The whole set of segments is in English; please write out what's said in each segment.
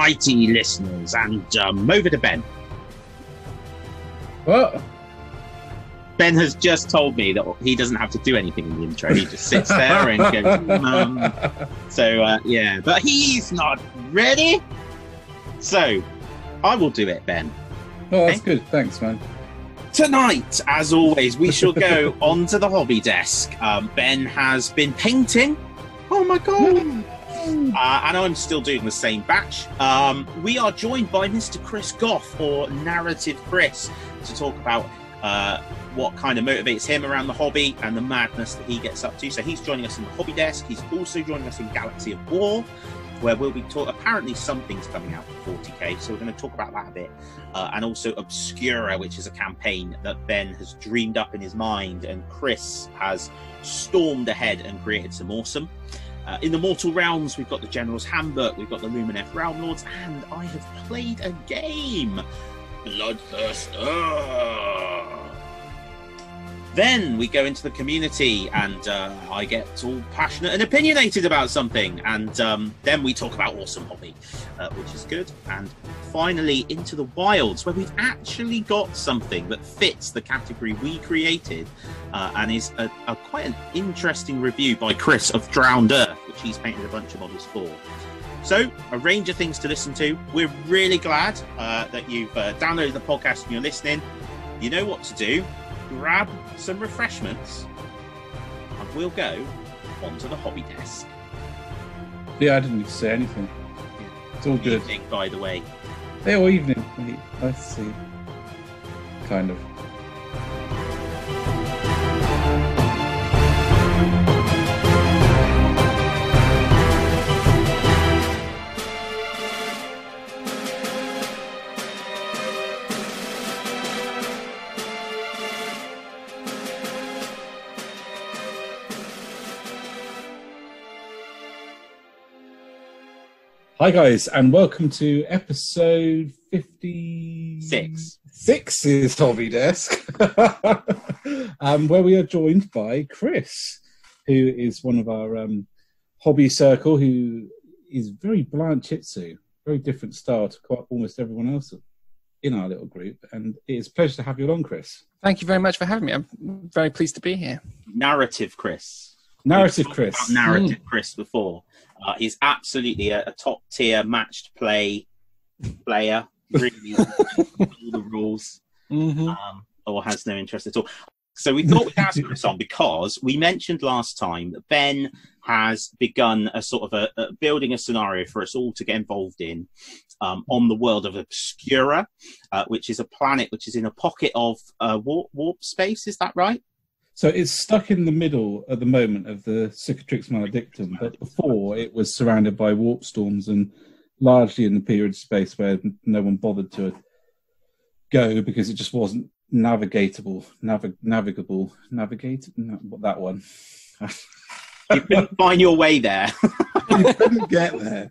righty, listeners, and over to Ben. What? Ben has just told me that he doesn't have to do anything in the intro. He just sits there and goes, yeah. But he's not ready. So, I will do it, Ben. Oh, that's good. Thanks, man. Tonight, as always, we shall go onto the hobby desk. Ben has been painting. Oh, my God. And I'm still doing the same batch. We are joined by Mr. Chris Gough, or Narrative Chris, to talk about what kind of motivates him around the hobby and the madness that he gets up to. So he's joining us in the hobby desk. He's also joining us in Galaxy of War, where we'll be talking. Apparently something's coming out for 40k, so we're going to talk about that a bit. And also Obscura, which is a campaign that Ben has dreamed up in his mind, and Chris has stormed ahead and created some awesome. In the Mortal Realms, we've got the General's Handbook, we've got the Lumineth Realm Lords, and I have played a game, Bloodthirst. Then we go into the community, and I get all passionate and opinionated about something, and then we talk about awesome hobby, which is good. And finally into the wilds, where we've actually got something that fits the category we created, and is a quite an interesting review by Chris of Drowned Earth, which he's painted a bunch of models for. So, a range of things to listen to. We're really glad that you've downloaded the podcast and you're listening. You know what to do. Grab some refreshments and we'll go onto the hobby desk. Yeah, I didn't need to say anything. It's all good. Evening, by the way. Hey, or evening. Wait, let's see. Kind of. Hi guys, and welcome to episode 56. Six is Hobby Desk, where we are joined by Chris, who is one of our hobby circle, who is very Blanchitsu, very different style to quite almost everyone else in our little group. And it is a pleasure to have you along, Chris. Tiank you very much for having me. I'm very pleased to be here. Narrative Chris. Narrative Chris. Narrative Chris before. He's absolutely a top-tier matched play player. Really all the rules, or has no interest at all. So we thought we'd ask Chris on because we mentioned last time that Ben has begun a sort of a building a scenario for us all to get involved in on the world of Obscura, which is a planet which is in a pocket of warp space. Is that right? So it's stuck in the middle at the moment of the Cicatrix Maledictum, but before it was surrounded by warp storms and largely in the period of space where no one bothered to go because it just wasn't navigable. That one. You couldn't find your way there. You couldn't get there.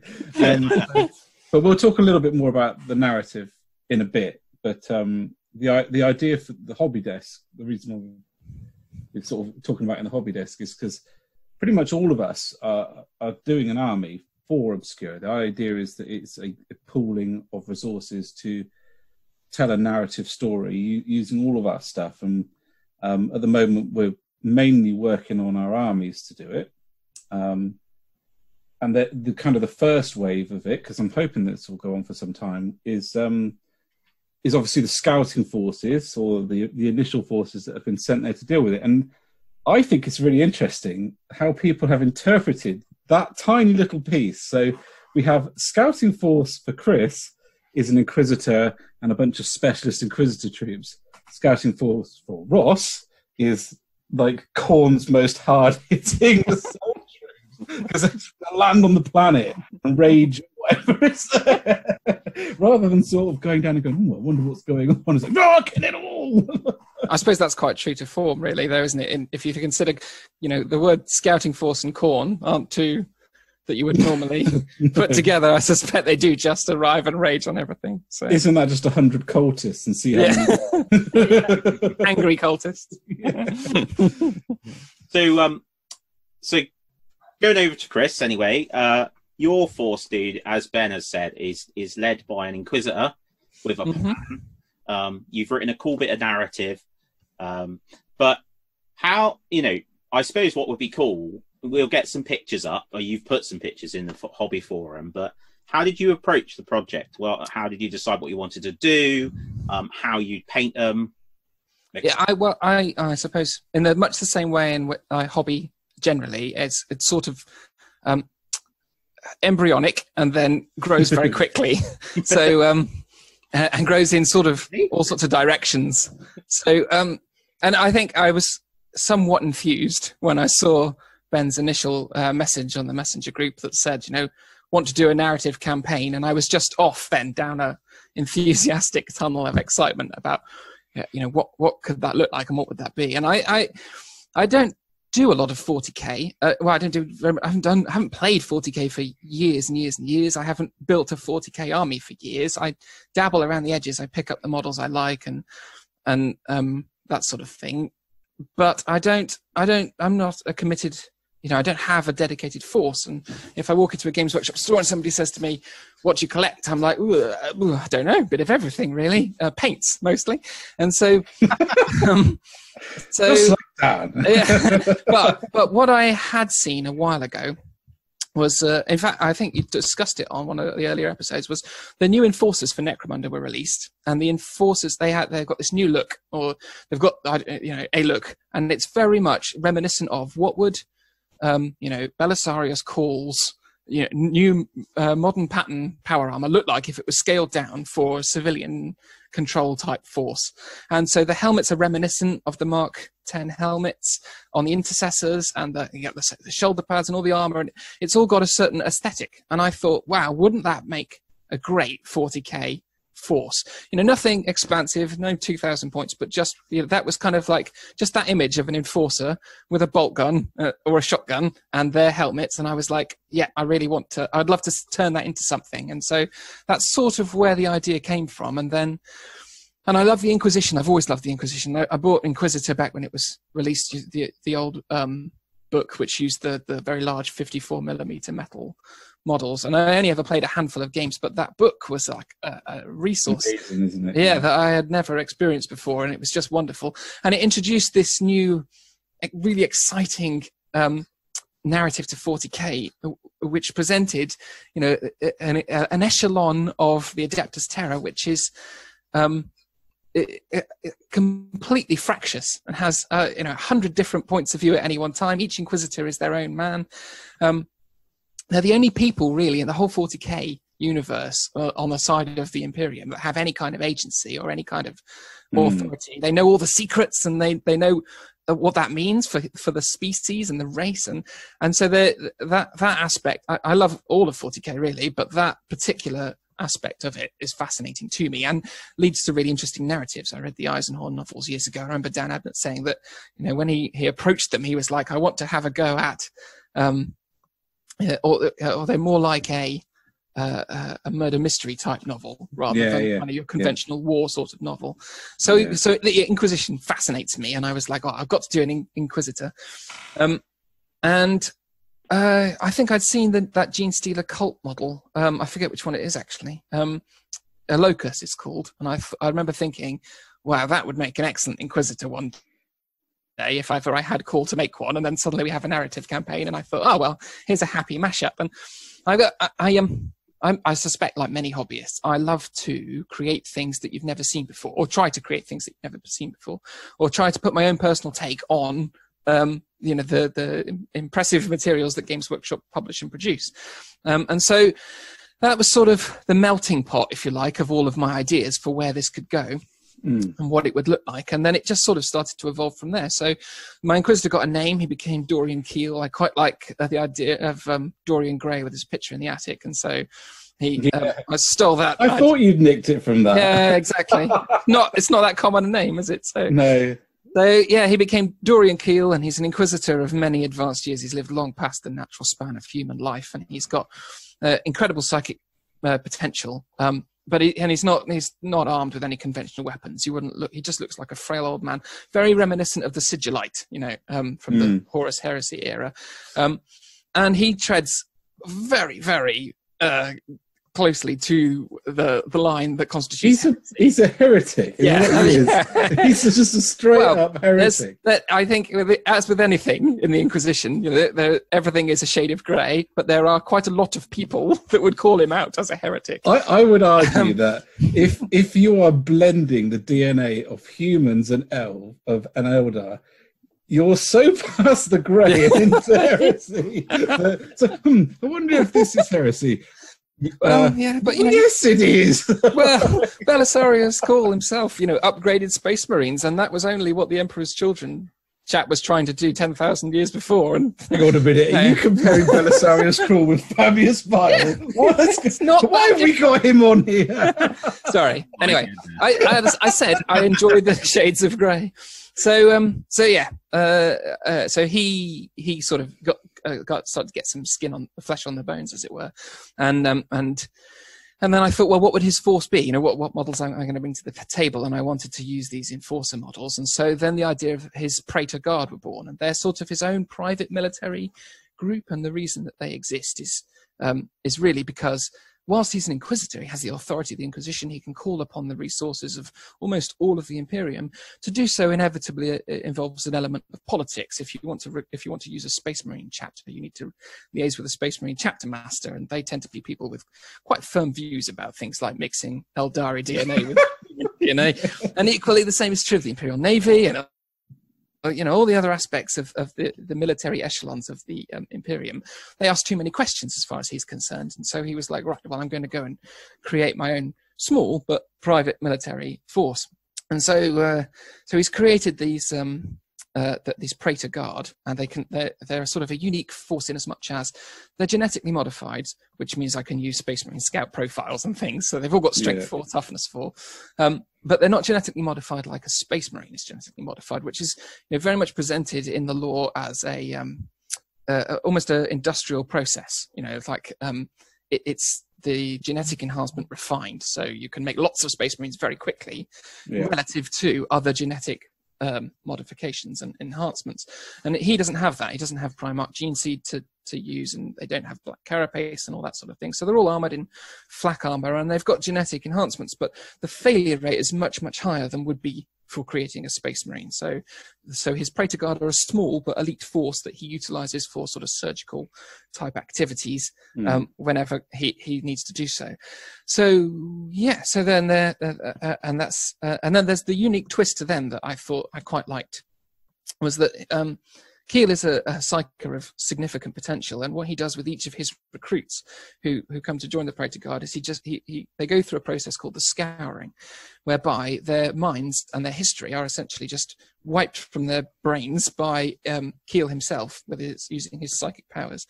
But we'll talk a little bit more about the narrative in a bit. But the idea for the hobby desk, the reason we're sort of talking about in the hobby desk is because pretty much all of us are doing an army for Obscura. The idea is that it's a pooling of resources to tell a narrative story using all of our stuff. And at the moment, we're mainly working on our armies to do it. And the kind of the first wave of it, because I'm hoping this will go on for some time, is obviously the scouting forces or the initial forces that have been sent there to deal with it. And I think it's really interesting how people have interpreted that tiny little piece. So we have scouting force for Chris is an Inquisitor and a bunch of specialist Inquisitor troops. Scouting force for Ross is like Khorne's most hard-hitting assault troops because they land on the planet and rage whatever is there. Rather than sort of going down and going, I wonder what's going on. It's like, no, kill it all. I suppose that's quite true to form, really, though, isn't it? If you consider, the word scouting force and Khorne aren't two that you would normally put together. I suspect they do just arrive and rage on everything. So. Isn't that just 100 cultists and see how many... Angry cultists. So going over to Chris anyway, your force, dude, as Ben has said, is led by an inquisitor with a plan. You've written a cool bit of narrative, but how, I suppose what would be cool, we'll get some pictures up, or you've put some pictures in the hobby forum, but how did you approach the project? Well, how did you decide what you wanted to do? How you'd paint them? Yeah, I suppose in much the same way in hobby generally, it's sort of embryonic and then grows very quickly. So and grows in sort of all sorts of directions. So and I think I was somewhat enthused when I saw Ben's initial message on the messenger group that said, want to do a narrative campaign, and I was just off then down a enthusiastic tunnel of excitement about what could that look like and what would that be. And I don't do a lot of 40k. Well, I haven't played 40k for years and years and years. I haven't built a 40k army for years. I dabble around the edges. I pick up the models I like and that sort of thing. But I'm not a committed. I don't have a dedicated force. And if I walk into a Games Workshop store and somebody says to me, what do you collect? I'm like, I don't know, a bit of everything, really. Paints, mostly. And so... Just like that. Yeah. But what I had seen a while ago was, in fact, I think you discussed it on one of the earlier episodes, was the new enforcers for Necromunda were released. And the enforcers, they've got this new look, or they've got, a look. And it's very much reminiscent of what would... Belisarius calls new modern pattern power armor look like if it was scaled down for civilian control type force. And so the helmets are reminiscent of the Mark 10 helmets on the intercessors, and the shoulder pads and all the armor, and it's all got a certain aesthetic. And I thought, wow, wouldn't that make a great 40k force? Nothing expansive, no 2,000 points, but just that was kind of like just that image of an enforcer with a bolt gun or a shotgun and their helmets, and I was like, yeah, I'd love to turn that into something. And so that's sort of where the idea came from. And I love the Inquisition. I've always loved the Inquisition. I bought Inquisitor back when it was released, the old book, which used the very large 54mm metal models, and I only ever played a handful of games, but that book was like a resource. Amazing, isn't it? Yeah, that I had never experienced before, and it was just wonderful. And it introduced this new, really exciting narrative to 40k, which presented, an echelon of the Adeptus Terra, which is completely fractious and has 100 different points of view at any one time. Each Inquisitor is their own man. They're the only people really in the whole 40k universe on the side of the Imperium that have any kind of agency or any kind of authority. They know all the secrets, and they know what that means for the species and the race, and so that aspect, I love all of 40k really, but that particular aspect of it is fascinating to me and leads to really interesting narratives. I read the Eisenhorn novels years ago. I remember Dan Abnett saying that when he approached them, he was like, I want to have a go at or they're more like a murder mystery type novel rather than kind of your conventional war sort of novel. So the Inquisition fascinates me, and I was like, I've got to do an Inquisitor. And I think I'd seen that Gene Stealer cult model. I forget which one it is actually. A Locus it's called, and I remember thinking, wow, that would make an excellent Inquisitor one day if ever I had call to make one. And then suddenly we have a narrative campaign, and I thought, oh well, here's a happy mashup. And I suspect, like many hobbyists, I love to create things that you've never seen before, or try to create things that you've never seen before, or try to put my own personal take on the impressive materials that Games Workshop publish and produce. And so that was sort of the melting pot, if you like, of all of my ideas for where this could go. And what it would look like. And then it just sort of started to evolve from there. So my Inquisitor got a name. He became Dorian Keel. I quite like the idea of Dorian Gray with his picture in the attic. And so I stole that. I thought you'd nicked it from that. Yeah, exactly. It's not that common a name, is it? So no. So yeah, he became Dorian Keel, and he's an Inquisitor of many advanced years. He's lived long past the natural span of human life, and he's got incredible psychic potential. But he's not armed with any conventional weapons. You wouldn't look. He just looks like a frail old man, very reminiscent of the Sigillite, from the Horus Heresy era. And he treads very, very closely to the line that constitutes. He's a heretic. Yeah, He's just a straight up heretic. I think, as with anything in the Inquisition, everything is a shade of grey, but there are quite a lot of people that would call him out as a heretic. I would argue that if you are blending the DNA of humans and of an Eldar, you're so past the grey and into heresy. I wonder if this is heresy. Well, but yes, it is. Well, Belisarius Cawl himself, upgraded Space Marines, and that was only what the Emperor's Children chap was trying to do 10,000 years before. And hang on a minute, are you comparing Belisarius Cawl with Fabius Bile? What? It's not. Why have we got him on here? Sorry. Anyway, I said I enjoyed the shades of grey. So he sort of started to get some skin on the flesh on the bones, as it were, and then I thought, well, what would his force be? What models am I going to bring to the table? And I wanted to use these enforcer models, and so then the idea of his Praetor Guard were born, and they're sort of his own private military group, and the reason that they exist is really because, whilst he's an inquisitor, he has the authority of the Inquisition, he can call upon the resources of almost all of the Imperium. To do so inevitably involves an element of politics. If you want to use a Space Marine chapter, you need to liaise with a Space Marine chapter master, and they tend to be people with quite firm views about things like mixing Eldari DNA with DNA. And equally, the same is true of the Imperial Navy and all the other aspects of the military echelons of the Imperium. They ask too many questions as far as he's concerned. And so he was like, right, well, I'm going to go and create my own small but private military force. And so he's created these Praetor Guard, and they're sort of a unique force in as much as they're genetically modified, which means I can use Space Marine scout profiles and things. So they've all got strength 4, toughness 4. But they're not genetically modified like a Space Marine is genetically modified, which is very much presented in the lore as almost an industrial process. It's like it's the genetic enhancement refined, so you can make lots of Space Marines very quickly relative to other genetic modifications and enhancements. And he doesn't have that. He doesn't have Primarch gene seed to use, and they don't have black carapace and all that sort of thing. So they're all armored in flak armor, and they've got genetic enhancements, but the failure rate is much, much higher than would be for creating a Space Marine. So his Praetor Guard are a small but elite force that he utilizes for sort of surgical type activities whenever he needs to do so. So then and then there's the unique twist to them that I thought I quite liked, was that Keel is a psyker of significant potential, and what he does with each of his recruits who come to join the Praetor Guard is they go through a process called the scouring, whereby their minds and their history are essentially just wiped from their brains by Keel himself, using his psychic powers.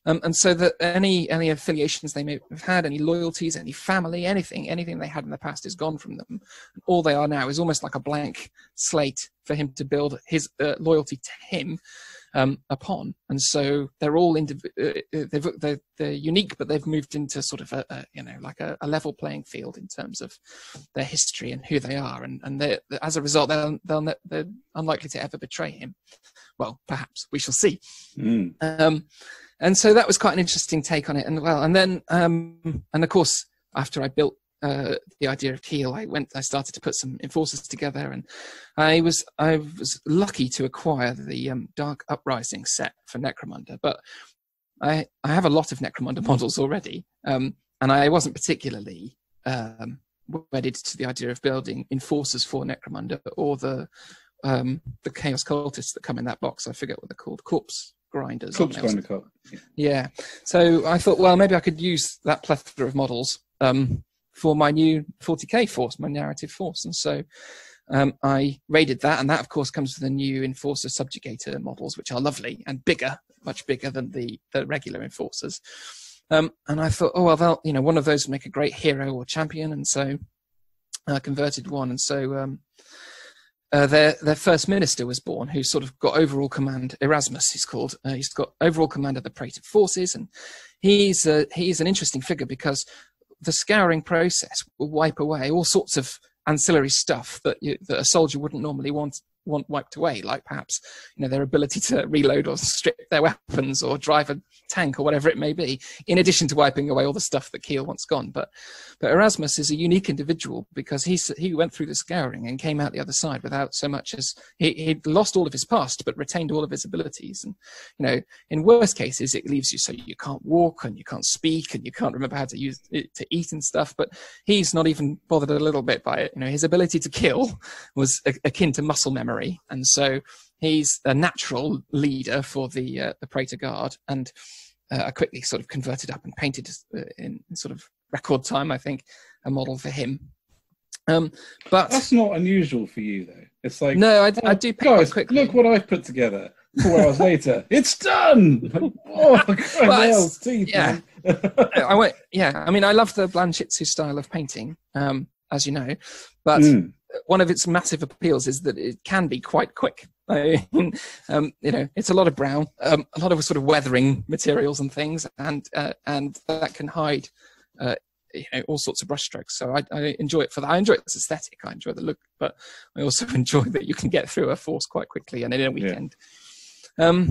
And so that any affiliations they may have had, any loyalties, any family, anything they had in the past is gone from them. All they are now is almost like a blank slate for him to build his loyalty to him upon. And so they're all they're unique, but they've moved into sort of a level playing field in terms of their history and who they are. And as a result, they're unlikely to ever betray him. Well, perhaps we shall see. And so that was quite an interesting take on it. And then of course, after I built the idea of Keel, I started to put some enforcers together, and I was lucky to acquire the Dark Uprising set for Necromunda. But I have a lot of Necromunda models already, and I wasn't particularly wedded to the idea of building enforcers for Necromunda or the Chaos Cultists that come in that box. I forget what they're called. Corpse Grinder. Yeah. So I thought, well, maybe I could use that plethora of models for my new 40k force, my narrative force. And so I raided that, and that, of course, comes with the new Enforcer Subjugator models, which are lovely and bigger, much bigger than the regular Enforcers. And I thought, oh, well, one of those would make a great hero or champion, and so I converted one. And so their first minister was born, who sort of got overall command. Erasmus, he's called. He's got overall command of the Praetor forces, and he's an interesting figure because the scouring process will wipe away all sorts of ancillary stuff that a soldier wouldn't normally want want wiped away, like perhaps, you know, their ability to reload or strip their weapons or drive a tank or whatever it may be, in addition to wiping away all the stuff that Keel wants gone. But Erasmus is a unique individual because he went through the scouring and came out the other side without so much as he'd lost all of his past but retained all of his abilities. And, you know, in worst cases it leaves you so you can't walk and you can't speak and you can't remember how to use it to eat and stuff, but he's not even bothered a little bit by it. You know, his ability to kill was akin to muscle memory, and so he's a natural leader for the Praetor Guard. And I quickly sort of converted up and painted in sort of record time, I think, a model for him. But that's not unusual for you, though. It's like, no, I do paint guys, quickly. look what I've put together. 4 hours later, it's done. Like, oh, nails, teeth. Yeah, I mean, I love the Blanchitsu style of painting, as you know, but one of its massive appeals is that it can be quite quick. You know, it's a lot of brown, a lot of sort of weathering materials and things, and that can hide, you know, all sorts of brushstrokes. So I enjoy it for that. I enjoy its aesthetic. I enjoy the look, but I also enjoy that you can get through a force quite quickly and in a weekend. Yeah.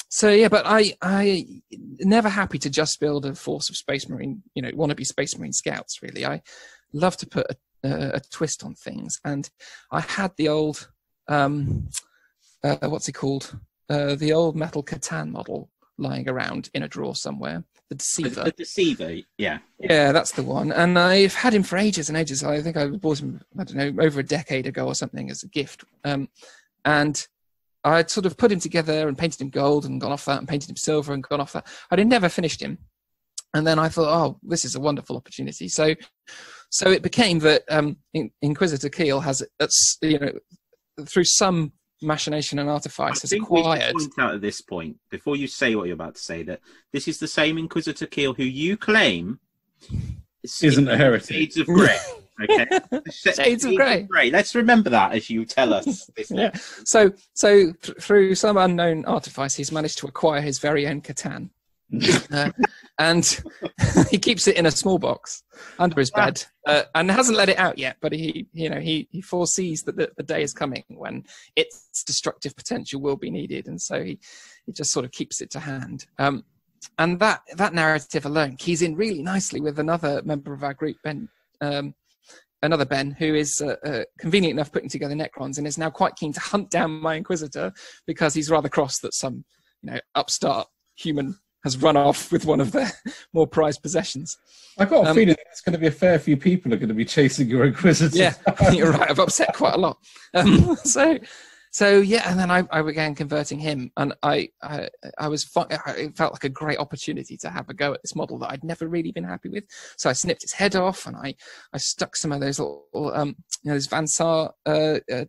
So yeah, but I never happy to just build a force of Space Marine, you know, wannabe Space Marine scouts. Really, I love to put a twist on things, and I had the old what's it called? The old metal Catan model lying around in a drawer somewhere. The Deceiver. The Deceiver, yeah. Yeah, that's the one. And I've had him for ages and ages. I think I bought him, I don't know, over a decade ago or something as a gift. And I'd sort of put him together and painted him gold and gone off that, and painted him silver and gone off that. I'd never finished him. And then I thought, oh, this is a wonderful opportunity. So it became that Inquisitor Keel has, you know, through some machination and artifice, has acquired. We should point out at this point, before you say what you're about to say, that this is the same Inquisitor Keel who you claim isn't a heretic. Shades of Grey. Okay, Shades of Grey. Let's remember that as you tell us. Yeah. So through some unknown artifice, he's managed to acquire his very own Catan. And he keeps it in a small box under his bed, and hasn't let it out yet. But he foresees that the day is coming when its destructive potential will be needed, and so he just sort of keeps it to hand. And that narrative alone keys in really nicely with another member of our group, Ben. Another Ben who is convenient enough putting together Necrons and is now quite keen to hunt down my Inquisitor because he's rather cross that some, you know, upstart human has run off with one of their more prized possessions. I've got a feeling there's going to be a fair few people are going to be chasing your Inquisitor. Yeah, you're right. I've upset quite a lot. So yeah, and then I began converting him, and it felt like a great opportunity to have a go at this model that I'd never really been happy with. So I snipped his head off, and I stuck some of those little, you know, those Vansar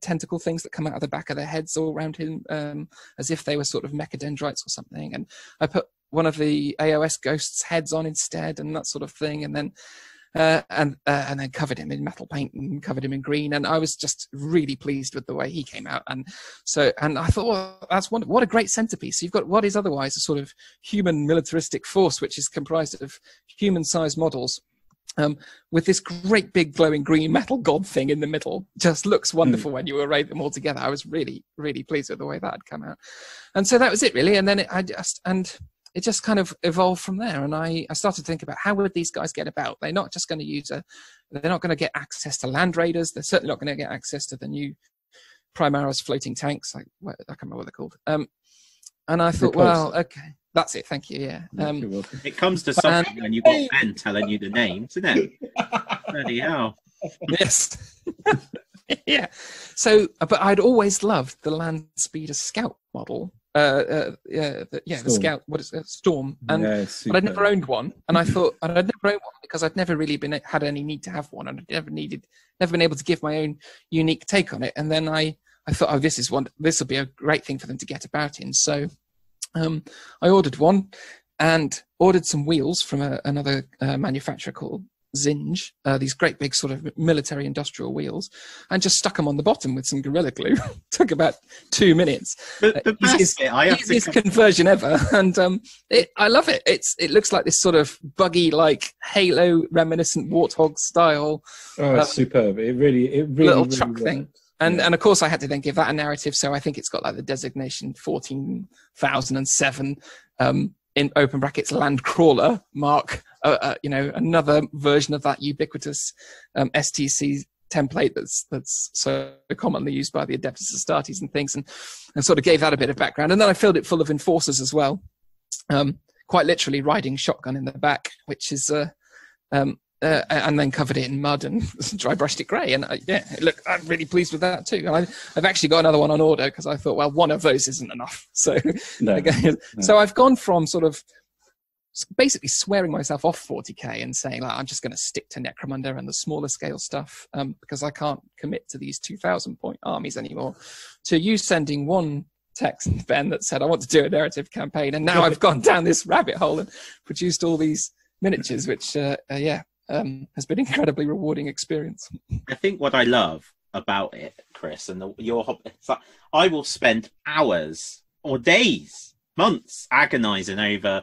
tentacle things that come out of the back of their heads all around him, as if they were sort of mechadendrites or something. And I put one of the AOS ghosts' heads on instead, and that sort of thing, and then then covered him in metal paint and covered him in green, and I was just really pleased with the way he came out. And I thought, well, that's what a great centerpiece. You've got what is otherwise a sort of human militaristic force, which is comprised of human-sized models, with this great big glowing green metal god thing in the middle. Just looks wonderful when you array them all together. I was really, really pleased with the way that had come out. And so that was it, really. And then it just kind of evolved from there. And I started to think about how would these guys get about? They're not just going to they're not going to get access to land raiders. They're certainly not going to get access to the new Primaris floating tanks. I can't remember what they're called. And I thought, well, okay, that's it. Thank you. Yeah. It comes to something when you've got Ben telling you the names, isn't it? Bloody hell. Yes. Yeah. So, but I'd always loved the Land Speeder Scout model. The Scout, what is it? Storm, and but I'd never owned one, and I thought, and I'd never owned one because I'd never really had any need to have one, and I'd never been able to give my own unique take on it. And then I thought, oh, this will be a great thing for them to get about in. So I ordered one and ordered some wheels from another manufacturer called Zinj, these great big sort of military industrial wheels, and just stuck them on the bottom with some Gorilla Glue. Took about 2 minutes. The best bit, easiest conversion ever, and I love it. It looks like this sort of buggy, like Halo reminiscent Warthog style. Oh, it's superb! It really little truck thing. And of course I had to then give that a narrative. So I think it's got like the designation 14,007 in open brackets land crawler mark, you know, another version of that ubiquitous STC template that's so commonly used by the Adeptus Astartes and things, and sort of gave that a bit of background. And then I filled it full of enforcers as well, quite literally riding shotgun in the back, which is and then covered it in mud and dry brushed it grey. And yeah, look, I'm really pleased with that too. And I've actually got another one on order because I thought, well, one of those isn't enough. So, so I've gone from sort of basically swearing myself off 40k and saying, like, I'm just going to stick to Necromunda and the smaller scale stuff because I can't commit to these 2,000 point armies anymore, to you sending one text, Ben, that said, I want to do a narrative campaign. And now I've gone down this rabbit hole and produced all these miniatures, which, has been an incredibly rewarding experience. I think what I love about it, Chris, and your hobby, it's like I will spend hours or days, months agonizing over,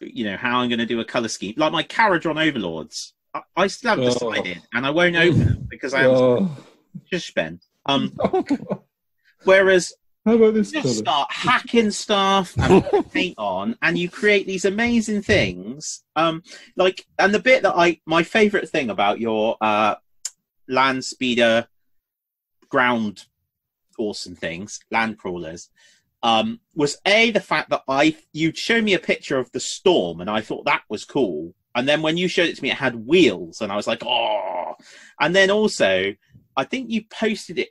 you know, how I'm going to do a color scheme. Like my Caradron Overlords, I still haven't decided, and I won't open them because I haven't just spent. Whereas how about this? You start hacking stuff and paint on, and you create these amazing things. Like, and the bit that my favorite thing about your land speeder, ground, awesome things, land crawlers, was the fact that you'd show me a picture of the Storm, and I thought that was cool. And then when you showed it to me, it had wheels, and I was like, oh. And then also, I think you posted it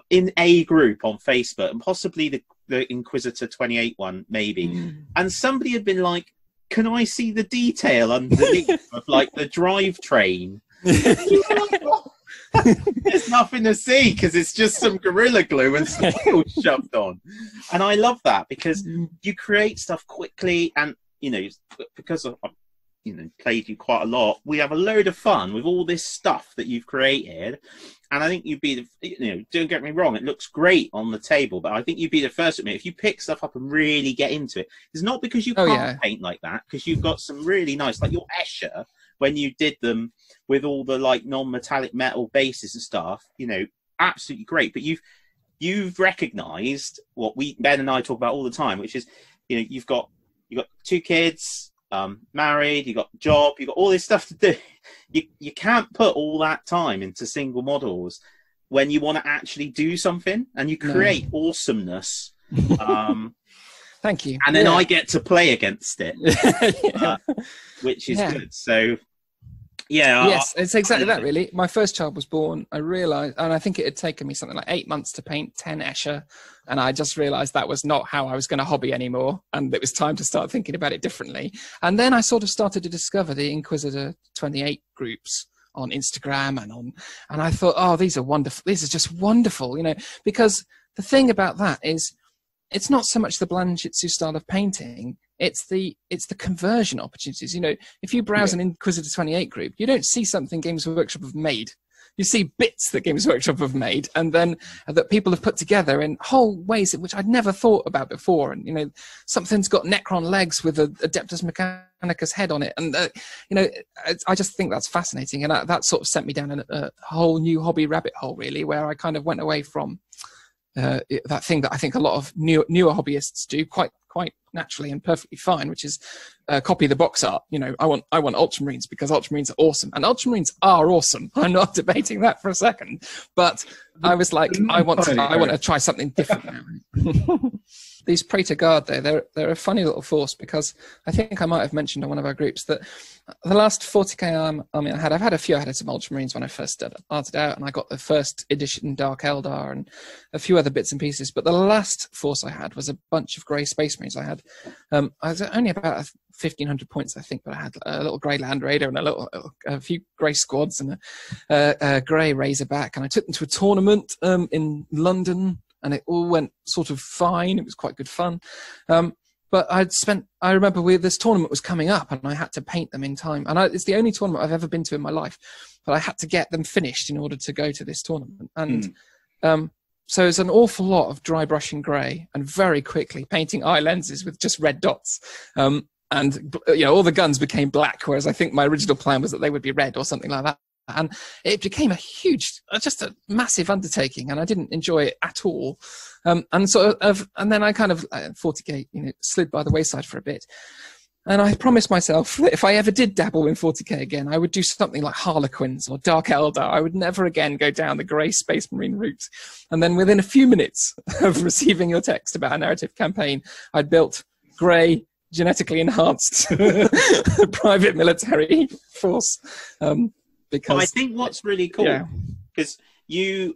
in a group on Facebook, and possibly the Inquisitor 28 one, maybe. And somebody had been like, can I see the detail underneath of like the drivetrain? There's nothing to see because it's just some Gorilla Glue and some wheels shoved on. And I love that because you create stuff quickly, and, you know, because I've played you quite a lot, we have a load of fun with all this stuff that you've created. And I think you'd be, don't get me wrong, it looks great on the table, but I think you'd be the first to admit, if you pick stuff up and really get into it, it's not because you can't paint like that, because you've got some really nice, like your Escher, when you did them with all the like non-metallic metal bases and stuff, you know, absolutely great. But you've recognized what Ben and I talk about all the time, which is, you know, you've got 2 kids, married, you got a job, you got all this stuff to do. You can't put all that time into single models when you want to actually do something, and you create awesomeness. Thank you. And then I get to play against it, which is good. So yes, it's exactly that, really. My first child was born, I realized, and I think it had taken me something like 8 months to paint 10 Escher, and I just realized that was not how I was going to hobby anymore, and it was time to start thinking about it differently. And then I sort of started to discover the Inquisitor 28 groups on Instagram and I thought, oh, these are wonderful. These are just wonderful, you know, because the thing about that is, it's not so much the Blanchitsu style of painting, it's the conversion opportunities. You know, if you browse an Inquisitor 28 group, you don't see something Games Workshop have made. You see bits that Games Workshop have made, and then that people have put together in whole ways which I'd never thought about before. And, you know, something's got Necron legs with a Adeptus Mechanicus head on it. And, you know, I just think that's fascinating. And that sort of sent me down a whole new hobby rabbit hole, really, where I kind of went away from that thing that I think a lot of newer hobbyists do quite naturally and perfectly fine, which is copy the box art. You know, I want Ultramarines because Ultramarines are awesome, and Ultramarines are awesome. I'm not debating that for a second, but I was like, I want to try something different now. These Praetor Guard, they're a funny little force, because I think I might have mentioned on one of our groups that the last 40k army I've had some Ultramarines when I first started out, and I got the first edition Dark Eldar and a few other bits and pieces. But the last force I had was a bunch of grey Space Marines. I was only about 1,500 points, I think, but I had a little grey Land Raider and a few grey squads and a grey Razorback, and I took them to a tournament in London. And it all went sort of fine. It was quite good fun. But I remember this tournament was coming up, and I had to paint them in time. And it's the only tournament I've ever been to in my life, but I had to get them finished in order to go to this tournament. And so it's an awful lot of dry brushing grey and very quickly painting eye lenses with just red dots. And, you know, all the guns became black, whereas I think my original plan was that they would be red or something like that. And it became a huge, just a massive undertaking, and I didn't enjoy it at all. And then I kind of 40k, slid by the wayside for a bit. And I promised myself that if I ever did dabble in 40k again, I would do something like Harlequins or Dark Eldar. I would never again go down the grey Space Marine route. And then within a few minutes of receiving your text about a narrative campaign, I'd built grey, genetically enhanced private military force. Because I think what's really cool, because you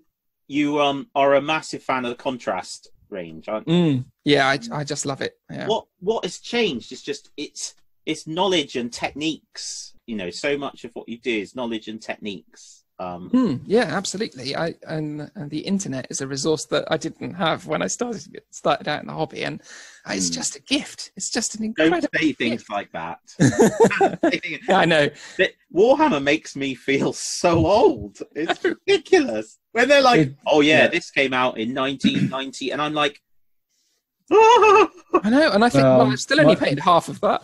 are a massive fan of the contrast range, aren't you? Yeah, I just love it. Yeah. What has changed is just it's knowledge and techniques. So much of what you do is knowledge and techniques. Yeah, absolutely. And the internet is a resource that I didn't have when I started out in the hobby, and it's just a gift. It's just an incredible. Don't say things like that. Yeah, I know. Warhammer makes me feel so old. It's ridiculous when they're like, this came out in 1990, and I'm like, I know, and I think I've still only paid half of that.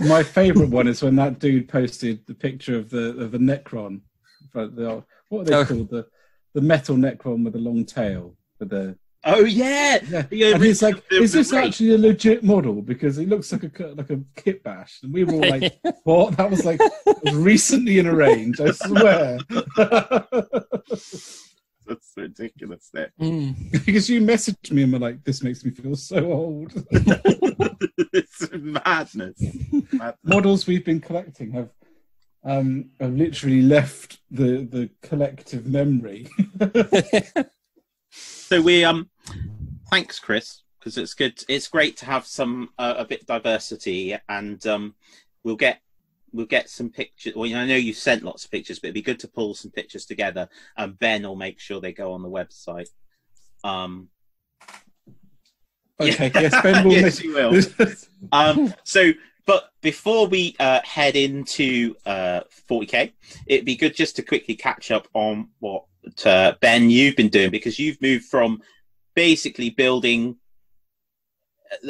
My favourite one is when that dude posted the picture of the Necron. What are they called? The metal Necron with a long tail. With the and he's like, "Is this actually a legit model? Because it looks like a kit bash." And we were all like, "What?" That was recently in a range. I swear. That's ridiculous. Because you messaged me and were like, "This makes me feel so old." It's madness. Models we've been collecting have literally left the collective memory. So we thanks, Chris, because it's good. It's great to have some a bit of diversity, and we'll get some pictures. Well, I know you sent lots of pictures, but it'd be good to pull some pictures together, and Ben will make sure they go on the website. Okay, yes, Ben will. Yes, he will. But before we head into 40k, it'd be good just to quickly catch up on what Ben you've been doing, because you've moved from basically building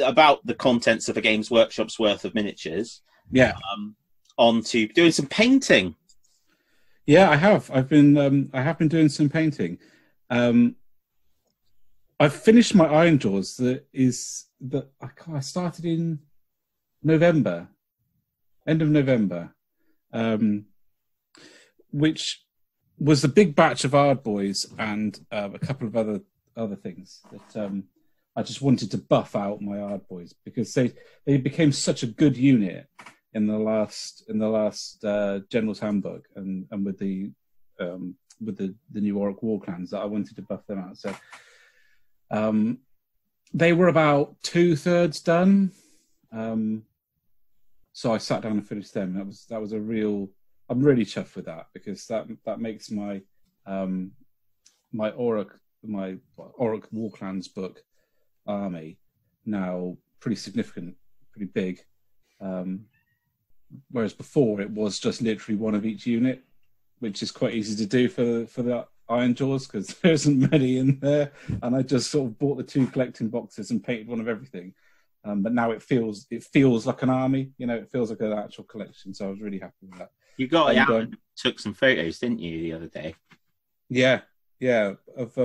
about the contents of a Games Workshop's worth of miniatures, onto doing some painting. Yeah, I have. I have been doing some painting. I've finished my Iron Jaws. I started in November, end of November, which was a big batch of Ardboys and a couple of other things that I just wanted to buff out my Ardboys, because they became such a good unit in the last General's Handbook and with the new Orc War Clans, that I wanted to buff them out. So they were about 2/3 done. So I sat down and finished them. That was a real. I'm really chuffed with that, because that makes my my Orc War Clans book army now pretty significant, pretty big. Whereas before it was just literally one of each unit, which is quite easy to do for the Iron Jaws, because there isn't many in there. And I just sort of bought the 2 collecting boxes and painted one of everything. But now it feels like an army, it feels like an actual collection. So I was really happy with that. You got it out and took some photos, didn't you, the other day? Yeah, of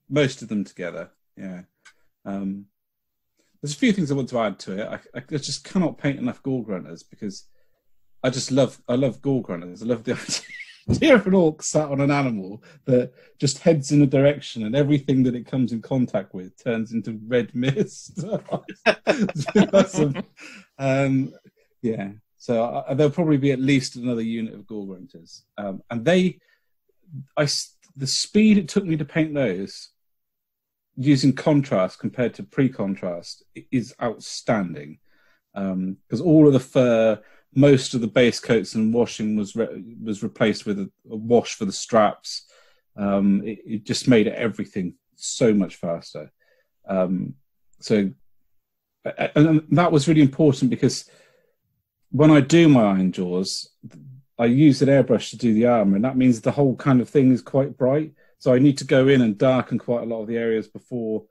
most of them together. Yeah. There's a few things I want to add to it. I just cannot paint enough Gore Grunters, because I love Gore Grunters. I love the idea of an orc sat on an animal that just heads in a direction, and everything that it comes in contact with turns into red mist. Yeah. So there'll probably be at least another unit of Gore Grunters. And the speed it took me to paint those using contrast compared to pre-contrast is outstanding. Because all of the fur, most of the base coats and washing was replaced with a wash for the straps. It just made everything so much faster. And that was really important, because when I do my Iron Jaws, I use an airbrush to do the armor, and that means the whole kind of thing is quite bright. So I need to go in and darken quite a lot of the areas before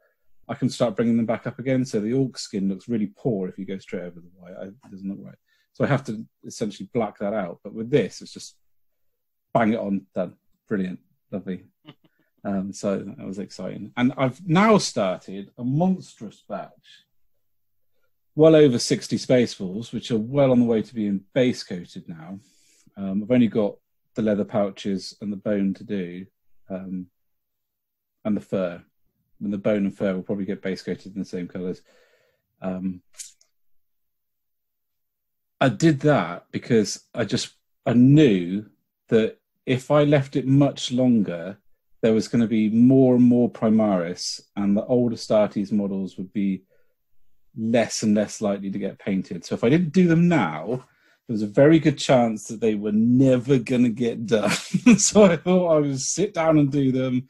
I can start bringing them back up again. So the orc skin looks really poor if you go straight over the white. It doesn't look right. So I have to essentially black that out. But with this, it's just, bang it on, done. Brilliant, lovely. So that was exciting. And I've now started a monstrous batch, well over 60 Spaceballs, which are well on the way to being base coated now. I've only got the leather pouches and the bone to do, and the fur. And the bone and fur will probably get base coated in the same colours. I did that because I knew that if I left it much longer, there was going to be more and more Primaris, and the older Astartes models would be less and less likely to get painted. So if I didn't do them now, there was a very good chance that they were never going to get done. So I thought I would sit down and do them,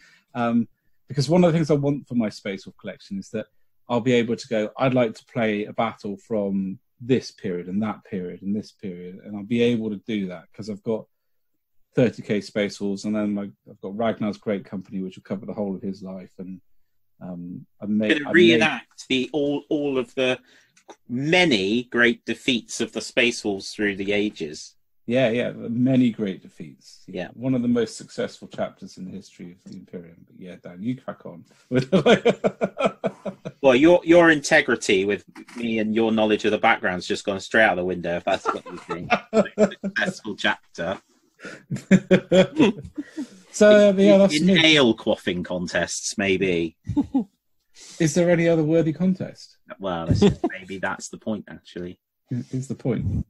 because one of the things I want for my Space Wolf collection is that I'll be able to go, I'd like to play a battle from this period and that period and this period, and I'll be able to do that because I've got 30k Space Wolves, and then I've got Ragnar's Great Company, which will cover the whole of his life, and reenact all of the many great defeats of the Space Wolves through the ages. Yeah, many great defeats. Yeah, one of the most successful chapters in the history of the Imperium. But yeah, Dan, you crack on. Well, your integrity with me and your knowledge of the background's just gone straight out the window. If that's what you think, successful chapter. So yeah, that's in ale quaffing contests, maybe. Is there any other worthy contest? Well, maybe that's the point. Actually, is the point.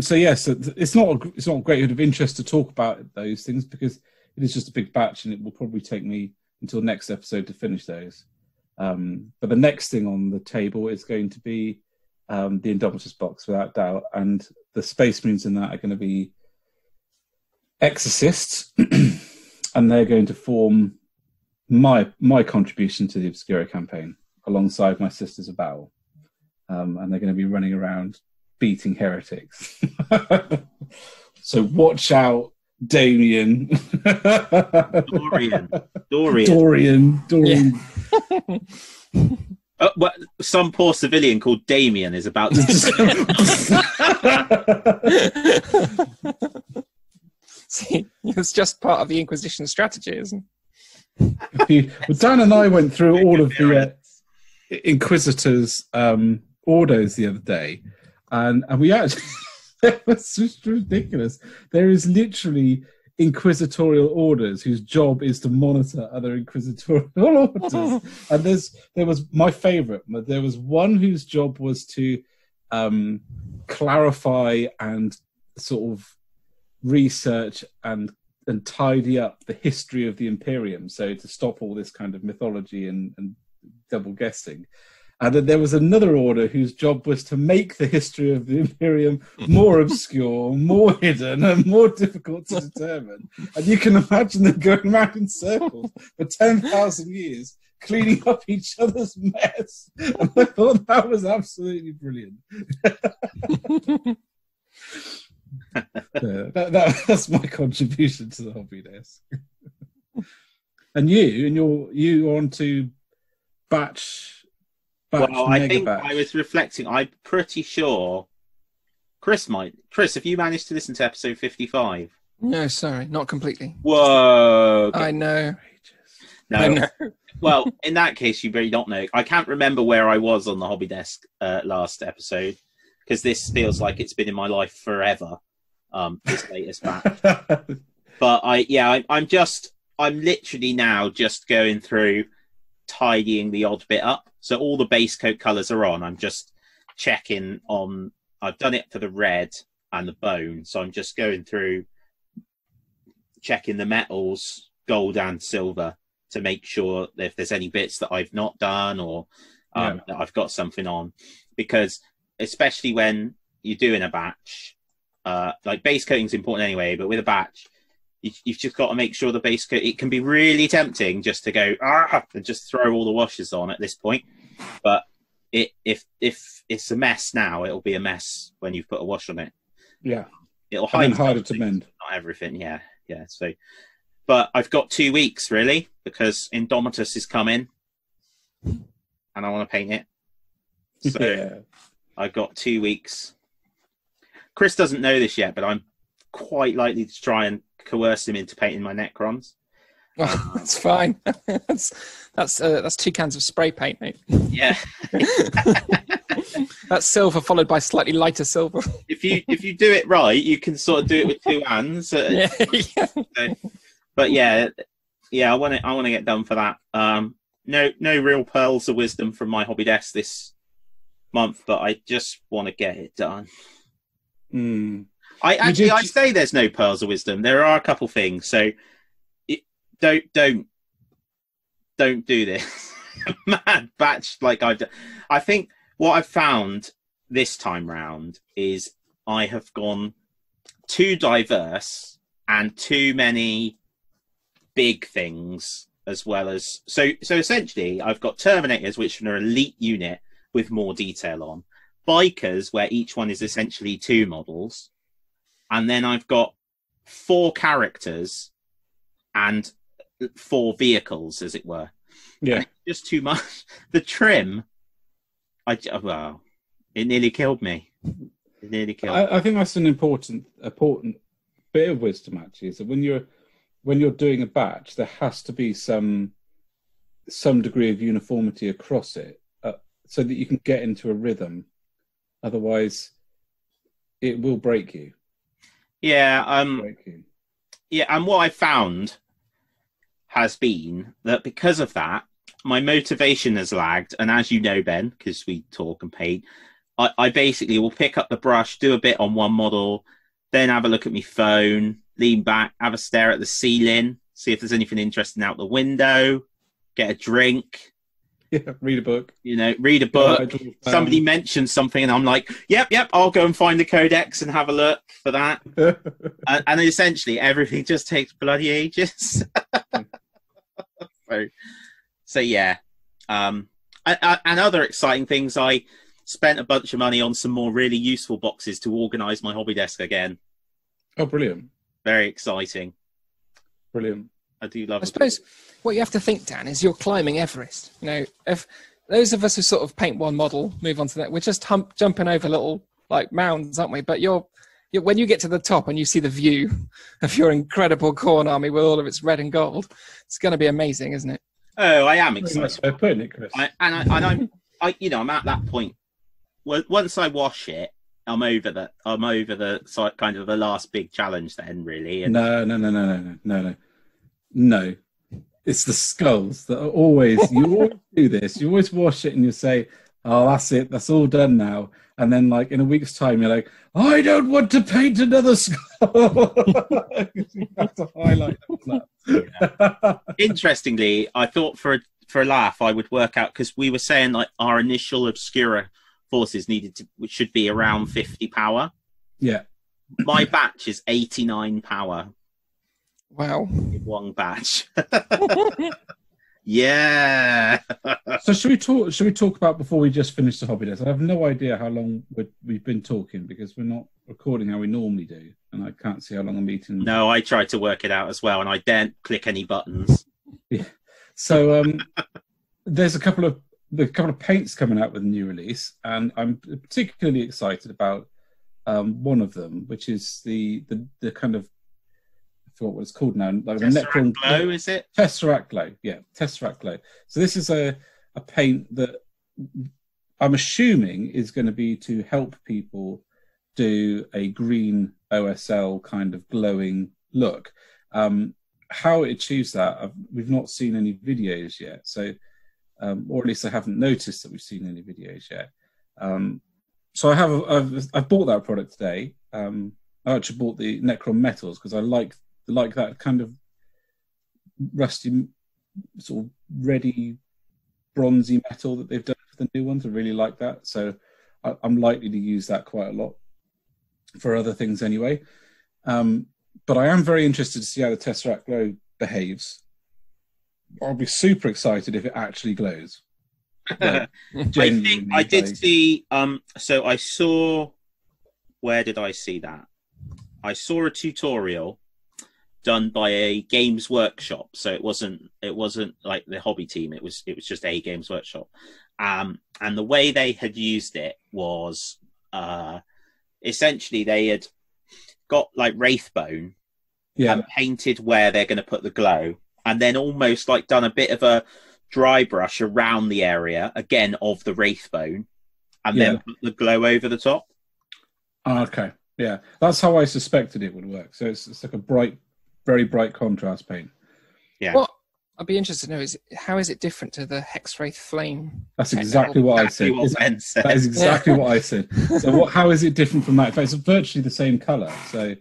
So yes, it's not a great deal of interest to talk about those things because it is just a big batch, and it will probably take me until next episode to finish those. But the next thing on the table is going to be the Indomitus box, without doubt, and the Space Marines in that are going to be Exorcists, and they're going to form my contribution to the Obscura campaign alongside my Sisters of Battle, and they're going to be running around beating heretics. So watch out, Damien. Dorian. Yeah. Well, some poor civilian called Damien is about to. See, it's just part of the Inquisition strategy, isn't it? Well, Dan and I went through all of the Inquisitors' orders the other day, and we actually it was just ridiculous. There is literally inquisitorial orders whose job is to monitor other inquisitorial orders. And there was my favourite. There was one whose job was to clarify and sort of research and tidy up the history of the Imperium, so to stop all this kind of mythology and double guessing. And then there was another order whose job was to make the history of the Imperium more obscure, more hidden, and more difficult to determine. And you can imagine them going around in circles for 10,000 years, cleaning up each other's mess. And I thought that was absolutely brilliant. That's my contribution to the hobby desk. And you're on to batch. Well, I think I was reflecting. I'm pretty sure Chris, have you managed to listen to episode 55? No, sorry, not completely. Whoa. I know. No. I know. Well, in that case, you really don't know. I can't remember where I was on the hobby desk last episode, because this feels like it's been in my life forever, this latest batch. But I'm literally now just going through tidying the odd bit up. So all the base coat colours are on. I'm just checking on. I've done it for the red and the bone. So I'm just going through checking the metals, gold and silver, to make sure that if there's any bits that I've not done or that I've got something on. Because especially when you're doing a batch, like base coating is important anyway, but with a batch, you've just got to make sure the base coat, it can be really tempting just to go and just throw all the washes on at this point. But if it's a mess now, it'll be a mess when you've put a wash on it. Yeah. It'll hide harder to mend. Not everything, yeah. So, but I've got 2 weeks really, because Indomitus is coming and I want to paint it. So I've got 2 weeks. Chris doesn't know this yet, but I'm quite likely to try and coerce him into painting my Necrons. Well, that's fine. That's 2 cans of spray paint, mate. Yeah. That's silver followed by slightly lighter silver. If you do it right, you can sort of do it with 2 hands. Yeah. So, but yeah, I want to get done for that. No real pearls of wisdom from my hobby desk this month, but I just want to get it done. I'd say there's no pearls of wisdom. There are a couple things. So don't do this. Mad batch like I've done. I think what I've found this time round is I have gone too diverse and too many big things, as well as so essentially I've got Terminators, which are an elite unit with more detail on, Bikers, where each one is essentially 2 models, and then I've got 4 characters and 4 vehicles, as it were. Yeah, just too much. The trim, it nearly killed me. It nearly killed me. I think that's an important bit of wisdom, actually, is that when you're doing a batch, there has to be some degree of uniformity across it, so that you can get into a rhythm. Otherwise, it will break you. Yeah. Yeah, and what I found has been that because of that, my motivation has lagged. And as you know, Ben, because we talk and paint, I basically will pick up the brush, do a bit on one model, then have a look at my phone, lean back, have a stare at the ceiling, see if there's anything interesting out the window, get a drink. Yeah, read a book. Read a book. Somebody mentions something and I'm like, yep, I'll go and find the codex and have a look for that. and essentially everything just takes bloody ages. So yeah. And other exciting things, I spent a bunch of money on some more really useful boxes to organise my hobby desk again. Oh, brilliant. Very exciting. Brilliant. I do love it. I suppose what you have to think, Dan, is you're climbing Everest. If those of us who sort of paint one model, move on to that, we're just jumping over little like mounds, aren't we? But you're when you get to the top and you see the view of your incredible Khorne army with all of its red and gold, it's going to be amazing, isn't it? Oh, I am excited. Fair putting it, Chris. I'm at that point. Well, once I wash it, I'm over the kind of the last big challenge then, really. And No. It's the skulls that are always, you always do this. You always wash it and you say, oh, that's it. That's all done now. And then like in a week's time, you're like, I don't want to paint another skull. You have to highlight that. Yeah. Interestingly, I thought for a laugh, I would work out, because we were saying like our initial Obscura forces which should be around 50 power. Yeah. My batch is 89 power. Wow. In one batch. Yeah. So should we talk about, before we just finish the hobby desk? I have no idea how long we've been talking, because we're not recording how we normally do, and I can't see how long a meeting. No, I tried to work it out as well, and I daren't click any buttons. Yeah. So there's a couple of paints coming out with a new release, and I'm particularly excited about one of them, which is the kind of, I forgot what it's called now, like the Necron Glow, is it? Tesseract Glow, yeah, Tesseract Glow. So this is a paint that I'm assuming is going to be to help people do a green OSL kind of glowing look. How it achieves that, we've not seen any videos yet. So, or at least I haven't noticed that we've seen any videos yet. So I've bought that product today. I actually bought the Necron Metals because I like that kind of rusty, sort of ready, bronzy metal that they've done for the new ones. I really like that. So I'm likely to use that quite a lot for other things anyway. But I am very interested to see how the Tesseract Glow behaves. I'll be super excited if it actually glows. I think I did see. So I saw. Where did I see that? I saw a tutorial done by a Games Workshop. So it wasn't like the hobby team. It was just a Games Workshop. And the way they had used it was essentially they had got like Wraithbone and painted where they're going to put the glow, and then almost like done a bit of a dry brush around the area again of the Wraithbone, and then put the glow over the top. Oh, okay, yeah, that's how I suspected it would work. So it's like a bright, very bright contrast paint. Yeah. What I'd be interested to know is how is it different to the Hexwraith Flame? That's exactly what I said. That is exactly what I said. So how is it different from that? In fact, it's virtually the same colour. So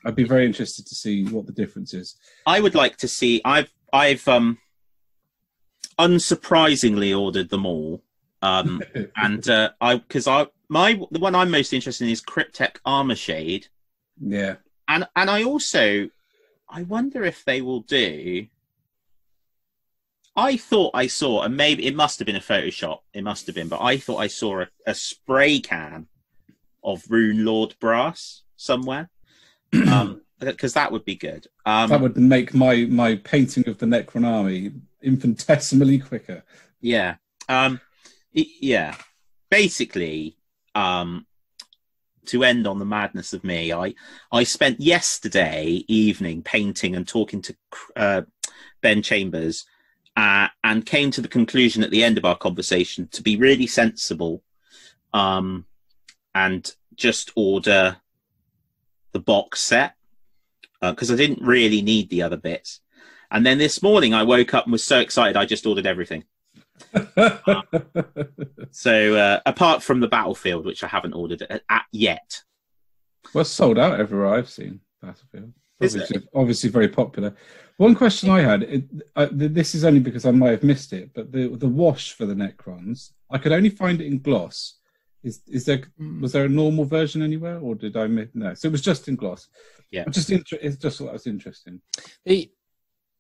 I'd be very interested to see what the difference is. I would like to see. I've unsurprisingly ordered them all, and the one I'm most interested in is Cryptek Armor Shade. Yeah, and I wonder if they will do. I thought I saw, and maybe it must have been a Photoshop. It must have been, but I thought I saw a spray can of Rune Lord brass somewhere, because that would be good. That would make my painting of the Necron army infinitesimally quicker. Yeah, yeah. Basically, to end on the madness of me, I spent yesterday evening painting and talking to Ben Chambers. And came to the conclusion at the end of our conversation to be really sensible, and just order the box set, because I didn't really need the other bits. And then this morning I woke up and was so excited I just ordered everything. So apart from the Battlefield, which I haven't ordered at yet. Well, sold out everywhere I've seen Battlefield. Obviously very popular. One question I had, this is only because I might have missed it, but the wash for the Necrons, I could only find it in gloss. Was there a normal version anywhere, or did I miss? No, so it was just in gloss. Yeah, it's just what was interesting.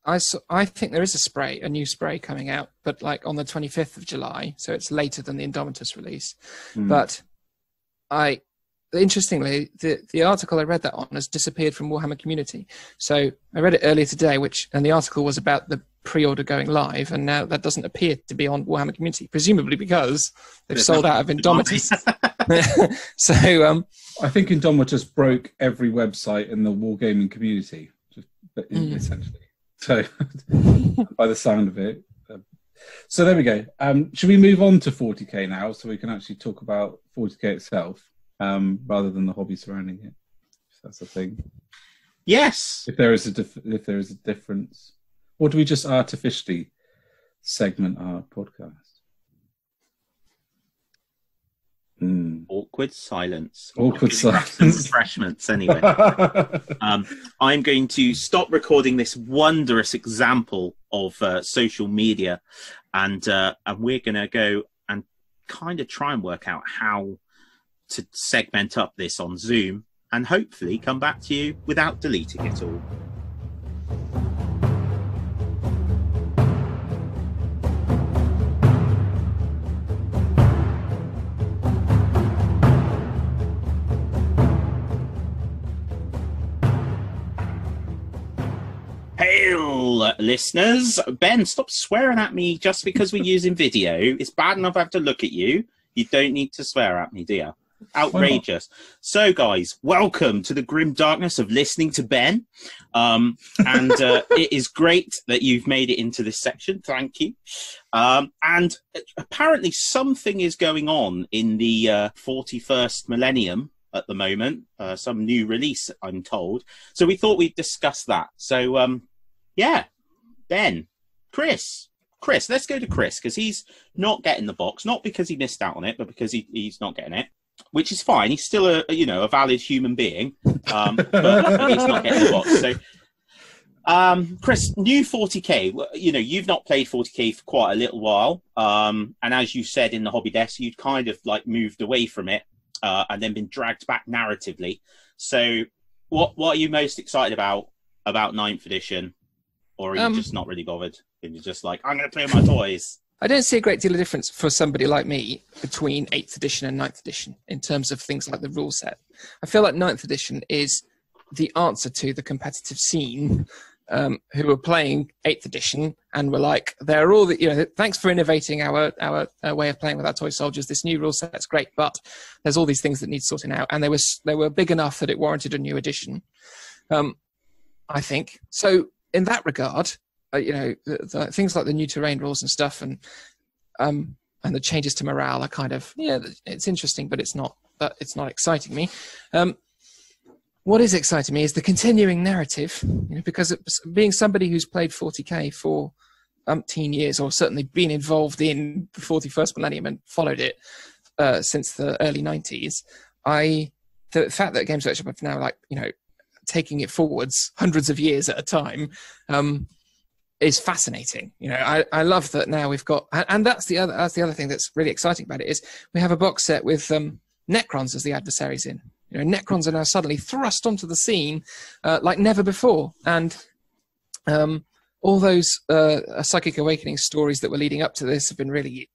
I think there is a new spray coming out, but like on the 25th of July, so it's later than the Indomitus release. But interestingly, the article I read that on has disappeared from Warhammer Community. So I read it earlier today, and the article was about the pre-order going live, and now that doesn't appear to be on Warhammer Community, presumably because they've sold out of Indomitus. So I think Indomitus broke every website in the wargaming community, essentially. So by the sound of it. So there we go. Should we move on to 40k now, so we can actually talk about 40k itself? Rather than the hobby surrounding it, if that's a thing. Yes. If there is a difference, or do we just artificially segment our podcast? Awkward silence. Awkward silence. Refreshments. Anyway, I'm going to stop recording this wondrous example of social media, and we're going to go and kind of try and work out how to segment up this on Zoom, and hopefully come back to you without deleting it all. Hail, listeners. Ben, stop swearing at me just because we're using video. It's bad enough I have to look at you. You don't need to swear at me, do you? Outrageous. So guys, welcome to the grim darkness of listening to Ben, and it is great that you've made it into this section. Thank you. And apparently something is going on in the 41st millennium at the moment, some new release, I'm told, so we thought we'd discuss that. So yeah, Ben, Chris, let's go to Chris, because he's not getting the box, not because he missed out on it, but because he's not getting it. Which is fine. He's still a valid human being, but he's not getting the box. So, Chris, new 40k. You've not played 40k for quite a little while, and as you said in the hobby desk, you'd kind of like moved away from it, and then been dragged back narratively. So, what are you most excited about 9th edition, or are you just not really bothered? And you're just like, I'm going to play with my toys. I don't see a great deal of difference for somebody like me between 8th edition and 9th edition in terms of things like the rule set. I feel like 9th edition is the answer to the competitive scene who were playing 8th edition and were like, "They're all the, thanks for innovating our way of playing with our toy soldiers. This new rule set's great, but there's all these things that need sorting out." And they were big enough that it warranted a new edition, I think. So in that regard, the things like the new terrain rules and stuff, and the changes to morale are kind of, it's interesting, but it's not exciting me. What is exciting me is the continuing narrative, because being somebody who's played 40k for umpteen years, or certainly been involved in the 41st millennium and followed it since the early 90s, the fact that Games Workshop have now taking it forwards hundreds of years at a time is fascinating. I love that now we've got, and that's the other thing that's really exciting about it, is we have a box set with Necrons as the adversaries in. Necrons are now suddenly thrust onto the scene like never before, and all those Psychic Awakening stories that were leading up to this have been really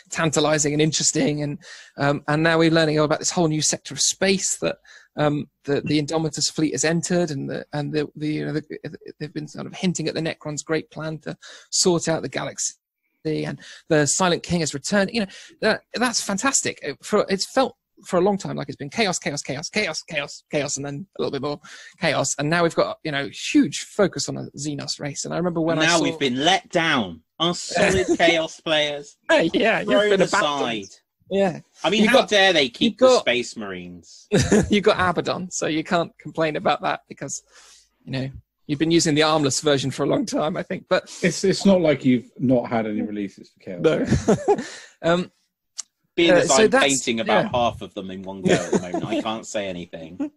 tantalizing and interesting, and now we're learning all about this whole new sector of space that the Indomitus fleet has entered, and they've been sort of hinting at the Necrons' great plan to sort out the galaxy, and the Silent King has returned. That's fantastic. It's felt for a long time like it's been chaos, and then a little bit more chaos, and now we've got huge focus on a Xenos race. And I remember when we've been let down. Our solid chaos players, you've been aside. abandoned. Yeah, I mean, how dare they keep the Space Marines? You've got Abaddon, so you can't complain about that, because you've been using the armless version for a long time, I think. But it's not like you've not had any releases for chaos. No. Being as I'm painting about half of them in one go at the moment, I can't say anything.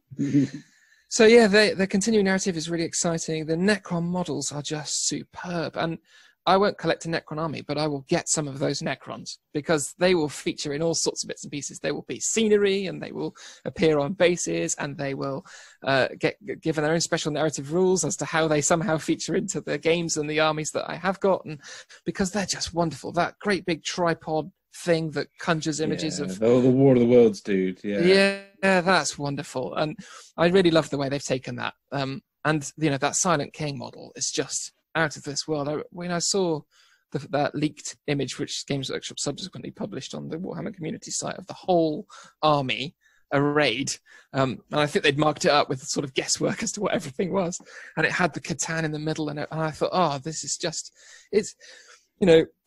So the continuing narrative is really exciting. The Necron models are just superb, and I won't collect a Necron army, but I will get some of those Necrons, because they will feature in all sorts of bits and pieces. They will be scenery, and they will appear on bases, and they will get given their own special narrative rules as to how they somehow feature into the games and the armies that I have gotten, because they're just wonderful. That great big tripod thing that conjures images of the War of the Worlds, dude. Yeah, that's wonderful, and I really love the way they've taken that. And that Silent King model is just out of this world. When I saw that leaked image, which Games Workshop subsequently published on the Warhammer community site, of the whole army arrayed, and I think they'd marked it up with sort of guesswork as to what everything was, and it had the Catan in the middle, and I thought, this is just, it's.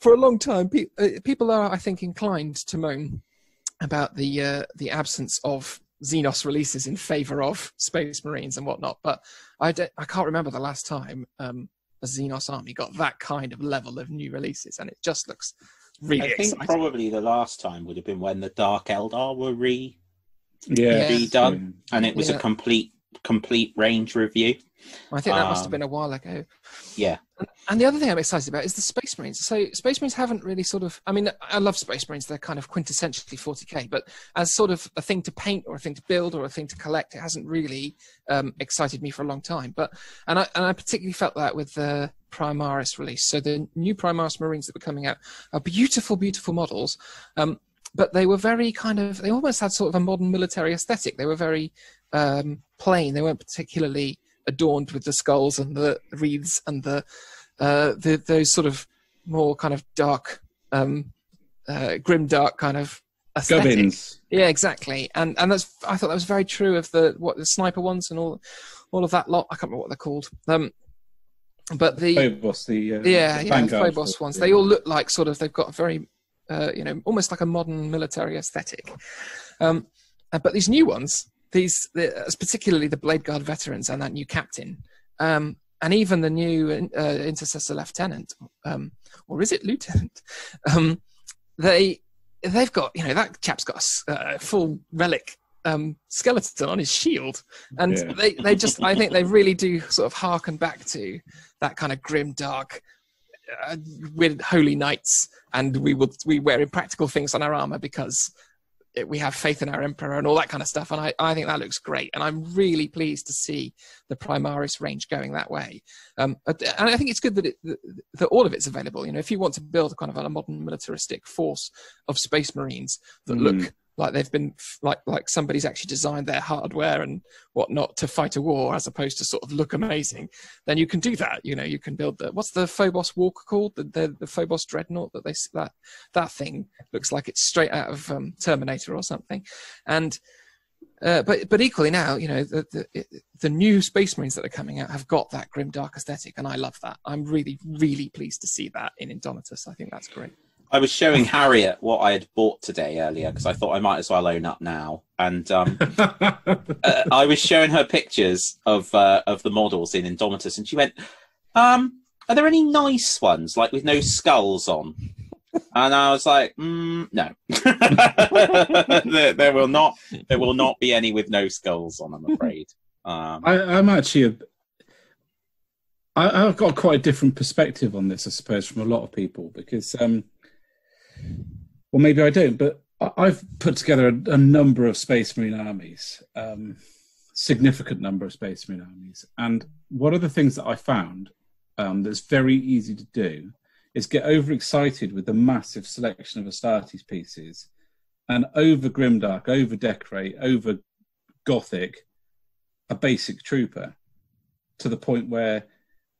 For a long time, people are, I think, inclined to moan about the absence of Xenos releases in favour of Space Marines and whatnot. But I can't remember the last time a Xenos army got that kind of level of new releases, and it just looks really exciting. I think probably the last time would have been when the Dark Eldar were redone, and it was a complete range review. I think that must have been a while ago. Yeah. And the other thing I'm excited about is the Space Marines. So Space Marines haven't really I love Space Marines. They're kind of quintessentially 40k, but as sort of a thing to paint or a thing to build or a thing to collect, it hasn't really excited me for a long time. And I particularly felt that with the Primaris release. So the new Primaris Marines that were coming out are beautiful, beautiful models. But they were very they almost had sort of a modern military aesthetic. They were very plain. They weren't particularly adorned with the skulls and the wreaths and those sort of more kind of dark, grim dark kind of aesthetic. Gubbins. Yeah, exactly. And I thought that was very true of the sniper ones and all of that lot. I can't remember what they're called. But the Phobos, the Phobos ones. They all look like sort of, they've got a very almost like a modern military aesthetic. But these new ones, particularly the Blade Guard veterans and that new captain, and even the new intercessor lieutenant, or is it lieutenant? They've got, that chap's got a full relic skeleton on his shield, and they just, I think they really do sort of harken back to that kind of grim, dark. We're holy knights, and we wear impractical things on our armor because we have faith in our emperor and all that kind of stuff. And I think that looks great, and I'm really pleased to see the Primaris range going that way. And I think it's good that all of it's available. If you want to build a kind of a modern militaristic force of Space Marines that look like they've been like somebody's actually designed their hardware and whatnot to fight a war, as opposed to sort of look amazing, then you can do that. You can build what's the Phobos Walker called? The Phobos Dreadnought that thing looks like it's straight out of Terminator or something. And but equally now, the new Space Marines that are coming out have got that grimdark aesthetic, and I love that. I'm really, really pleased to see that in Indomitus. I think that's great. I was showing Harriet what I had bought today earlier because I thought I might as well own up now, and I was showing her pictures of the models in Indomitus, and she went, "Are there any nice ones, like with no skulls on?" And I was like, "No, there will not be any with no skulls on, I'm afraid." I'm actually I've got quite a different perspective on this, I suppose, from a lot of people, because well, maybe I don't, but I've put together a number of Space Marine armies, significant number of Space Marine armies. And one of the things that I found that's very easy to do is get overexcited with the massive selection of Astartes pieces and over grimdark, over decorate, over gothic a basic trooper, to the point where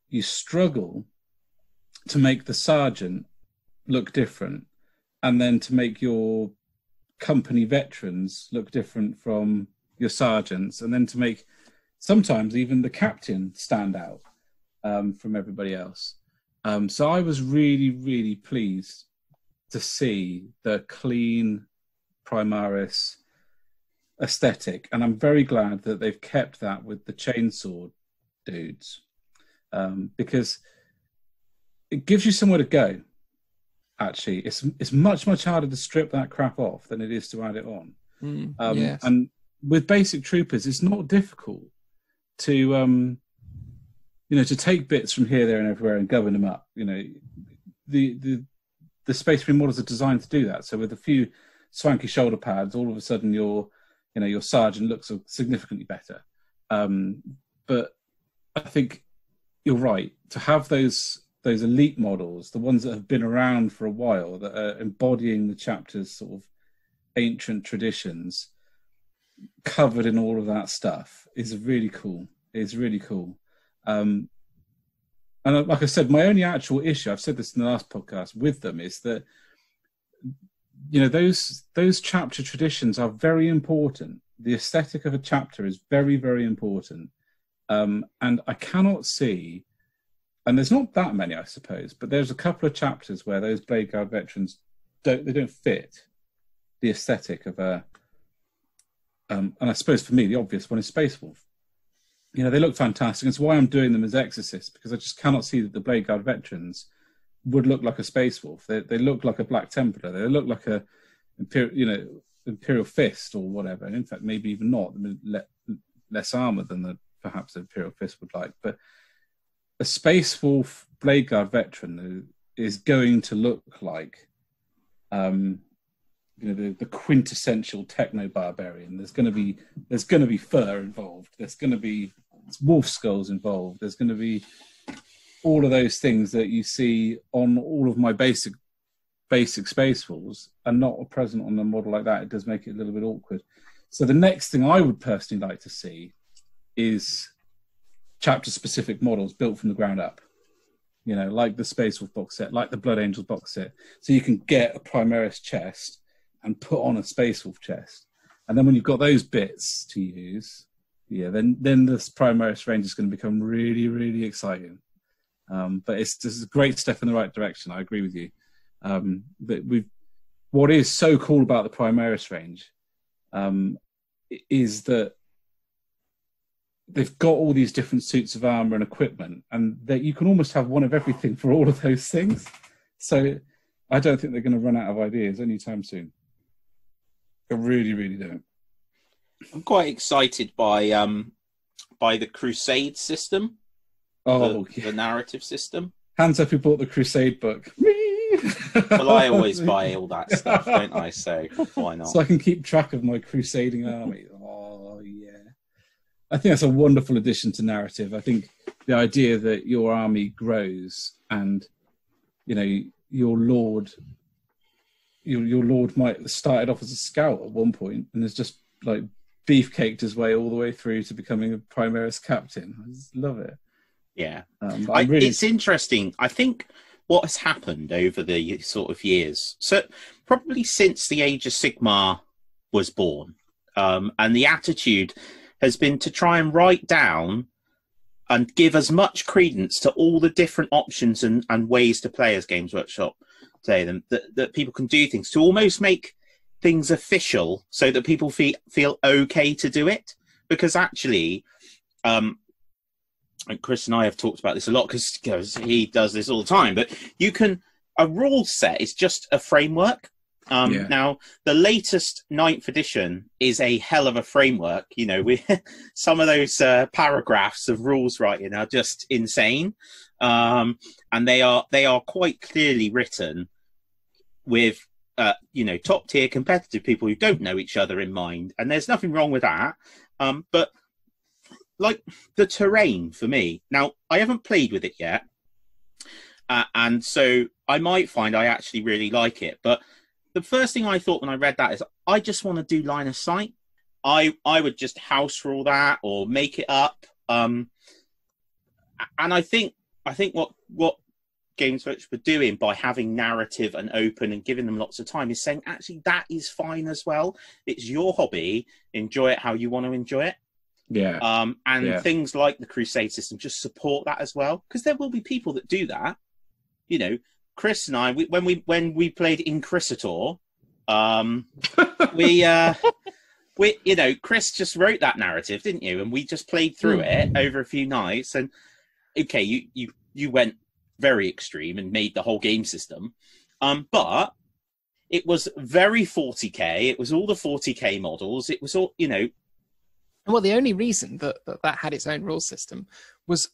you struggle to make the sergeant look different, and then to make your company veterans look different from your sergeants, and then to make sometimes even the captain stand out from everybody else. So I was really, really pleased to see the clean Primaris aesthetic, and I'm very glad that they've kept that with the chainsaw dudes, because it gives you somewhere to go. Actually, it's much harder to strip that crap off than it is to add it on. Yes. And with basic troopers, it's not difficult to to take bits from here, there, and everywhere and govern them up. The Space Marine models are designed to do that. So with a few swanky shoulder pads, all of a sudden your sergeant looks significantly better. But I think you're right to have those elite models, the ones that have been around for a while, that are embodying the chapter's sort of ancient traditions, covered in all of that stuff, is really cool. It's really cool. And like I said, my only actual issue, I've said this in the last podcast, with them is that those chapter traditions are very important. The aesthetic of a chapter is very, very important. And I cannot see, and there's not that many, I suppose, but there's a couple of chapters where those Blade Guard veterans don't fit the aesthetic of a. And I suppose for me, the obvious one is Space Wolf. They look fantastic. It's why I'm doing them as Exorcists, because I just cannot see that the Blade Guard veterans would look like a Space Wolf. They look like a Black Templar. They look like a Imperial Fist or whatever. And in fact, maybe even not. Less armor than perhaps the Imperial Fist would like. But a Space Wolf Blade Guard veteran is going to look like the quintessential techno barbarian. There's going to be fur involved. There's going to be wolf skulls involved. There's going to be all of those things that you see on all of my basic Space Wolves are not present on a model like that. It does make it a little bit awkward. So the next thing I would personally like to see is chapter-specific models built from the ground up. Like the Space Wolf box set, like the Blood Angels box set. So you can get a Primaris chest and put on a Space Wolf chest. And then when you've got those bits to use, then this Primaris range is going to become really, really exciting. But this is a great step in the right direction. I agree with you. But what is so cool about the Primaris range is that they've got all these different suits of armor and equipment, and that you can almost have one of everything for all of those things. So I don't think they're going to run out of ideas anytime soon. I really, really don't. I'm quite excited by the Crusade system. The narrative system. Hands up who bought the Crusade book. Well, I always buy all that stuff, don't I? So why not? So I can keep track of my crusading army. Oh, yeah. I think that's a wonderful addition to narrative. I think the idea that your army grows and, your lord your lord might have started off as a scout at one point and has just like beefcaked his way all the way through to becoming a Primaris captain. I just love it. Yeah. Really... It's interesting. I think what has happened over the sort of years, so probably since the Age of Sigmar was born, and the attitude has been to try and write down and give as much credence to all the different options and ways to play as Games Workshop say them, that people can do things to almost make things official so that people feel okay to do it. Because actually, and Chris and I have talked about this a lot because he does this all the time, but a rule set is just a framework. Now, the latest 9th edition is a hell of a framework. You know, some of those paragraphs of rules writing are just insane, and they are quite clearly written with top tier competitive people who don't know each other in mind, and there's nothing wrong with that. But like the terrain for me, now I haven't played with it yet, and so I might find I actually really like it, but the first thing I thought when I read that is I just want to do line of sight. I would just house rule that or make it up. And I think what Games Workshop were doing by having narrative and open and giving them lots of time is saying, actually, that is fine as well. It's your hobby. Enjoy it how you want to enjoy it. Yeah. Things like the Crusade system just support that as well. Because there will be people that do that. You know, Chris and I, when we played Inquisitor, Chris just wrote that narrative, didn't you? And we just played through it over a few nights. And okay, you went very extreme and made the whole game system, but it was very 40k. It was all the 40k models. It was all, you know. Well, the only reason that had its own rule system was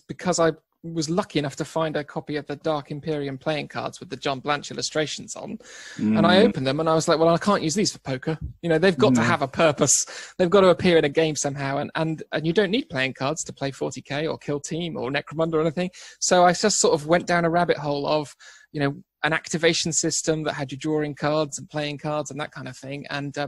because I was lucky enough to find a copy of the Dark Imperium playing cards with the John Blanche illustrations on, and I opened them and I was like, well, I can't use these for poker. You know, they've got to have a purpose. They've got to appear in a game somehow, and you don't need playing cards to play 40k or Kill Team or Necromunda or anything. So I just sort of went down a rabbit hole of, you know, an activation system that had you drawing cards and playing cards and that kind of thing, and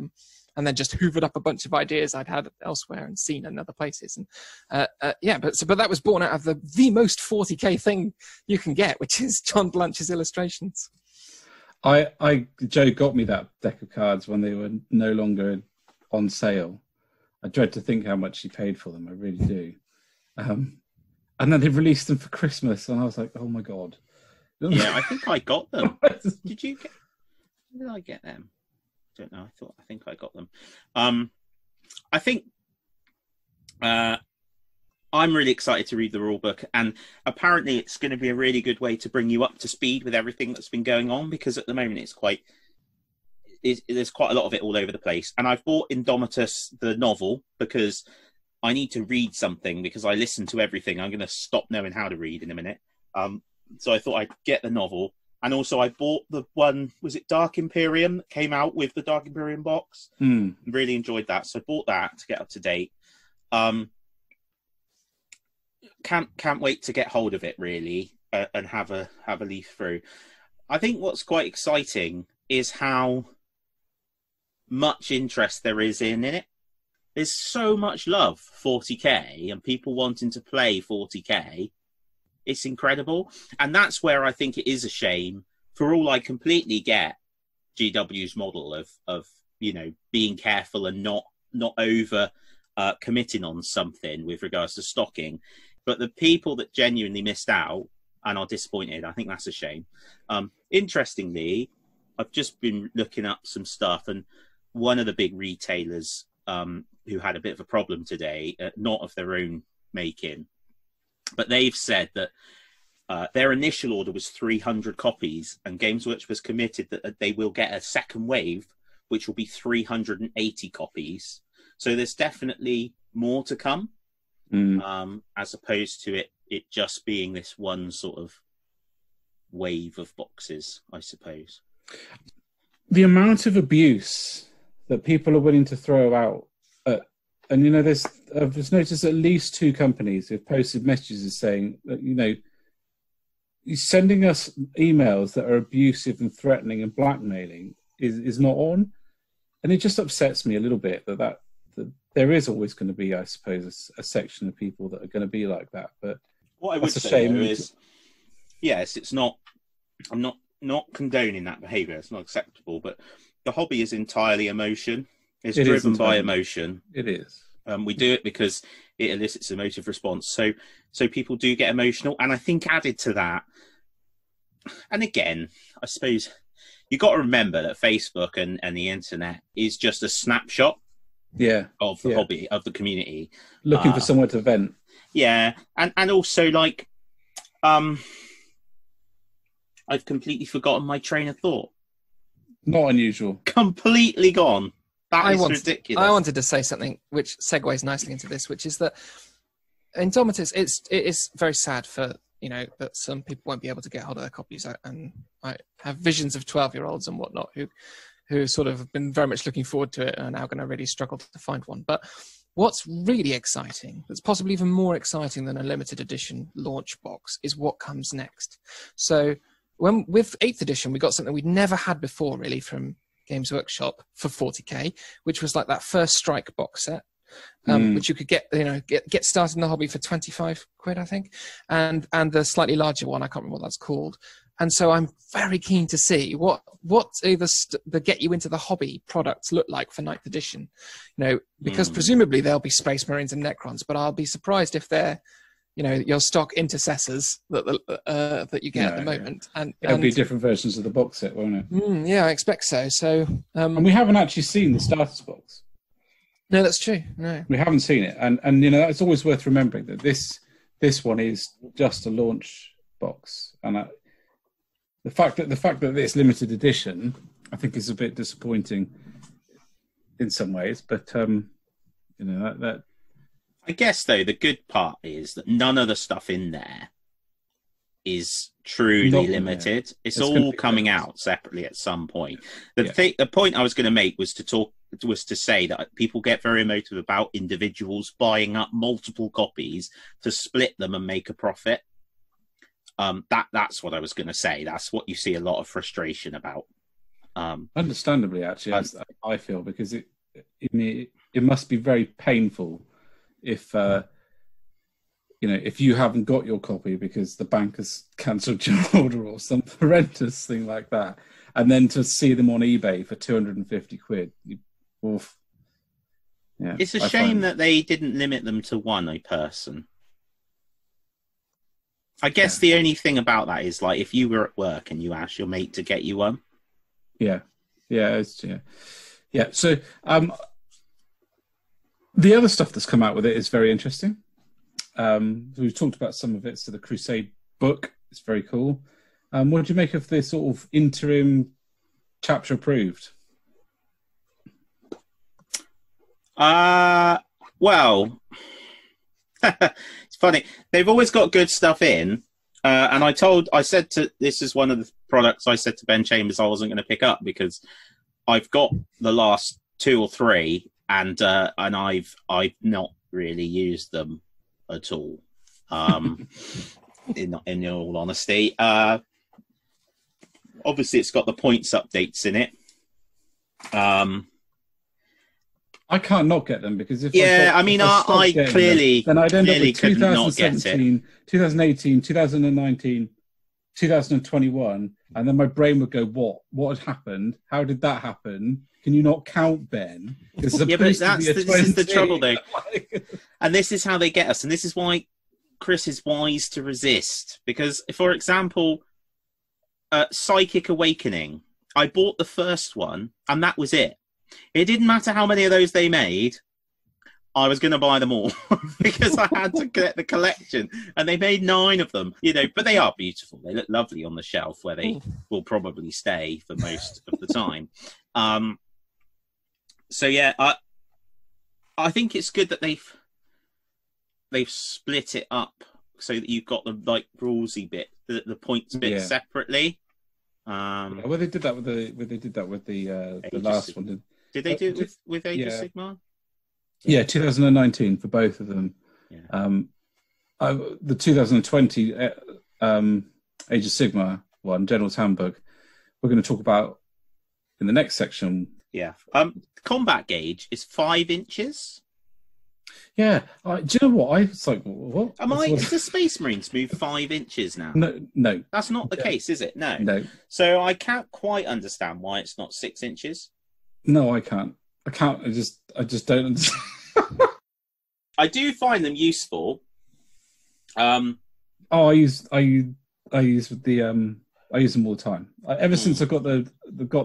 then just hoovered up a bunch of ideas I'd had elsewhere and seen in other places. And but that was born out of the most 40k thing you can get, which is John Blanche's illustrations. Joe got me that deck of cards when they were no longer on sale. I dread to think how much he paid for them. I really do. And then they released them for Christmas, and I was like, oh my God. Yeah, I think I got them. Did I get them? Don't know. I think I got them. I think I'm really excited to read the rule book, and apparently it's going to be a really good way to bring you up to speed with everything that's been going on, because at the moment there's quite a lot of it all over the place. And I've bought Indomitus, the novel, because I need to read something, because I listen to everything. I'm going to stop knowing how to read in a minute. So I thought I'd get the novel. And also I bought the one, was it Dark Imperium, that came out with the Dark Imperium box? Really enjoyed that. So I bought that to get up to date. Can't wait to get hold of it, really, and have a leaf through. I think what's quite exciting is how much interest there is in it. There's so much love for 40k and people wanting to play 40k. It's incredible. And that's where I think it is a shame. For all I completely get GW's model of you know, being careful and not over committing on something with regards to stocking. But the people that genuinely missed out and are disappointed, I think that's a shame. Interestingly, I've just been looking up some stuff, and one of the big retailers who had a bit of a problem today, not of their own making, but they've said that their initial order was 300 copies, and Games Workshop was committed that they will get a second wave, which will be 380 copies. So there's definitely more to come, as opposed to it just being this one sort of wave of boxes, I suppose. The amount of abuse that people are willing to throw out, and you know, I've just noticed at least 2 companies have posted messages saying that, you know, sending us emails that are abusive and threatening and blackmailing is not on, and it just upsets me a little bit that there is always going to be, I suppose, a section of people that are going to be like that. But what I would say though is, yes, it's not. I'm not condoning that behaviour. It's not acceptable. But the hobby is entirely emotion. It's driven by emotion. It is. We do it because it elicits emotive response. So people do get emotional, and I think added to that, and again, I suppose you got to remember that Facebook and the internet is just a snapshot. Of the hobby, of the community, looking for somewhere to vent. And also, like, I've completely forgotten my train of thought. Not unusual. Completely gone. That is ridiculous. I wanted to say something which segues nicely into this, which is that in Domitus, it is very sad for, that some people won't be able to get hold of their copies, and I have visions of 12-year-olds and whatnot who sort of have been very much looking forward to it and are now going to really struggle to find one. But what's really exciting, that's possibly even more exciting than a limited edition launch box, is what comes next. So with 8th edition, we got something we'd never had before, really, from Games Workshop for 40k, which was like that First Strike box set, which you could get started in the hobby for 25 quid, I think, and the slightly larger one, I can't remember what that's called. And so I'm very keen to see what the get you into the hobby products look like for 9th edition, because presumably there'll be Space Marines and Necrons, but I'll be surprised if they're, your stock intercessors that you get at the moment. And there'll be different versions of the box set, won't it? Yeah, I expect so. So, and we haven't actually seen the starters box. No, that's true. No, we haven't seen it, and it's always worth remembering that this one is just a launch box, and the fact that it's limited edition, I think, is a bit disappointing in some ways. But that. I guess though the good part is that none of the stuff in there is truly limited. It's all coming out separately at some point. The point I was going to make was to say that people get very emotive about individuals buying up multiple copies to split them and make a profit. That's what I was going to say. That's what you see a lot of frustration about. Understandably, actually, I feel, because it must be very painful if if you haven't got your copy because the bank has cancelled your order or some horrendous thing like that, and then to see them on eBay for 250 quid. It's a shame that they didn't limit them to one person. I guess the only thing about that is, like, if you were at work and you asked your mate to get you one. So the other stuff that's come out with it is very interesting. We've talked about some of it. So the Crusade book is very cool. What did you make of the sort of interim chapter approved? Well, it's funny. They've always got good stuff in. This is one of the products I said to Ben Chambers I wasn't going to pick up because I've got the last 2 or 3 and I've not really used them at all. In all honesty, obviously it's got the points updates in it. I can't not get them because I clearly then I'd end up with could not get it. 2018, 2019, 2021, and then my brain would go, "What had happened? How did that happen? Can you not count, Ben?" This is the trouble, though, and this is how they get us, and this is why Chris is wise to resist. Because, for example, Psychic Awakening, I bought the first one, and that was it. It didn't matter how many of those they made. I was going to buy them all because I had to get the collection, and they made 9 of them. But they are beautiful. They look lovely on the shelf, where they will probably stay for most of the time. So yeah, I think it's good that they've split it up so that you've got the rulesy bit, the points bit separately. Well, they did that with the last one. Did they do it with Age of Sigmar? Yeah, 2019 for both of them. Yeah. The 2020 Age of Sigmar one, General's Handbook. We're going to talk about in the next section. Yeah. Combat gauge is 5 inches. Yeah. Do you know what? I was like, what? Is the Space Marines move 5 inches now? No. That's not the case, is it? No. No. So I can't quite understand why it's not 6 inches. No, I can't. I just don't understand. I do find them useful. I use them all the time. Ever since I got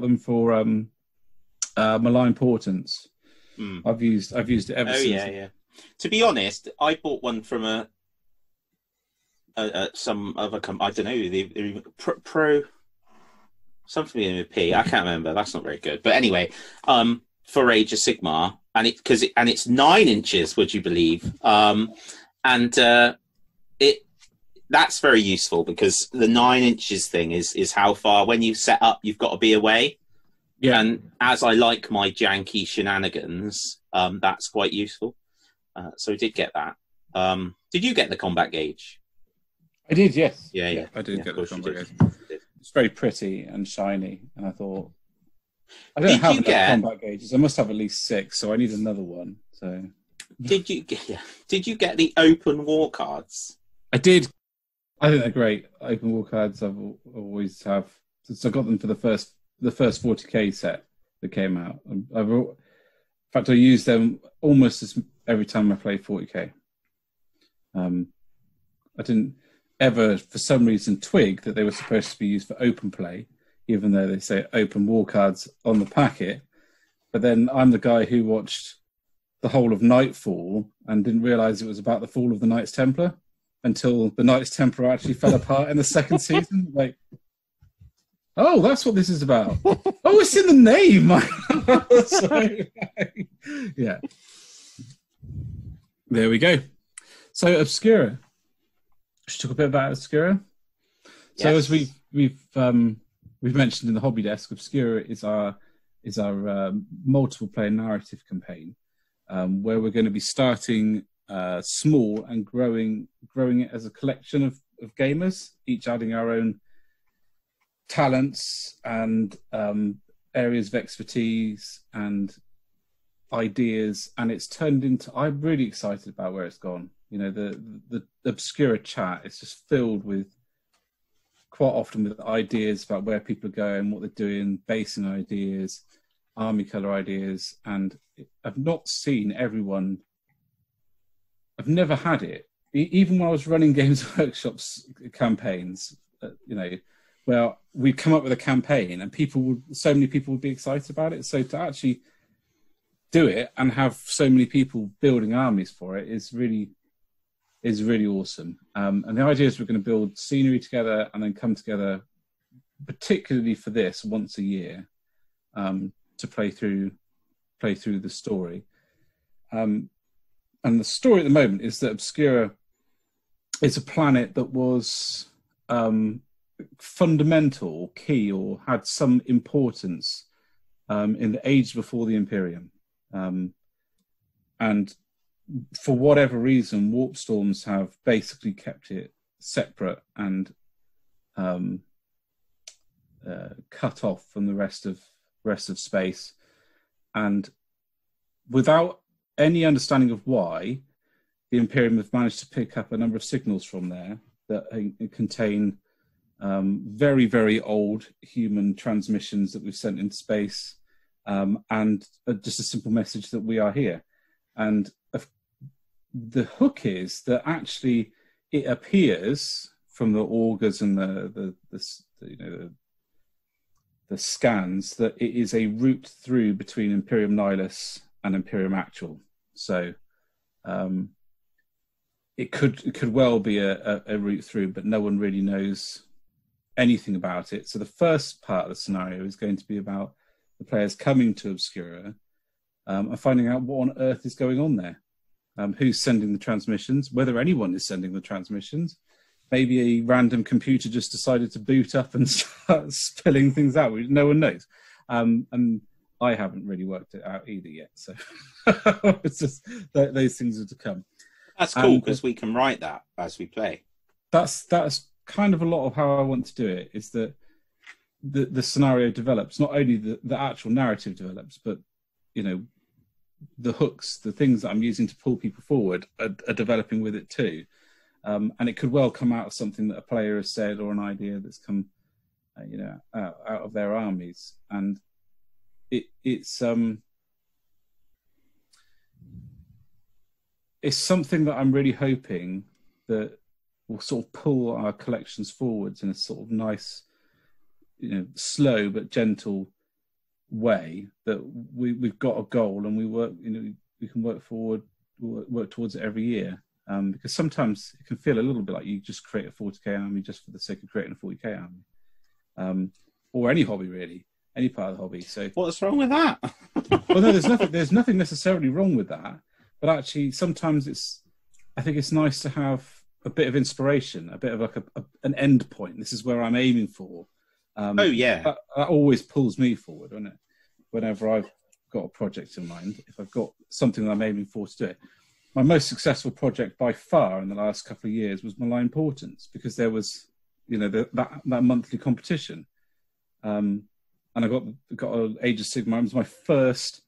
them for malign portents. I've used it ever since. Yeah. To be honest, I bought one from some other company. I don't know, the Pro something with P. I can't remember. That's not very good. But anyway, for Age of Sigmar, and it's 9 inches. Would you believe? That's very useful because the 9 inches thing is how far when you set up you've got to be away. Yeah. And as I like my janky shenanigans, that's quite useful. So I did get that. Did you get the combat gauge? I did, yes. Yeah. I did get the combat gauge. It's very pretty and shiny, and I thought, I don't have enough combat gauges. I must have at least 6, so I need another one. So, did you get the open war cards? I did. I think they're great. Open war cards. I've always have since I got them for the first 40k set that came out. In fact, I use them almost every time I play 40k. I didn't ever, for some reason, twig that they were supposed to be used for open play, even though they say open war cards on the packet. But then I'm the guy who watched the whole of Nightfall and didn't realise it was about the fall of the Knights Templar until the Knights Templar actually fell apart in the second season. Like, oh, that's what this is about. Oh, it's in the name. So, yeah. There we go. So Obscura. Should talk a bit about Obscura. Yes. So as we've mentioned in the hobby desk, Obscura is our multiple player narrative campaign, where we're going to be starting small and growing it as a collection of gamers, each adding our own talents and areas of expertise and ideas, and it's turned into. I'm really excited about where it's gone. You know, the Obscura chat is just filled with, quite often, with ideas about where people are going, what they're doing, basing ideas, army colour ideas, and I've not seen everyone. I've never had it, even when I was running Games Workshops campaigns. You know, where we'd come up with a campaign and so many people would be excited about it. So to actually do it and have so many people building armies for it is really awesome. And the idea is we're going to build scenery together and then come together, particularly for this, once a year, to play through the story. And the story at the moment is that Obscura is a planet that was fundamental, key, or had some importance in the age before the Imperium. And for whatever reason, warp storms have basically kept it separate and cut off from the rest of space. And without any understanding of why, the Imperium have managed to pick up a number of signals from there that contain very, very old human transmissions that we've sent into space, and just a simple message that we are here. And the hook is that actually it appears from the augurs and the scans that it is a route through between Imperium Nihilus and Imperium Actual. So it could well be a route through, but no one really knows anything about it. So the first part of the scenario is going to be about the players coming to Obscura and finding out what on earth is going on there. Who's sending the transmissions, whether anyone is sending the transmissions. Maybe a random computer just decided to boot up and start spilling things out. No one knows. And I haven't really worked it out either yet. So it's just those things are to come. That's cool because we can write that as we play. That's kind of a lot of how I want to do it, is that the scenario develops, not only the actual narrative develops, but, you know, the hooks, the things that I'm using to pull people forward are developing with it too. And it could well come out of something that a player has said, or an idea that's come, you know, out of their armies. And it's something that I'm really hoping that will sort of pull our collections forwards in a sort of nice, you know, slow but gentle way, that we've got a goal and we work, you know, we can work towards it every year. Because sometimes it can feel a little bit like you just create a 40k army just for the sake of creating a 40k army, or any hobby really, any part of the hobby. So what's wrong with that? Well, no, there's nothing necessarily wrong with that, but actually sometimes I think it's nice to have a bit of inspiration, a bit of like an end point. This is where I'm aiming for. Oh yeah, that always pulls me forward, doesn't it? Whenever I've got a project in mind, if I've got something that I'm aiming for to do it. My most successful project by far in the last couple of years was Malign Portents, because there was, you know, that monthly competition, and I got an Age of Sigmar. It was my first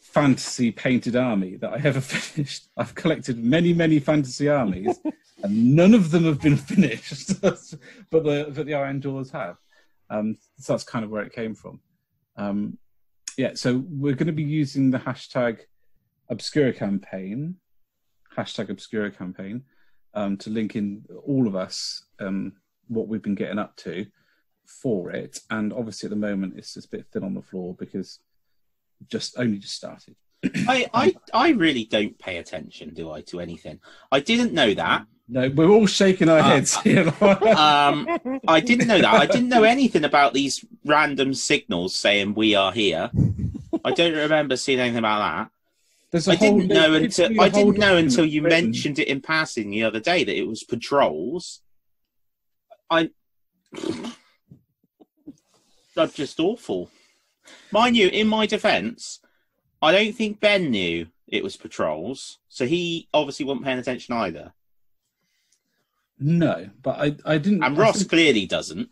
fantasy painted army that I ever finished. I've collected many fantasy armies, and none of them have been finished, but the Iron Jaws have. So that's kind of where it came from. Yeah, so we're going to be using the hashtag Obscura campaign, to link in all of us what we've been getting up to for it. And obviously at the moment it's just a bit thin on the floor because we've only just started. I really don't pay attention, do I, to anything. I didn't know that. No, we're all shaking our heads here. I didn't know that. I didn't know anything about these random signals saying we are here. I don't remember seeing anything about that. I didn't know until you mentioned it in passing the other day that it was patrols. I'm just awful. Mind you, in my defence, I don't think Ben knew it was patrols, so he obviously wasn't paying attention either. No, but I didn't. And Ross clearly doesn't.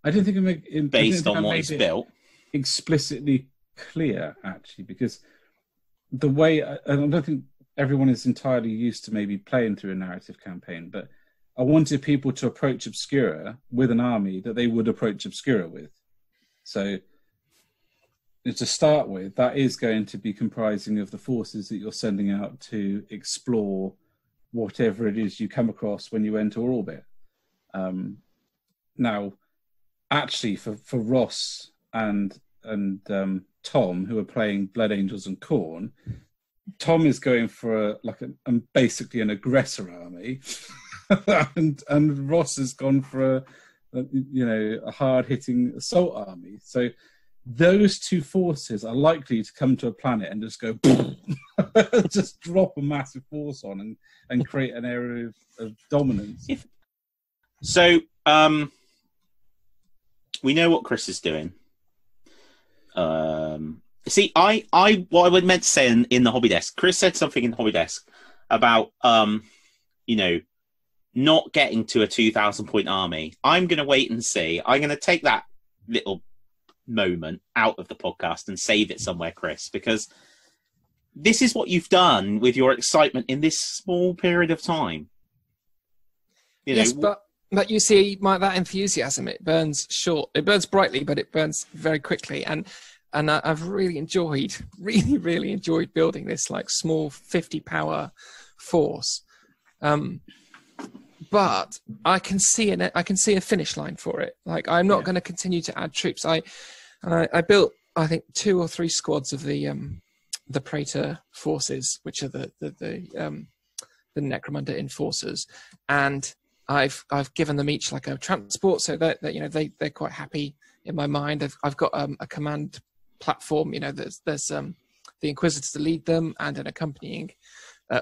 I didn't think it based on what he's built explicitly clear, actually, because the way I don't think everyone is entirely used to maybe playing through a narrative campaign, but I wanted people to approach Obscura with an army that they would approach Obscura with. So to start with, that is going to be comprising of the forces that you're sending out to explore whatever it is you come across when you enter orbit. Now, actually, for Ross and Tom, who are playing Blood Angels and Khorne, Tom is going for basically an aggressor army, and Ross has gone for a hard-hitting assault army. So those two forces are likely to come to a planet and just go, just drop a massive force on and create an area of dominance. So we know what Chris is doing. See, what I meant to say in the hobby desk, Chris said something in the hobby desk about not getting to a 2,000 point army. I'm going to wait and see. I'm going to take that little moment out of the podcast and save it somewhere, Chris, because this is what you've done with your excitement in this small period of time. Yes, but you see, that enthusiasm, it burns short. It burns brightly, but it burns very quickly. And I've really enjoyed building this small 50 power force. But I can see a finish line for it. I'm not going to continue to add troops. I built, I think, 2 or 3 squads of the Praetor forces, which are the Necromunda enforcers, and I've given them each a transport, so that they're quite happy in my mind. I've got a command platform. There's the Inquisitors to lead them and an accompanying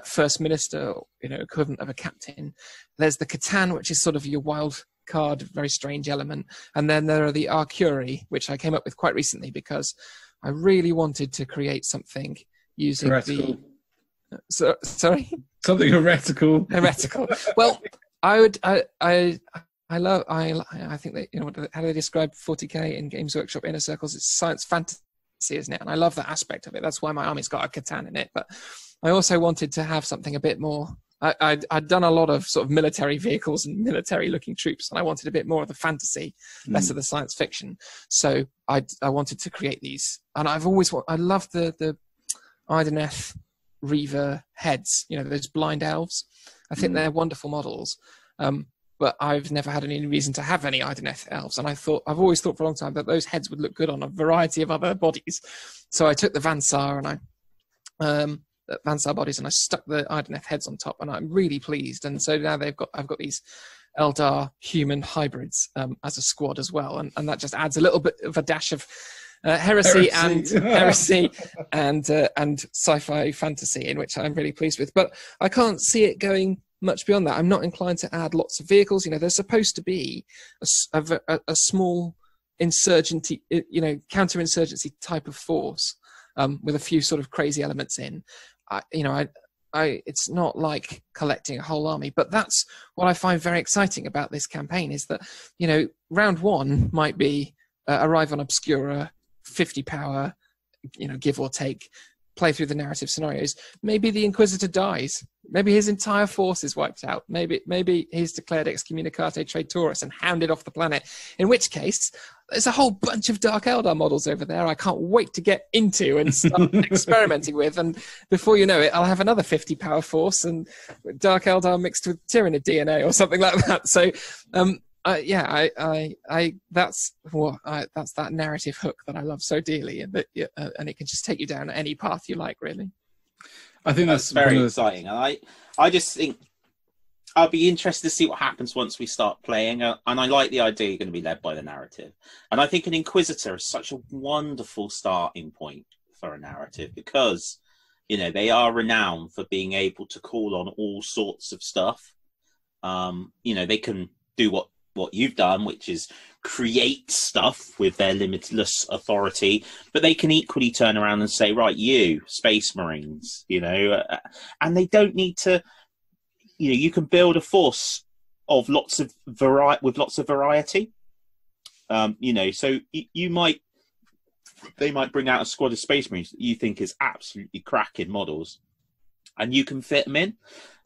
First Minister, equivalent of a captain. There's the Catan, which is sort of your wild card, very strange element, and then there are the Arcuri, which I came up with quite recently because I really wanted to create something using heretical. Sorry, something heretical. Heretical. Well, I I think that, how do they describe 40k in Games Workshop Inner Circles? It's science fantasy, isn't it? And I love that aspect of it. That's why my army's got a Catan in it. But I also wanted to have something a bit more. I'd done a lot of sort of military vehicles and military-looking troops, and I wanted a bit more of the fantasy, less of the science fiction. So I wanted to create these, and I love the Idoneth Reaver heads. Those blind elves. I think they're wonderful models. But I've never had any reason to have any Idoneth elves, and I've always thought for a long time that those heads would look good on a variety of other bodies. So I took the Vansar and Vansar bodies, and I stuck the Idoneth heads on top, and I'm really pleased. And so now I've got these Eldar human hybrids as a squad as well, and that just adds a little bit of a dash of heresy and sci-fi fantasy, in which I'm really pleased with. But I can't see it going much beyond that. I'm not inclined to add lots of vehicles. There's supposed to be a small insurgency, counterinsurgency type of force with a few sort of crazy elements in. It's not like collecting a whole army, but that's what I find very exciting about this campaign, is that, round one might be arrive on Obscura, 50 power, give or take, play through the narrative scenarios. Maybe the Inquisitor dies. Maybe his entire force is wiped out. Maybe he's declared excommunicate traitoris and hounded off the planet. In which case, there's a whole bunch of Dark Eldar models over there I can't wait to get into and start experimenting with. And before you know it, I'll have another 50 power force and Dark Eldar mixed with Tyranid DNA or something like that. So, that's that narrative hook that I love so dearly, and and it can just take you down any path you like, really. I think that's very exciting. And I just think I'll be interested to see what happens once we start playing. And I like the idea you're going to be led by the narrative. And I think an Inquisitor is such a wonderful starting point for a narrative, because, they are renowned for being able to call on all sorts of stuff. They can do what you've done, which is create stuff with their limitless authority, but they can equally turn around and say, right, you Space Marines, and they don't need to, you can build a force of lots of variety. So they might bring out a squad of Space Marines that you think is absolutely cracking models, and you can fit them in.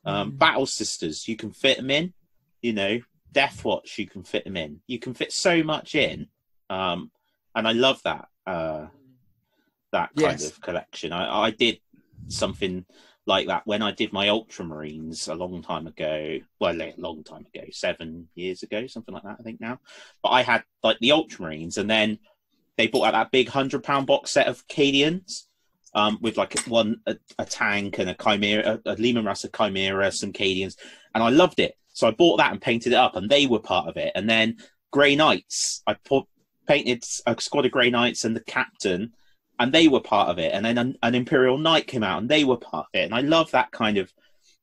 Battle Sisters, you can fit them in. Death Watch, you can fit them in. You can fit so much in, and I love that kind of collection. I did something like that when I did my Ultramarines a long time ago. Well, a long time ago, 7 years ago, something like that, I think now. But I had like the Ultramarines, and then they bought out that big £100 box set of Cadians with like a tank and a Chimera, a Lehman Russ, a Chimera, some Cadians, and I loved it. So I bought that and painted it up, and they were part of it. And then Grey Knights, I painted a squad of Grey Knights and the captain, and they were part of it. And then an Imperial Knight came out, and they were part of it. And I love that kind of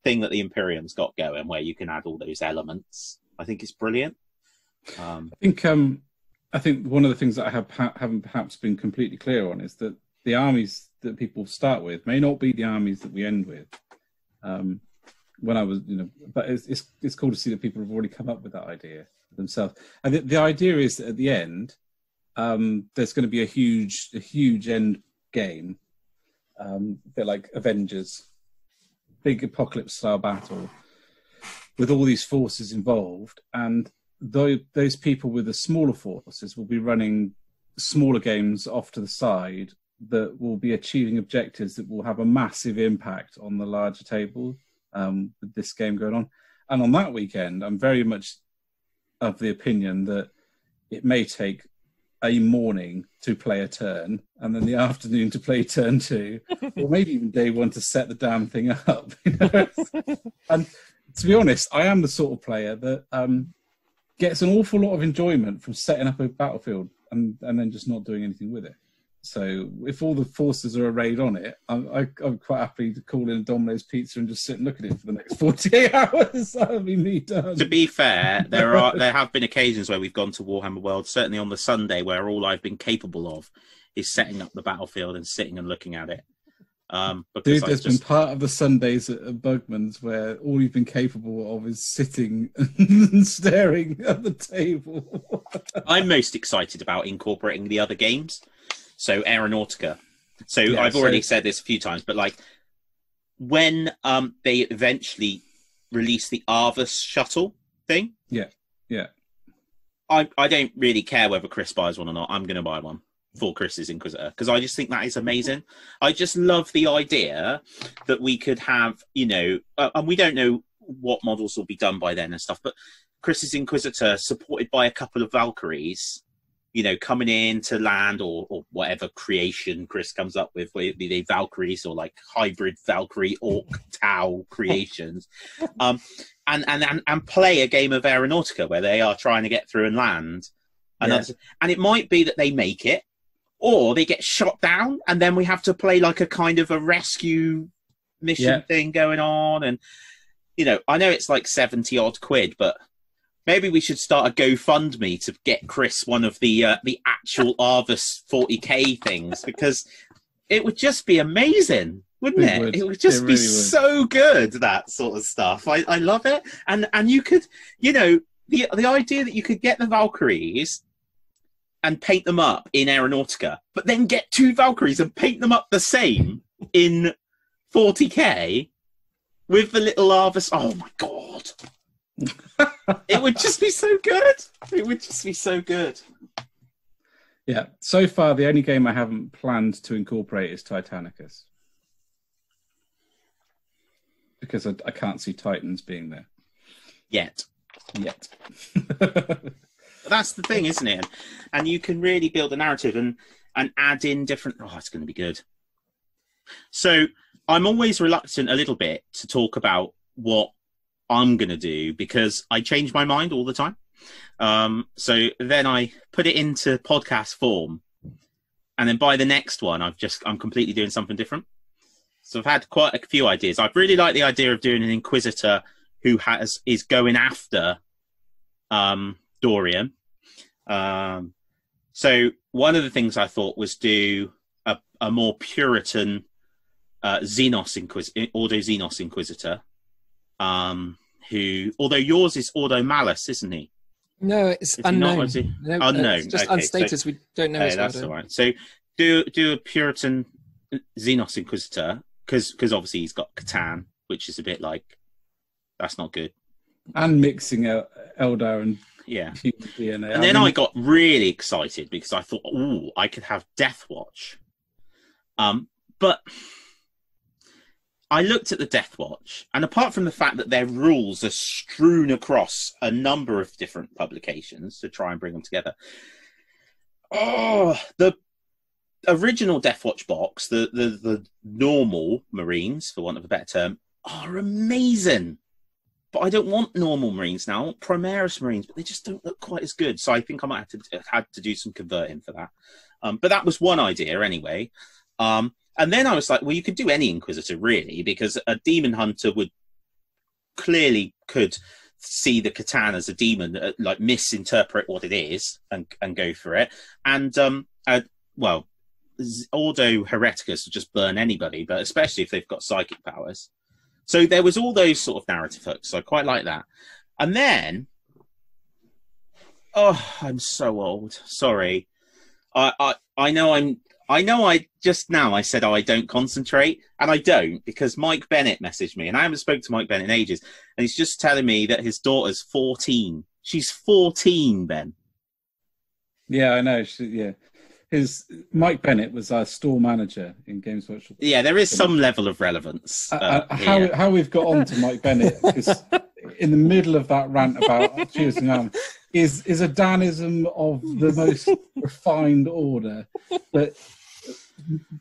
thing that the Imperium's got going, where you can add all those elements. I think it's brilliant. I think one of the things that I haven't perhaps been completely clear on is that the armies that people start with may not be the armies that we end with. When I was, but it's cool to see that people have already come up with that idea themselves. And the idea is that at the end, there's going to be a huge end game, a bit like Avengers, big apocalypse style battle with all these forces involved. And those people with the smaller forces will be running smaller games off to the side that will be achieving objectives that will have a massive impact on the larger table. With this game going on. And on that weekend, I'm very much of the opinion that it may take a morning to play a turn, and then the afternoon to play turn 2, or maybe even day 1 to set the damn thing up. And to be honest, I am the sort of player that gets an awful lot of enjoyment from setting up a battlefield and then just not doing anything with it. So if all the forces are arrayed on it, I'm quite happy to call in a Domino's pizza and just sit and look at it for the next 48 hours. That'll be me done. To be fair, there have been occasions where we've gone to Warhammer World, certainly on the Sunday, where all I've been capable of is setting up the battlefield and sitting and looking at it. Dude, there's been part of the Sundays at Bugman's where all you've been capable of is sitting and staring at the table. I'm most excited about incorporating the other games. So Aeronautica. So yeah, I've already said this a few times, but like when they eventually release the Arvus shuttle thing. Yeah. I don't really care whether Chris buys one or not. I'm going to buy one for Chris's Inquisitor because I just think that is amazing. I just love the idea that we could have, you know, and we don't know what models will be done by then and stuff, but Chris's Inquisitor supported by a couple of Valkyries, you know, coming in to land or whatever creation Chris comes up with, whether they Valkyries or like hybrid Valkyrie Orc Tau creations, and play a game of Aeronautica where they are trying to get through and land. And it might be that they make it, or they get shot down, and then we have to play like a kind of a rescue mission thing going on. And, you know, I know it's like 70 odd quid, but maybe we should start a GoFundMe to get Chris one of the actual Arvus 40k things, because it would just be amazing, wouldn't it? It would just be so good, that sort of stuff. I love it. And you could, you know, the idea that you could get the Valkyries and paint them up in Aeronautica, but then get 2 Valkyries and paint them up the same in 40k with the little Arvus. Oh my God. It would just be so good. It would just be so good. Yeah. So far, the only game I haven't planned to incorporate is Titanicus, because I can't see Titans being there yet. That's the thing, isn't it? And you can really build a narrative and add in different. Oh, it's going to be good. So I'm always reluctant a little bit to talk about what I'm going to do, because I change my mind all the time. So then I put it into podcast form, and then by the next one, I'm completely doing something different. So I've had quite a few ideas. I really like the idea of doing an Inquisitor who is going after Dorian. So one of the things I thought was do a more Puritan Ordo Xenos Inquisitor. Who, although yours is Ordo Malus, isn't he? No, it's unknown. Unknown. It's just unstated. So we don't know. That's all right. So do a Puritan Xenos Inquisitor, because obviously he's got Catan, which is a bit like, that's not good. And mixing Eldar and DNA. And then I got really excited because I thought, oh, I could have Death Watch. But I looked at the Death Watch, and apart from the fact that their rules are strewn across a number of different publications to try and bring them together, the original Death Watch box, the normal Marines, for want of a better term, are amazing. But I don't want normal Marines now. I want Primaris Marines, but they just don't look quite as good. So I think I might have to do some converting for that. But that was one idea anyway. And then I was like, well, you could do any Inquisitor, really, because a Demon Hunter could see the Catan as a demon, like misinterpret what it is and go for it. And, Ordo Hereticus will just burn anybody, but especially if they've got psychic powers. So there was all those sort of narrative hooks. So I quite like that. And then, I'm so old. Sorry. I know I just now I said, I don't concentrate, and I don't, because Mike Bennett messaged me, and I haven't spoken to Mike Bennett in ages, and he's just telling me that his daughter's 14. She's 14, Ben. Yeah, I know. Mike Bennett was our store manager in Games Workshop. Yeah, there is some level of relevance. How we've got on to Mike Bennett, because in the middle of that rant about choosing is a Danism of the most refined order. But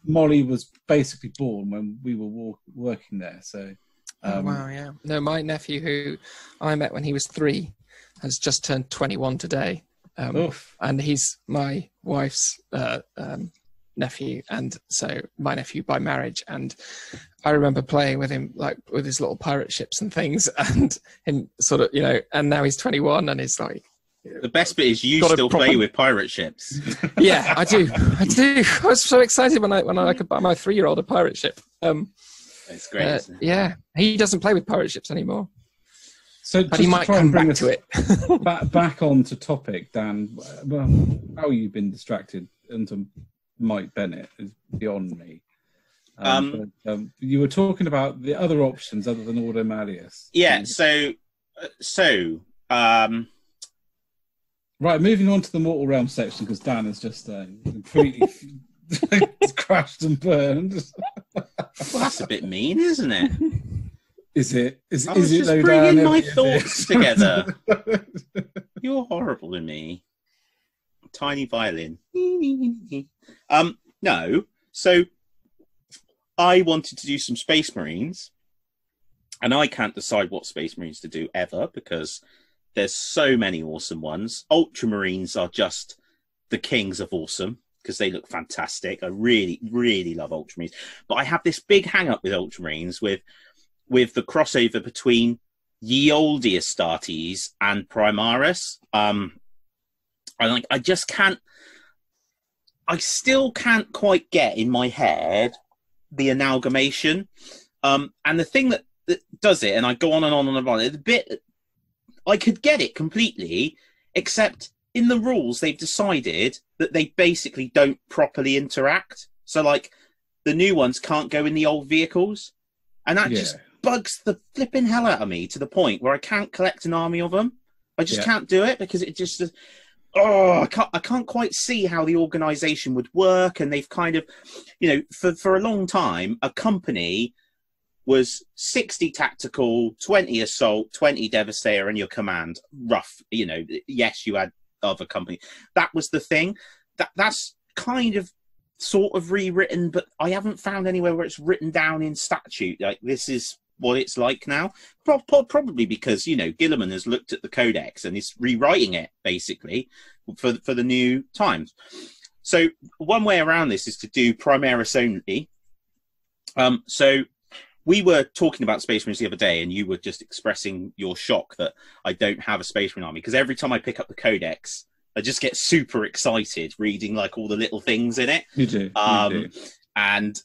Molly was basically born when we were working there. So, wow, yeah. No, my nephew, who I met when he was 3, has just turned 21 today. And he's my wife's nephew, and so my nephew by marriage. And I remember playing with him, like with his little pirate ships and things, and him sort of, and now he's 21 and he's like, The best bit is you Got a still proper- play with pirate ships. Yeah, I do. I was so excited when I could buy my 3-year-old a pirate ship. It's great, isn't it? Yeah, he doesn't play with pirate ships anymore, So but he might come back to it. back onto topic, Dan. Well, how you've been distracted into Mike Bennett is beyond me. You were talking about the other options other than Ordo Malleus. Yeah. Right, moving on to the Mortal Realm section because Dan has just completely crashed and burned. Well, that's a bit mean, isn't it? Is it? I was it just though, bringing Dan? my Is it? thoughts together. You're horrible to me. Tiny violin. No. So I wanted to do some Space Marines, and I can't decide what Space Marines to do ever because there's so many awesome ones. Ultramarines are just the kings of awesome because they look fantastic. I really, really love Ultramarines. But I have this big hang-up with Ultramarines with the crossover between Ye Olde Astartes and Primaris. I just can't... I still can't quite get in my head the amalgamation. And the thing that does it, and I go on and on and on, it's a bit... I could get it completely, except in the rules they've decided that they basically don't properly interact. So, like, the new ones can't go in the old vehicles, and that just bugs the flipping hell out of me to the point where I can't collect an army of them. I just can't do it because it just... I can't quite see how the organization would work, and they've kind of, for a long time, a company was 60 tactical, 20 assault, 20 devastator, and your command. Rough, yes, you had other company. That was the thing. That's kind of sort of rewritten, but I haven't found anywhere where it's written down in statute. Like, this is what it's like now. Probably because, Gilliman has looked at the codex and is rewriting it, basically, for the new times. So one way around this is to do Primaris only. So we were talking about Space Marines the other day, and you were just expressing your shock that I don't have a Space Marine army, because every time I pick up the Codex, I just get super excited reading like all the little things in it. You do. And,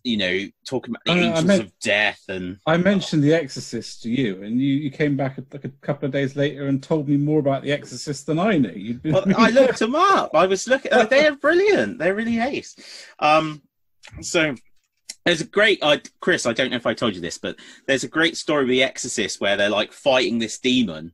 talking about the Angels of Death. And I mentioned The Exorcist to you, and you came back like a couple of days later and told me more about The Exorcist than I knew. Well, I looked them up. I was looking. They're brilliant. They're really ace. So there's a great, Chris, I don't know if I told you this, but there's a great story with The Exorcist where they're like fighting this demon.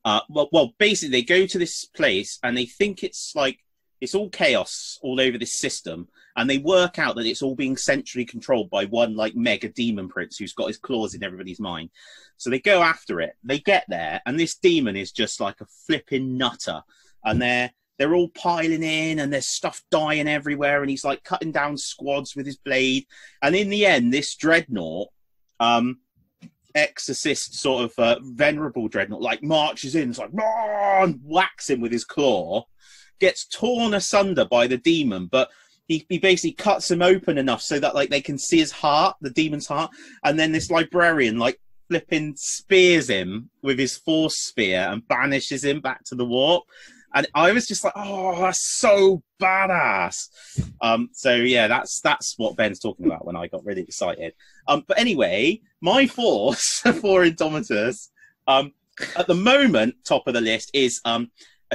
Well, basically they go to this place and they think it's like, it's all chaos all over this system. And they work out that it's all being centrally controlled by one like mega demon prince who's got his claws in everybody's mind. So they go after it. They get there, and this demon is just like a flipping nutter. And they're all piling in, and there's stuff dying everywhere. And he's like cutting down squads with his blade. And in the end, this dreadnought, exorcist sort of venerable dreadnought, like marches in, it's like and whacks him with his claw, gets torn asunder by the demon, but he basically cuts him open enough so that like they can see his heart, the demon's heart, and then this librarian like flipping spears him with his force spear and banishes him back to the warp. And I was just like, oh, that's so badass. So yeah, that's what Ben's talking about when I got really excited. But anyway, my force for Indomitus, at the moment, top of the list is a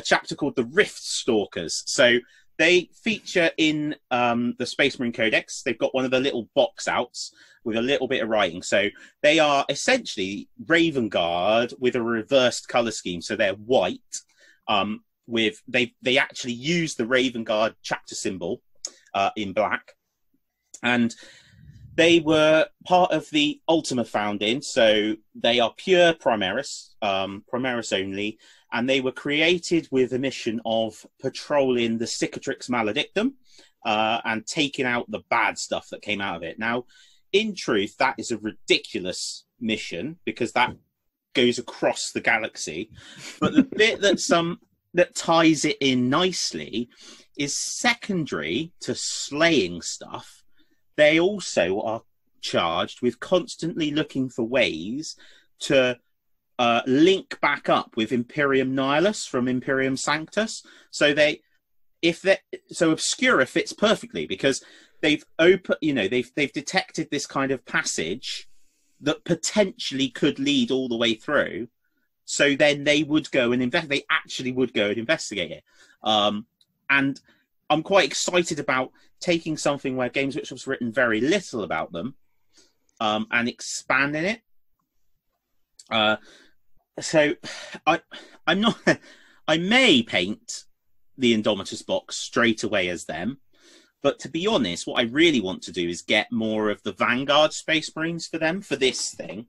chapter called the Rift Stalkers. So they feature in the Space Marine Codex. They've got one of the little box outs with a little bit of writing. So they are essentially Raven Guard with a reversed color scheme. So they're white. They actually use the Raven Guard chapter symbol in black. And they were part of the Ultima founding. So they are pure Primaris, Primaris only. And they were created with a mission of patrolling the Cicatrix Maledictum and taking out the bad stuff that came out of it. Now, in truth, that is a ridiculous mission because that goes across the galaxy. But the bit that ties it in nicely is secondary to slaying stuff. They also are charged with constantly looking for ways to link back up with Imperium Nihilus from Imperium Sanctus. So so Obscura fits perfectly because they've they've detected this kind of passage that potentially could lead all the way through. So then they would go and they actually would go and investigate it. And I'm quite excited about taking something where Games Workshop's written very little about them, and expanding it. So I'm not. I may paint the Indomitus box straight away as them, but to be honest, what I really want to do is get more of the Vanguard Space Marines for them for this thing,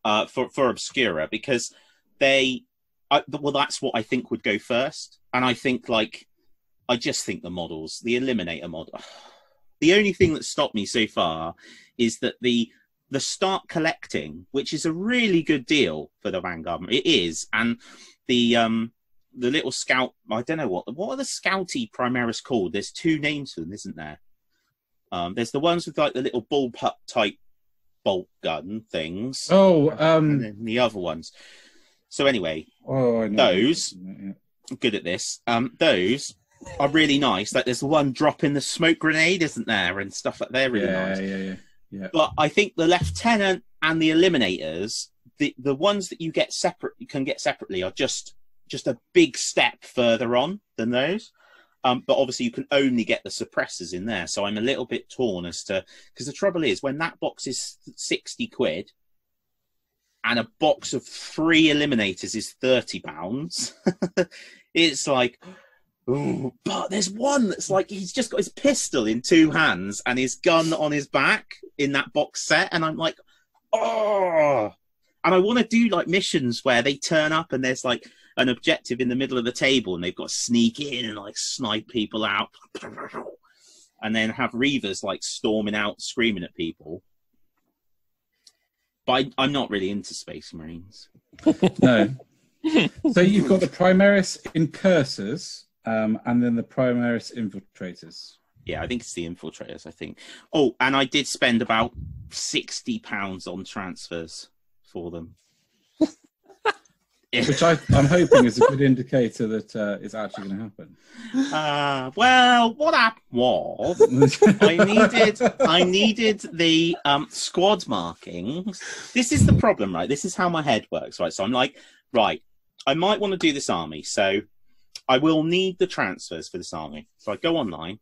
for Obscura, because well, that's what I think would go first, and I think I just think the models, the Eliminator model. The only thing that stopped me so far is that the start collecting, which is a really good deal for the Vanguard. It is, and the little scout. I don't know what are the Scouty Primaris called. There's two names for them, isn't there? There's the ones with like the little bullpup type bolt gun things. Oh, and then the other ones. So anyway, I know those. I'm good at this. Those are really nice. Like there's one dropping the smoke grenade, isn't there, and stuff like that. They're really nice. Yeah. But I think the Lieutenant and the Eliminators, the ones that you can get separately, are just a big step further on than those. But obviously you can only get the suppressors in there. So I'm a little bit torn as to, because the trouble is when that box is 60 quid and a box of 3 Eliminators is £30, it's like, ooh, but there's one that's like, he's just got his pistol in 2 hands and his gun on his back in that box set. And I'm like, oh, and I want to do like missions where they turn up and there's like an objective in the middle of the table and they've got to sneak in and like snipe people out and then have Reavers like storming out, screaming at people. But I'm not really into Space Marines. No. So you've got the Primaris Incursors, and then the Primaris Infiltrators. Yeah, I think it's the Infiltrators, I think. Oh, and I did spend about £60 on transfers for them. Which I'm hoping is a good indicator that it's actually going to happen. Well, what happened was I needed the squad markings. This is the problem, right? This is how my head works, right? So I'm like, right, I might want to do this army, so I will need the transfers for this army. So I go online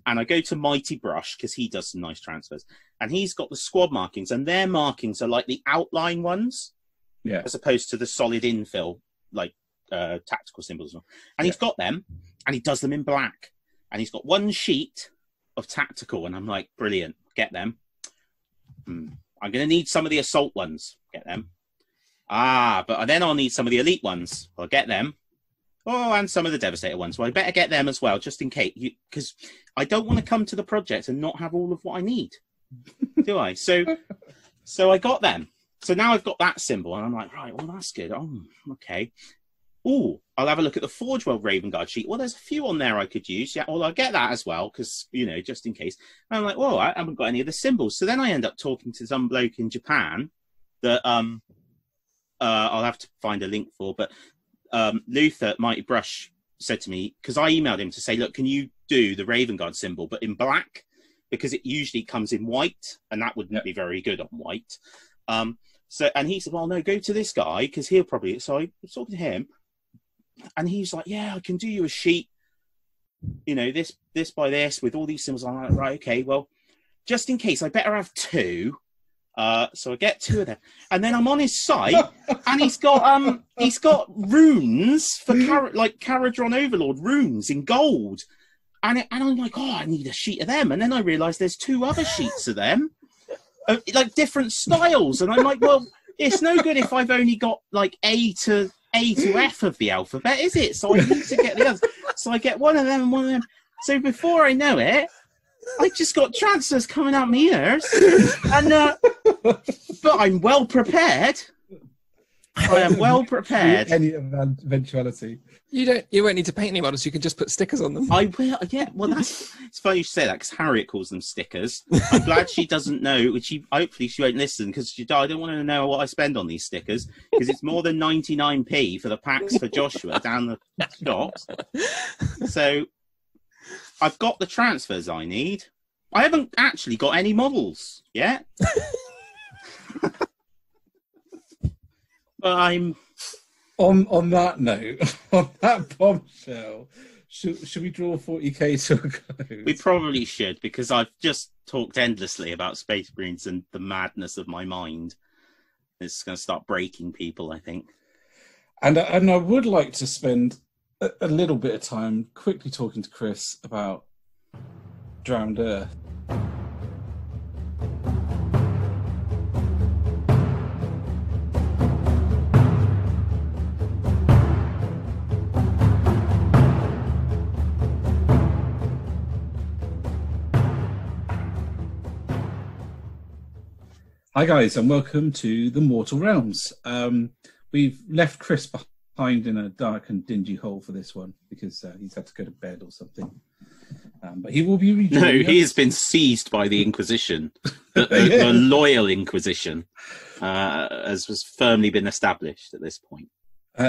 and I go to Mighty Brush because he does some nice transfers, and he's got the squad markings, and their markings are like the outline ones. Yeah. As opposed to the solid infill, like tactical symbols. And he's got them, and he does them in black. And he's got one sheet of tactical, and I'm like, brilliant, get them. I'm going to need some of the assault ones, get them. But then I'll need some of the elite ones. I'll get them. Oh, and some of the Devastator ones. Well, I better get them as well, just in case, because I don't want to come to the project and not have all of what I need, do I? So I got them. So now I've got that symbol, and I'm like, right, well, that's good. Oh, okay. Oh, I'll have a look at the Forge World Raven Guard sheet. Well, there's a few on there I could use. Yeah, well, I'll get that as well, because, just in case. And I'm like, well, I haven't got any of the symbols. So then I end up talking to some bloke in Japan that I'll have to find a link for. But Luther, Mighty Brush, said to me, because I emailed him to say, look, can you do the Raven Guard symbol, but in black? Because it usually comes in white, and that wouldn't be very good on white. And he said, well, no, go to this guy because he'll probably. So I was talking to him, and he's like, yeah, I can do you a sheet, this by this with all these symbols. I'm like, right, okay, well, just in case, I better have 2. So I get 2 of them, and then I'm on his site, and he's got runes for Caradron Overlord runes in gold, and I'm like, oh, I need a sheet of them, and then I realised there's 2 other sheets of them. Like different styles, and I'm like, well, it's no good if I've only got like A to F of the alphabet, is it? So I need to get the others. So I get one of them and one of them. So before I know it, I just got transfers coming out my ears, and but I'm well prepared. I am well prepared. Any eventuality. You won't need to paint any models. You can just put stickers on them. I will. Yeah. Well, it's funny you should say that because Harriet calls them stickers. I'm glad she doesn't know. Hopefully she won't listen because I don't want to know what I spend on these stickers because it's more than 99p for the packs for Joshua down the shops. So I've got the transfers I need. I haven't actually got any models yet. But I'm on that note, on that bombshell. Should we draw 40k to a close? We probably should because I've just talked endlessly about Space Marines and the madness of my mind. It's going to start breaking people, I think. And I would like to spend a little bit of time quickly talking to Chris about Drowned Earth. Hi guys, and welcome to the Mortal Realms. We've left Chris behind in a dark and dingy hole for this one because he's had to go to bed or something. But he will be rejoining us. He has been seized by the Inquisition, the loyal Inquisition, as was firmly been established at this point.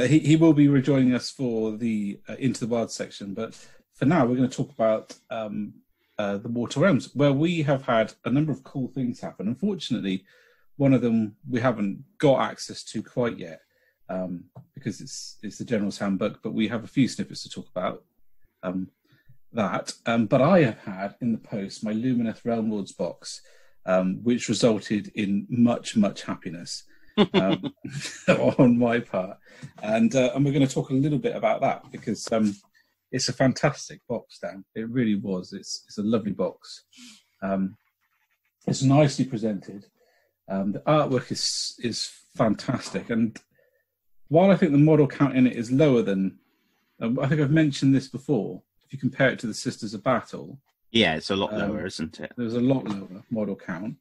He will be rejoining us for the Into the Wild section, but for now we're going to talk about the Mortal Realms, where we have had a number of cool things happen. Unfortunately, one of them we haven't got access to quite yet because it's the General's Handbook, but we have a few snippets to talk about that. But I have had in the post my Lumineth Realm Lords box, which resulted in much happiness on my part. And we're going to talk a little bit about that because it's a fantastic box, Dan. It really was. It's a lovely box. It's nicely presented. The artwork is fantastic. And while I think the model count in it is lower than, I think I've mentioned this before, if you compare it to the Sisters of Battle. Yeah, it's a lot lower, isn't it? There's a lot lower model count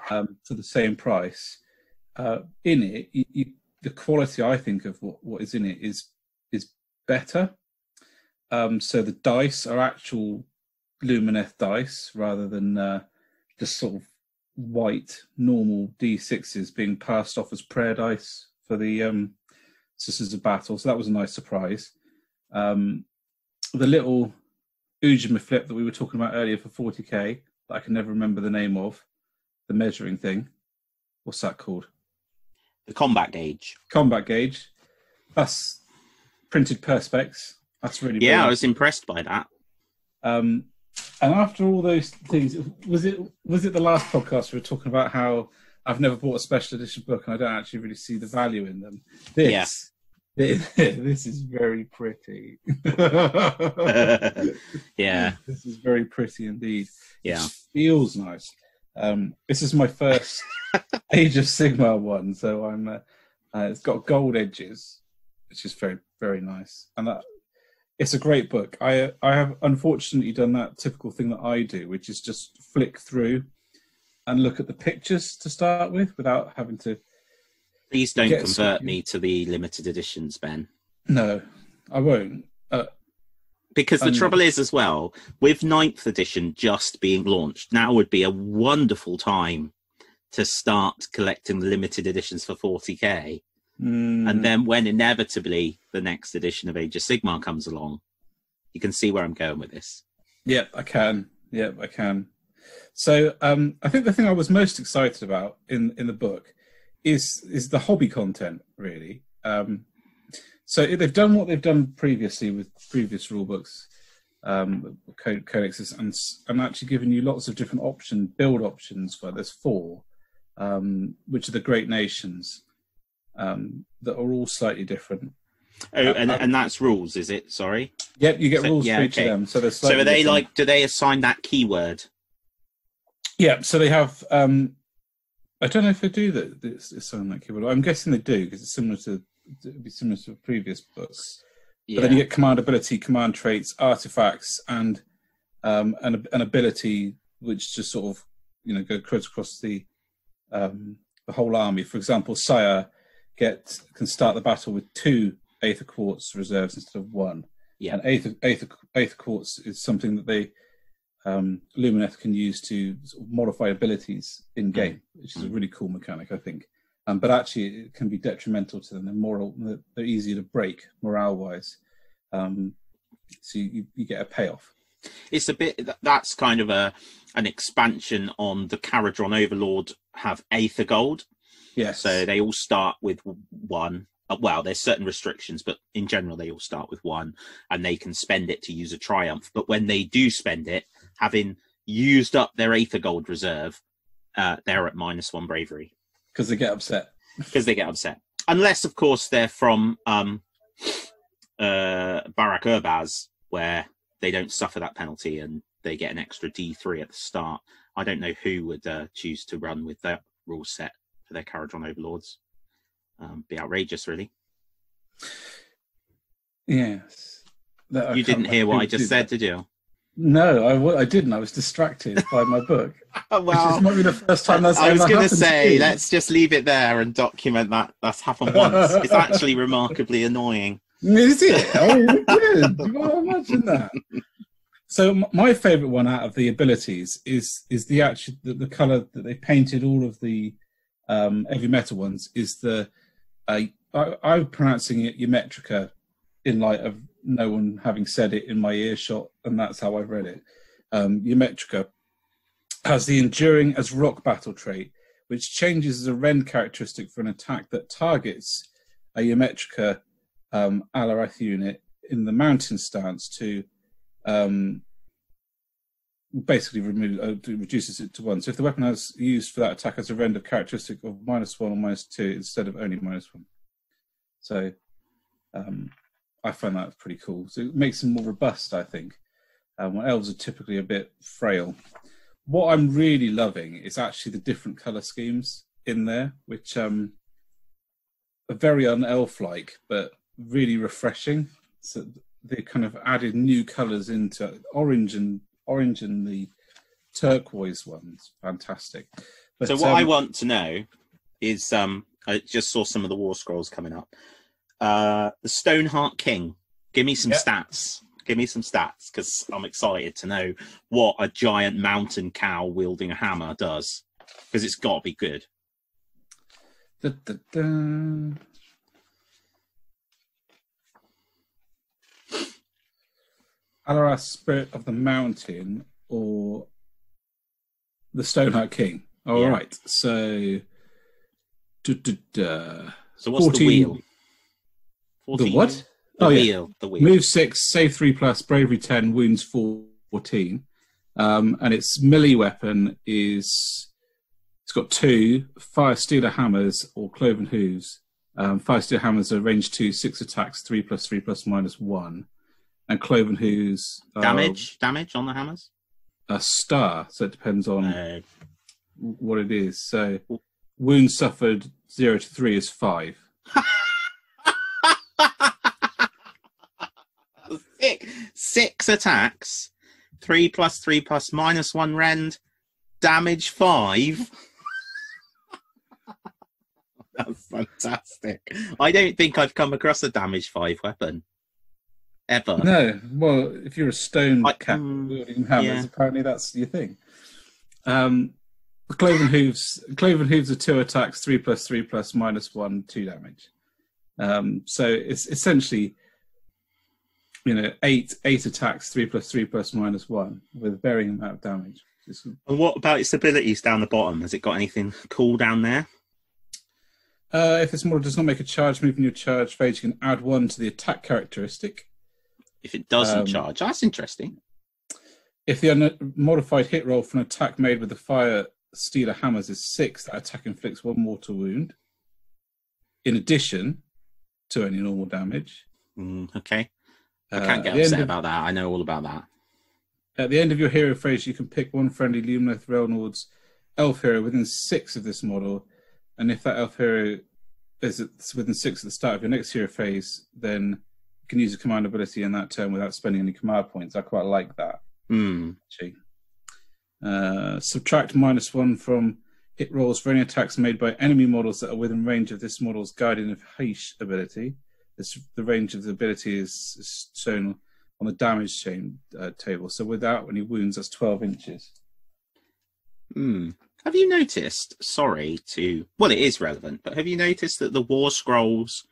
for the same price. In it, the quality, I think, of what is in it is better. So the dice are actual Lumineth dice rather than just sort of white normal D6s being passed off as prayer dice for the Sisters of Battle. So that was a nice surprise. The little Ujima flip that we were talking about earlier for 40k that I can never remember the name of, the measuring thing. What's that called? The combat gauge. Combat gauge. That's printed perspex. That's really brilliant. I was impressed by that. And after all those things, was it the last podcast we were talking about how I've never bought a special edition book and I don't actually really see the value in them? This is very pretty. Yeah, this is very pretty indeed. Yeah, it feels nice. This is my first Age of Sigmar one, so I'm. It's got gold edges, which is very very nice, and that. It's a great book. I have unfortunately done that typical thing that I do, which is just flick through and look at the pictures to start with without having to... Please don't convert me to the limited editions, Ben. No, I won't. Because the trouble is as well, with 9th edition just being launched, now would be a wonderful time to start collecting the limited editions for 40k. And then when inevitably the next edition of Age of Sigmar comes along, you can see where I'm going with this. Yeah, I can. So I think the thing I was most excited about in the book is the hobby content, really. So they've done what they've done previously with previous rule books, codexes, and actually given you lots of different build options. Well, there's 4, which are the Great Nations. That are all slightly different. Oh, and that's rules, is it? Sorry. Yep, you get rules for each of them. So are they different. Do they assign that keyword? Yeah. So they have. I don't know if they do that. Assign that keyword. I'm guessing they do because it's similar to previous books. Yeah. But then you get command ability, command traits, artifacts, and an ability which just sort of goes across the whole army. For example, Sire can start the battle with 2 Aether Quartz reserves instead of 1. Yeah. And Aether Quartz is something that they Lumineth can use to sort of modify abilities in game, which is a really cool mechanic, I think. But actually, it can be detrimental to them. They're easier to break morale-wise, so you get a payoff. It's a bit, that's kind of an expansion on the Caradron Overlord have Aether Gold. Yes. So they all start with 1. Well, there's certain restrictions, but in general, they all start with 1, and they can spend it to use a triumph. But when they do spend it, having used up their Aether Gold reserve, they're at -1 bravery. Because they get upset. Unless, of course, they're from Barak Urbaz, where they don't suffer that penalty and they get an extra D3 at the start. I don't know who would choose to run with that rule set for their Caradron Overlords. Be outrageous, really. Yes. You didn't hear what I just said, did you? No, I didn't. I was distracted by my book. Well, this might be the first time that's I was going to say, let's just leave it there and document that that's happened once. It's actually remarkably annoying. Is it? Oh, good. You got to imagine that. So my favourite one out of the abilities is the colour that they painted all of the heavy metal ones is the I'm pronouncing it Eumetrica in light of no one having said it in my earshot, and that's how I've read it. Eumetrica has the enduring as rock battle trait, which changes as a rend characteristic for an attack that targets a Eumetrica Alareth unit in the mountain stance to basically reduces it to 1. So if the weapon has used for that attack has a render characteristic of -1 or -2 instead of only -1. So I find that pretty cool. So it makes them more robust, I think. When elves are typically a bit frail. What I'm really loving is actually the different colour schemes in there, which are very un-elf-like, but really refreshing. So they kind of added new colours into orange and the turquoise ones. Fantastic. But, so what I want to know is, I just saw some of the war scrolls coming up. The Stoneheart King. Give me some stats. Give me some stats, because I'm excited to know what a giant mountain cow wielding a hammer does, because it's got to be good. Alaras, Spirit of the Mountain, or the Stoneheart King. All right. So, so what's 14, the wheel? 14, the what? The wheel. The wheel. Move 6, save 3+, bravery 10, wounds 14. And its melee weapon is, it's got 2 fire stealer hammers or cloven hooves. Fire stealer hammers are range 2, 6 attacks, 3+3 -1. And cloven hooves. Damage on the hammers? A star, so it depends on what it is. So wounds suffered 0 to 3 is 5. Six attacks, 3+3 +1 rend, damage 5. That's fantastic. I don't think I've come across a damage 5 weapon ever. No, well, if you're a stone cat wielding hammers, apparently that's your thing. The cloven hooves are 2 attacks, 3+3 +1, 2 damage. So it's essentially, 8 attacks, 3+3 +1 with a varying amount of damage. And what about its abilities down the bottom? Has it got anything cool down there? If this model does not make a charge move in your charge phase, you can add 1 to the attack characteristic. If it doesn't charge, that's interesting. If the modified hit roll for an attack made with the fire stealer hammers is 6, that attack inflicts 1 mortal wound, in addition to any normal damage. Okay. I can't get upset about that. I know all about that. At the end of your hero phase, you can pick 1 friendly Lumineth Realnord's elf hero within 6 of this model, and if that elf hero is within 6 at the start of your next hero phase, then you can use a command ability in that turn without spending any command points. I quite like that. Actually. Subtract -1 from hit rolls for any attacks made by enemy models that are within range of this model's Guardian of Heish ability. The range of the ability is shown on the damage chain table. So without any wounds, that's 12 inches. Have you noticed, well, it is relevant, but have you noticed that the War Scrolls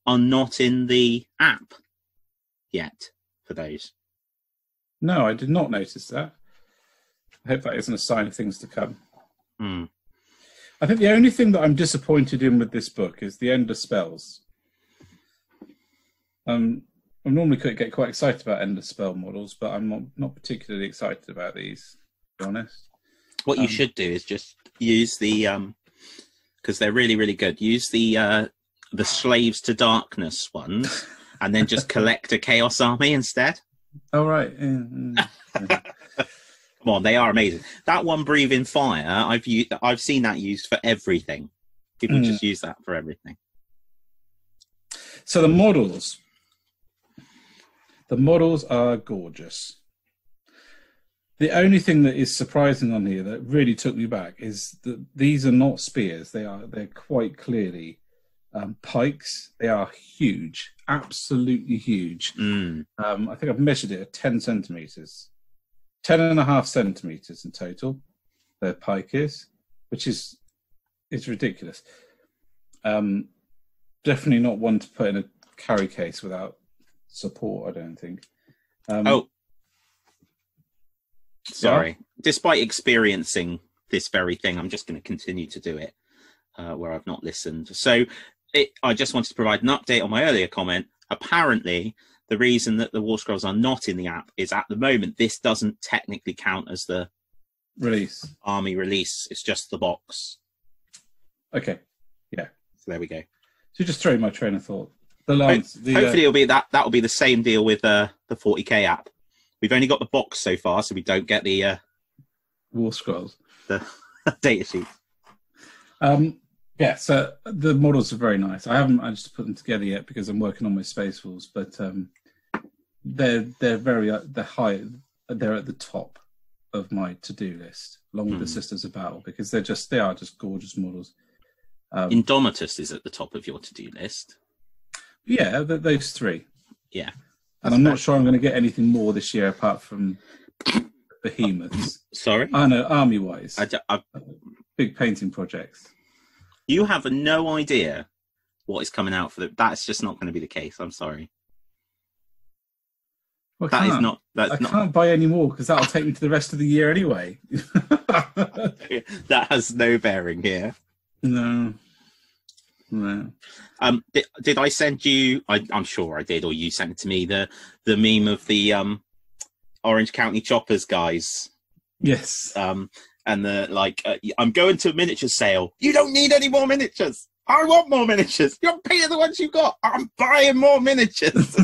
are not in the app yet for those? No, I did not notice that. I hope that isn't a sign of things to come. I think the only thing that I'm disappointed in with this book is the end of spells. I normally could get quite excited about end of spell models, but I'm not particularly excited about these, to be honest. What you should do is just use the because they're really, really good. Use the Slaves to Darkness ones, and then just collect a Chaos Army instead. Oh right. Come on, they are amazing. That one, Breathing Fire, I've seen that used for everything. People just use that for everything. So the models are gorgeous. The only thing that is surprising on here that really took me back is that these are not spears. They're quite clearly pikes. They are huge, absolutely huge. I think I've measured it at 10 centimeters, 10.5 centimeters in total. Their pike is, which is ridiculous. Definitely not one to put in a carry case without support, I don't think. Sorry. Yeah. Despite experiencing this very thing, I'm just going to continue to do it where I've not listened. So I just wanted to provide an update on my earlier comment. Apparently, the reason that the War Scrolls are not in the app is at the moment, this doesn't technically count as the army release. It's just the box. Okay. Yeah. So there we go. So just throwing my train of thought. Hopefully it'll be that'll be the same deal with the 40k app. We've only got the box so far, so we don't get the War Scrolls, the data sheet. Yeah, so the models are very nice. I haven't managed to put them together yet because I'm working on my Space Wolves, but they're high. They're at the top of my to-do list, along with the Sisters of Battle, because they are just gorgeous models. Indomitus is at the top of your to-do list. Yeah, those three. Yeah. And I'm not sure I'm going to get anything more this year apart from behemoths. Sorry? I know, army-wise. I Big painting projects. You have no idea what is coming out for them. That's just not going to be the case. I'm sorry. Well, I can't buy any more because that'll take me to the rest of the year anyway. That has no bearing here. No. Did I send you? I'm sure I did, or you sent it to me. The meme of the Orange County Choppers guys. Yes. And I'm going to a miniature sale. You don't need any more miniatures. I want more miniatures. You're paying the ones you've got. I'm buying more miniatures.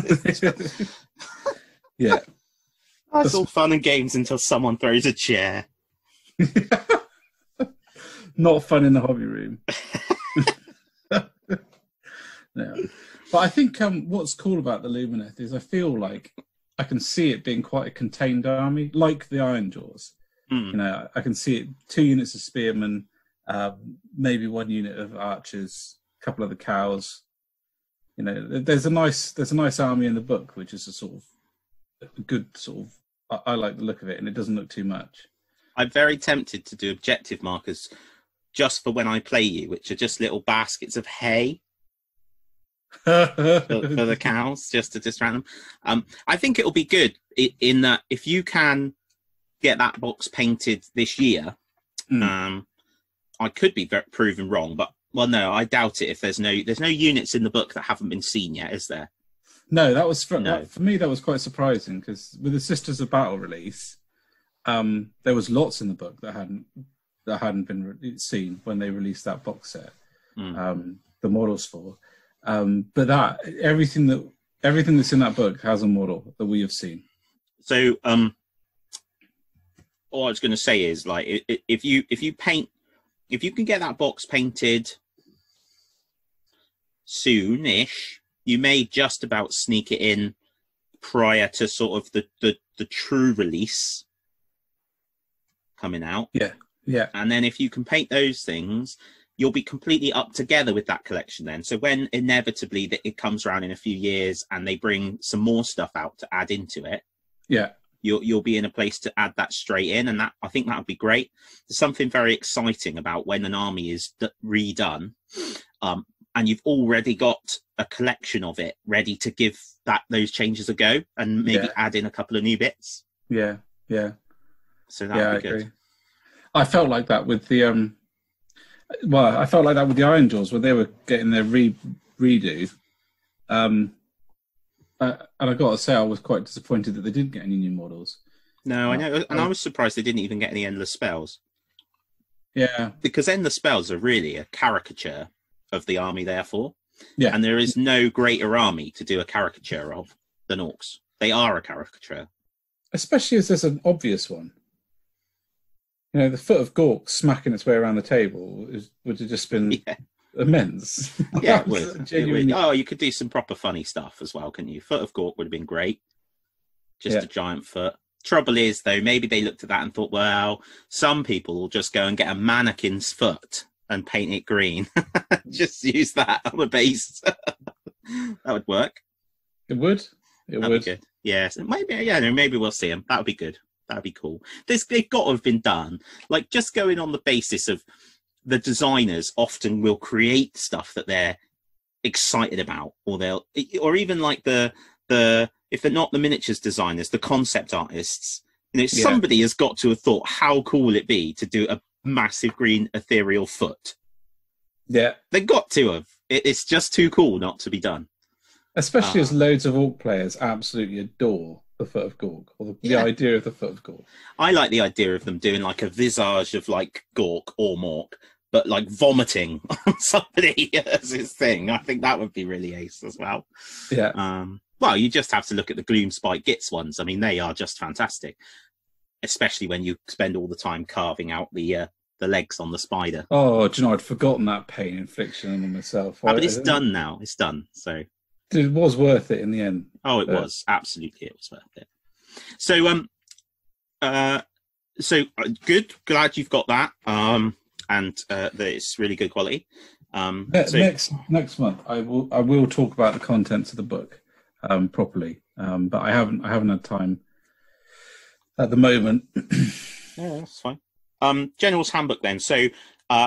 Yeah. That's all fun and games until someone throws a chair. Not fun in the hobby room. No. But I think what's cool about the Lumineth is I feel like I can see it being quite a contained army, like the Iron Jaws. You know, I can see it 2 units of spearmen, maybe 1 unit of archers, a couple of the cows. You know, there's a nice army in the book, which is a good I like the look of it, and it doesn't look too much. I'm very tempted to do objective markers just for when I play you, which are just little baskets of hay for the cows, just to distract them. I think it'll be good in that if you can get that box painted this year. I could be proven wrong, but no, I doubt it. If there's no units in the book that haven't been seen yet, is there? No, that was for me. That was quite surprising because with the Sisters of Battle release, there was lots in the book that hadn't been seen when they released that box set. The models for, but that everything that's in that book has a model that we have seen. So, all I was going to say is, like, if you can get that box painted soonish, you may just about sneak it in prior to sort of the true release coming out. Yeah. Yeah. And then if you can paint those things, you'll be completely up together with that collection then. So when inevitably that it comes around in a few years and they bring some more stuff out to add into it, Yeah. you'll be in a place to add that straight in, and that I think that would be great. There's something very exciting about when an army is redone, and you've already got a collection of it ready to give those changes a go, and maybe add in a couple of new bits. Yeah, yeah. So that would be good. Agree. I felt like that with the I felt like that with the Iron Jaws when they were getting their redo. And I got to say, I was quite disappointed that they didn't get any new models. No, I know, and I was surprised they didn't even get any endless spells. Yeah, because endless spells are really a caricature of the army, therefore. Yeah, and there is no greater army to do a caricature of than orcs. They are a caricature, especially as there's an obvious one. You know, the foot of Gork smacking its way around the table would have just been immense. Yeah, it would. Oh, you could do some proper funny stuff as well, couldn't you? Foot of Gork would have been great. Just a giant foot. Trouble is, though, maybe they looked at that and thought, well, some people will just go and get a mannequin's foot and paint it green. Just use that on the base. That would work. It would. That'd be good. Yes. Maybe we'll see them. That would be good. That would be cool. They've got to have been done. Like, just going on the basis of the designers often will create stuff that they're excited about, or even like the if they're not the miniatures designers, the concept artists. You know, somebody has got to have thought, how cool will it be to do a massive green ethereal foot? Yeah, they got to have. It's just too cool not to be done. Especially as loads of Orc players absolutely adore the Foot of Gork, or the idea of the Foot of Gork. I like the idea of them doing like a visage of like Gork or Mork, but like vomiting on somebody as his thing. I think that would be really ace as well. Yeah. Well, you just have to look at the Gloom Spike Gits ones. I mean, they are just fantastic, especially when you spend all the time carving out the legs on the spider. Oh, do you know, I'd forgotten that pain infliction on myself. But it's done now. It's done. So it was worth it in the end. Oh, it was. Absolutely, it was worth it. So, good. Glad you've got that. And that it's really good quality. Next month, I will talk about the contents of the book properly. But I haven't had time at the moment. Yeah, that's fine. General's Handbook then. So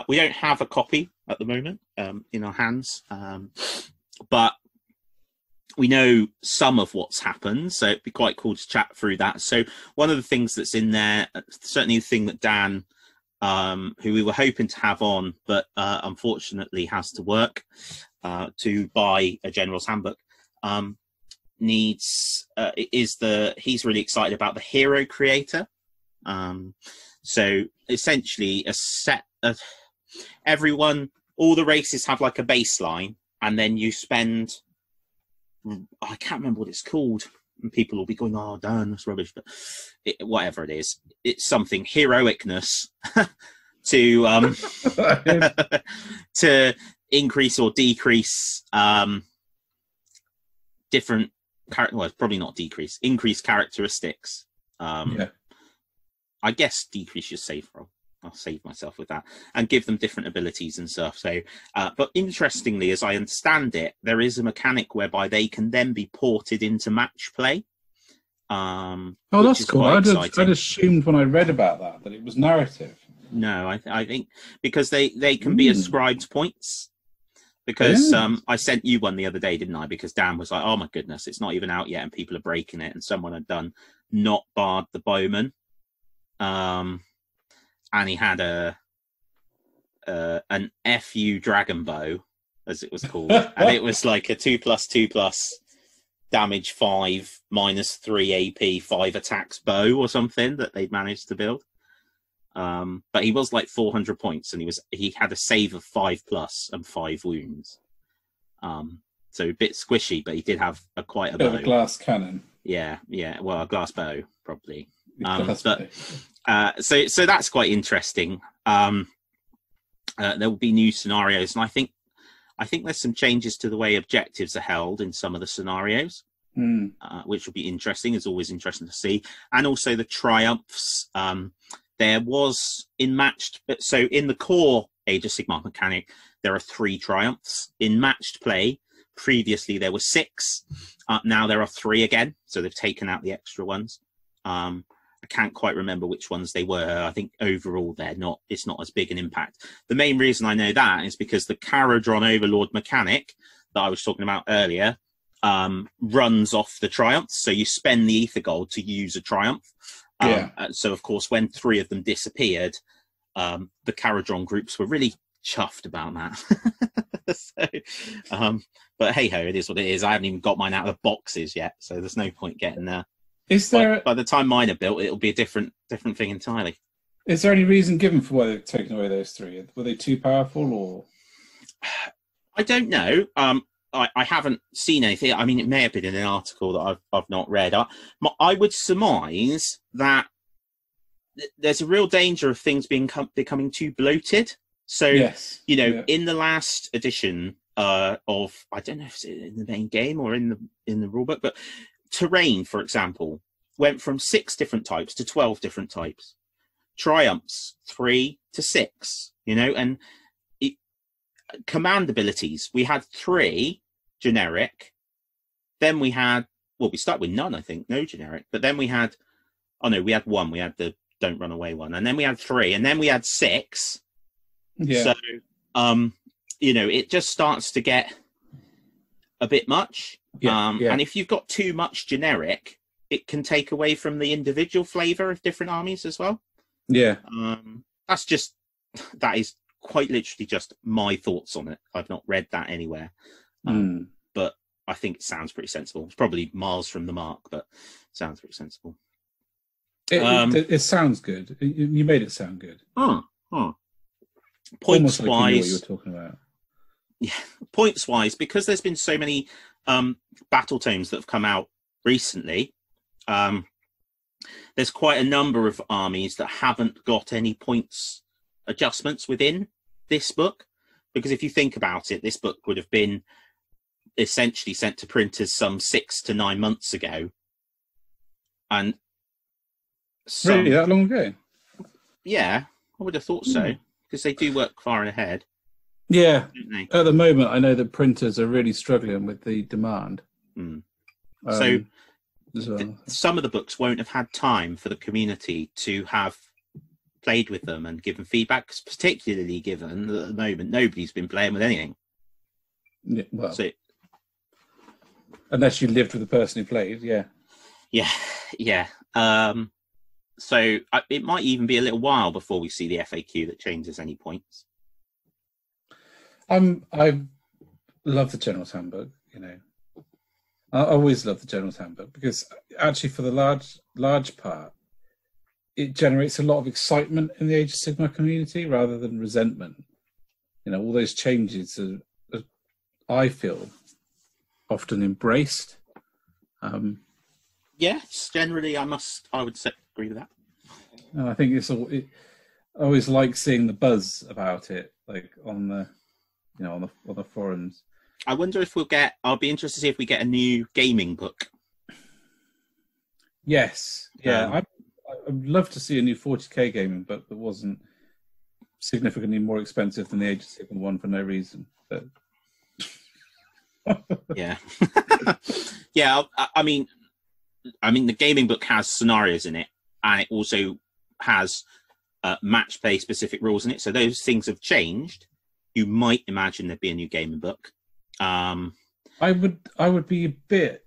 we don't have a copy at the moment in our hands, but we know some of what's happened, so it'd be quite cool to chat through that. So one of the things that's in there, certainly the thing that Dan, who we were hoping to have on, but unfortunately has to work to buy a General's Handbook, he's really excited about the Hero Creator. So essentially a set of all the races have like a baseline, and then you spend, I can't remember what it's called, and people will be going, oh, Dan, that's rubbish, but whatever it is, it's something heroicness to to increase or decrease different probably not decrease, increase characteristics. I guess decrease your save roll. I'll save myself with that, and give them different abilities and stuff. So, but interestingly, as I understand it, there is a mechanic whereby they can then be ported into match play. That's cool. I'd assumed when I read about that it was narrative. No, I think because they can be ascribed points. Because I sent you one the other day, didn't I? Because Dan was like, "Oh my goodness, it's not even out yet, and people are breaking it." And someone had done not barred the bowman. And he had an FU dragon bow, as it was called, and it was like a 2+2+ damage 5 -3 AP 5 attacks bow or something that they'd managed to build. But he was like 400 points, and he had a save of 5+ and 5 wounds. So a bit squishy, but he did have quite a bow. A glass cannon. Yeah. Well, a glass bow probably. So that's quite interesting. There will be new scenarios, and I think there's some changes to the way objectives are held in some of the scenarios, which will be interesting. It's always interesting to see, and also the triumphs. there was in matched, so in the core Age of Sigmar mechanic, there are 3 triumphs. In matched play, previously there were 6. Now there are 3 again, so they've taken out the extra ones. I can't quite remember which ones they were. I think overall it's not as big an impact. The main reason I know that is because the Caradron Overlord mechanic that I was talking about earlier runs off the triumphs. So you spend the ether gold to use a triumph. So of course, when 3 of them disappeared, the Caradron groups were really chuffed about that. But hey ho, it is what it is. I haven't even got mine out of the boxes yet, so there's no point getting there. Is there? By the time mine are built, it'll be a different thing entirely. Is there any reason given for why they've taken away those 3? Were they too powerful, or? I don't know. I haven't seen anything. I mean, it may have been in an article that I've not read. I would surmise that there's a real danger of things becoming too bloated. So, yes. In the last edition of, I don't know if it's in the main game or in the rulebook, but terrain, for example, went from 6 different types to 12 different types. Triumphs, 3 to 6, and command abilities. We had 3 generic. Then we had, we started with none, I think, no generic. But then we had 1. We had the Don't Run Away one. And then we had 3. And then we had 6. Yeah. So, it just starts to get a bit much. And if you've got too much generic, it can take away from the individual flavor of different armies as well. Yeah. That is quite literally just my thoughts on it. I've not read that anywhere. But I think it sounds pretty sensible. It's probably miles from the mark, but it sounds pretty sensible. It sounds good. You made it sound good. Points wise, what you were talking about. Yeah, points wise, because there's been so many battle tomes that have come out recently. There's quite a number of armies that haven't got any points adjustments within this book, because if you think about it, this book would have been essentially sent to printers some 6 to 9 months ago, and really that long ago? Yeah, I would have thought so, because they do work far ahead. Yeah, at the moment I know that printers are really struggling with the demand. So some of the books won't have had time for the community to have played with them and given feedback, particularly given that at the moment nobody's been playing with anything. Yeah, well, unless you lived with the person who played, yeah. So it might even be a little while before we see the FAQ that changes any points. I love the General's Handbook. I always love the General's Handbook because actually, for the large part, it generates a lot of excitement in the Age of Sigmar community rather than resentment. All those changes are, I feel, often embraced. Yes, generally, I would agree with that. And I think I always like seeing the buzz about it, like on the forums. I wonder if I'll be interested to see if we get a new gaming book. Yes. Yeah. I'd love to see a new 40k gaming book that wasn't significantly more expensive than the Age of Sigmar one for no reason. But yeah. Yeah. I mean, the gaming book has scenarios in it, and it also has match play specific rules in it. So those things have changed. You might imagine there'd be a new gaming book. I would be a bit.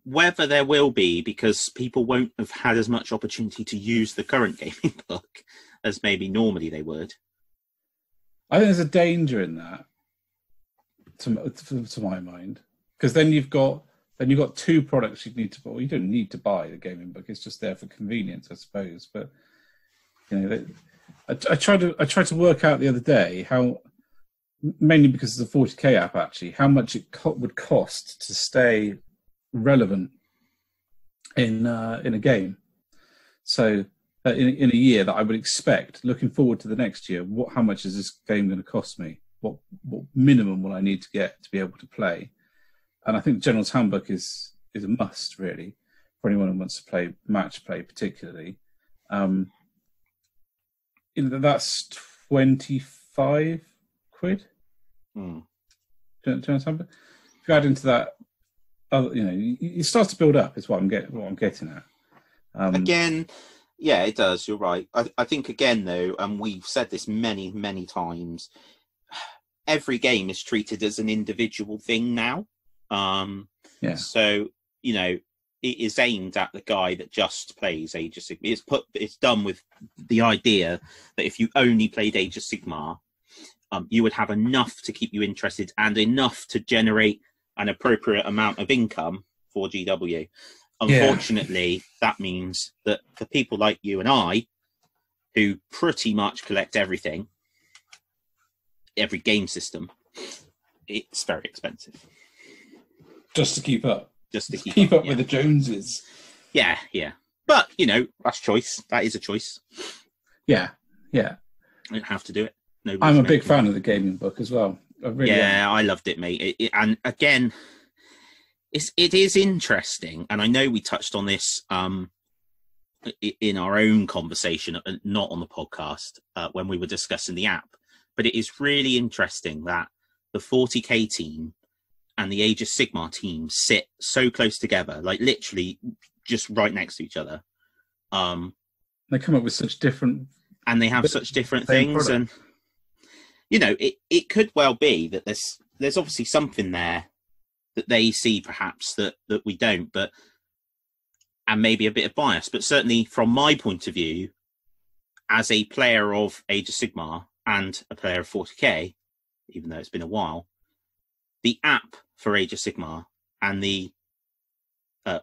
Whether there will be, because people won't have had as much opportunity to use the current gaming book as maybe normally they would. I think there's a danger in that, to my mind, because then you've got 2 products you need to buy. Well, you don't need to buy the gaming book; it's just there for convenience, I suppose. But I tried to work out the other day how, mainly because of the 40k app, actually, how much it would cost to stay relevant in a game. So in a year that I would expect, looking forward to the next year, how much is this game going to cost me? What minimum will I need to get to be able to play? And I think the General's Handbook is a must, really, for anyone who wants to play match play particularly. That's 25 quid. Hmm. Do you understand? If you add into that, it starts to build up. Is what I'm getting at. Again, yeah, it does. You're right. I think again though, and we've said this many, many times. Every game is treated as an individual thing now. So it is aimed at the guy that just plays Age of Sigmar. It's done with the idea that if you only played Age of Sigmar, you would have enough to keep you interested and enough to generate an appropriate amount of income for GW. Unfortunately, that means that for people like you and I, who pretty much collect everything, every game system, it's very expensive. Just to keep up. Just to keep up with the Joneses. Yeah. But, that's choice. That is a choice. Yeah. I don't have to do it. I'm a big fan of the gaming book as well. I loved it, mate. And again, it is interesting. And I know we touched on this in our own conversation, not on the podcast, when we were discussing the app. But it is really interesting that the 40k team and the Age of Sigmar team sit so close together, like literally just right next to each other. They come up with such different... And they have such different things. Product. And, it could well be that there's obviously something there that they see perhaps that we don't, and maybe a bit of bias. But certainly from my point of view, as a player of Age of Sigmar and a player of 40k, even though it's been a while, the app for Age of Sigmar and the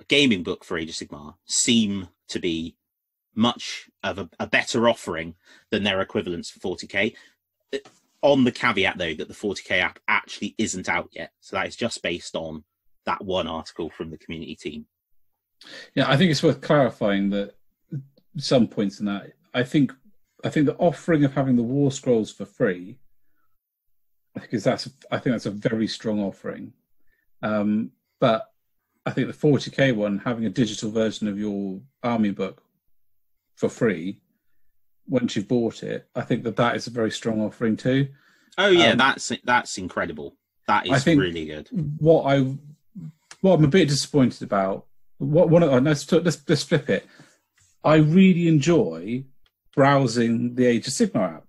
gaming book for Age of Sigmar seem to be much of a better offering than their equivalents for 40k. On the caveat, though, that the 40k app actually isn't out yet. So that is just based on that one article from the community team. Yeah, I think it's worth clarifying that some points in that. I think the offering of having the War Scrolls for free, I think that's a very strong offering. But I think the 40k one, having a digital version of your army book for free once you've bought it, I think that is a very strong offering too. Oh yeah, that's incredible. That is really good. What I'm a bit disappointed about, let's flip it. I really enjoy browsing the Age of Sigmar app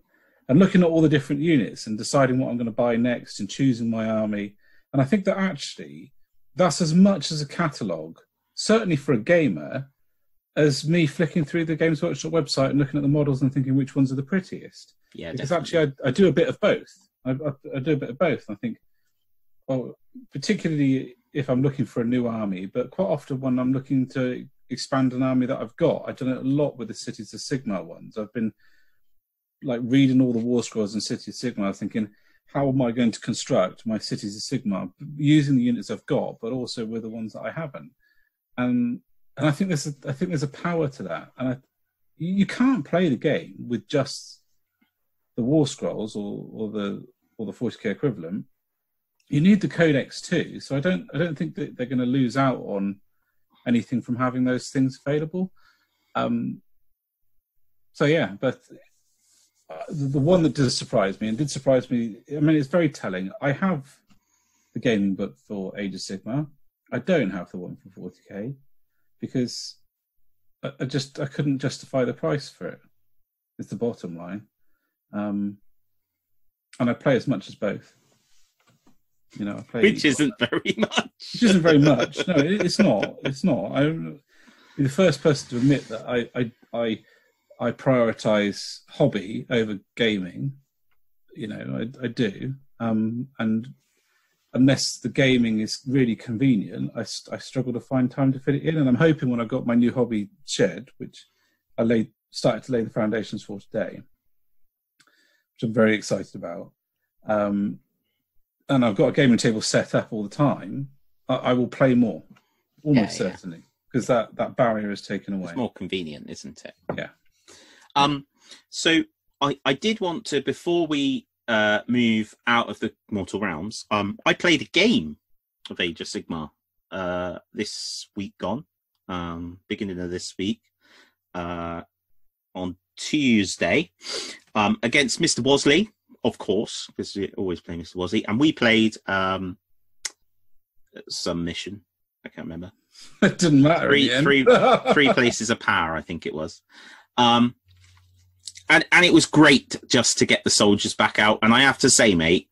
and looking at all the different units and deciding what I'm going to buy next and choosing my army. And I think that actually that's as much as a catalogue, certainly for a gamer, as me flicking through the Games Workshop website and looking at the models and thinking which ones are the prettiest. Yeah, because definitely. actually I do a bit of both. I do a bit of both. I think, particularly if I'm looking for a new army, but quite often when I'm looking to expand an army that I've got, I've done it a lot with the Cities of Sigmar ones. I've been like reading all the War Scrolls and Cities of Sigmar, thinking, how am I going to construct my Cities of Sigmar using the units I've got, but also with the ones that I haven't? And I think there's a power to that. And you can't play the game with just the War Scrolls or the 40k equivalent. You need the Codex too. So I don't think that they're going to lose out on anything from having those things available. So yeah, but the one that did surprise me, I mean, it's very telling. I have the gaming book for Age of Sigmar. I don't have the one for 40k because I couldn't justify the price for it. It's the bottom line. And I play as much as both. Which isn't very much. Which isn't very much. No, it's not. It's not. I'm the first person to admit that I prioritise hobby over gaming. I do. And unless the gaming is really convenient, I struggle to find time to fit it in. And I'm hoping when I've got my new hobby shed, which I started to lay the foundations for today, which I'm very excited about, and I've got a gaming table set up all the time, I will play more, almost certainly, because that barrier is taken away. It's more convenient, isn't it? Yeah. So I did want to, before we move out of the mortal realms, I played a game of Age of Sigmar this week gone, beginning of this week. on Tuesday against Mr. Wosley, of course, because we always play Mr. Wosley, and we played some mission. I can't remember. It didn't matter. Three places of power, I think it was. And it was great just to get the soldiers back out. And I have to say, mate,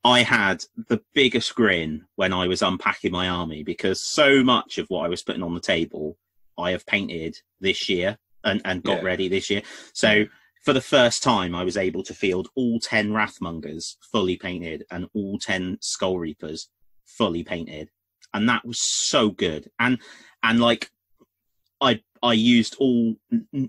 I had the biggest grin when I was unpacking my army, because so much of what I was putting on the table I have painted this year and got ready this year. So for the first time, I was able to field all 10 Wrathmongers fully painted and all 10 Skull Reapers fully painted. And that was so good. And like I used all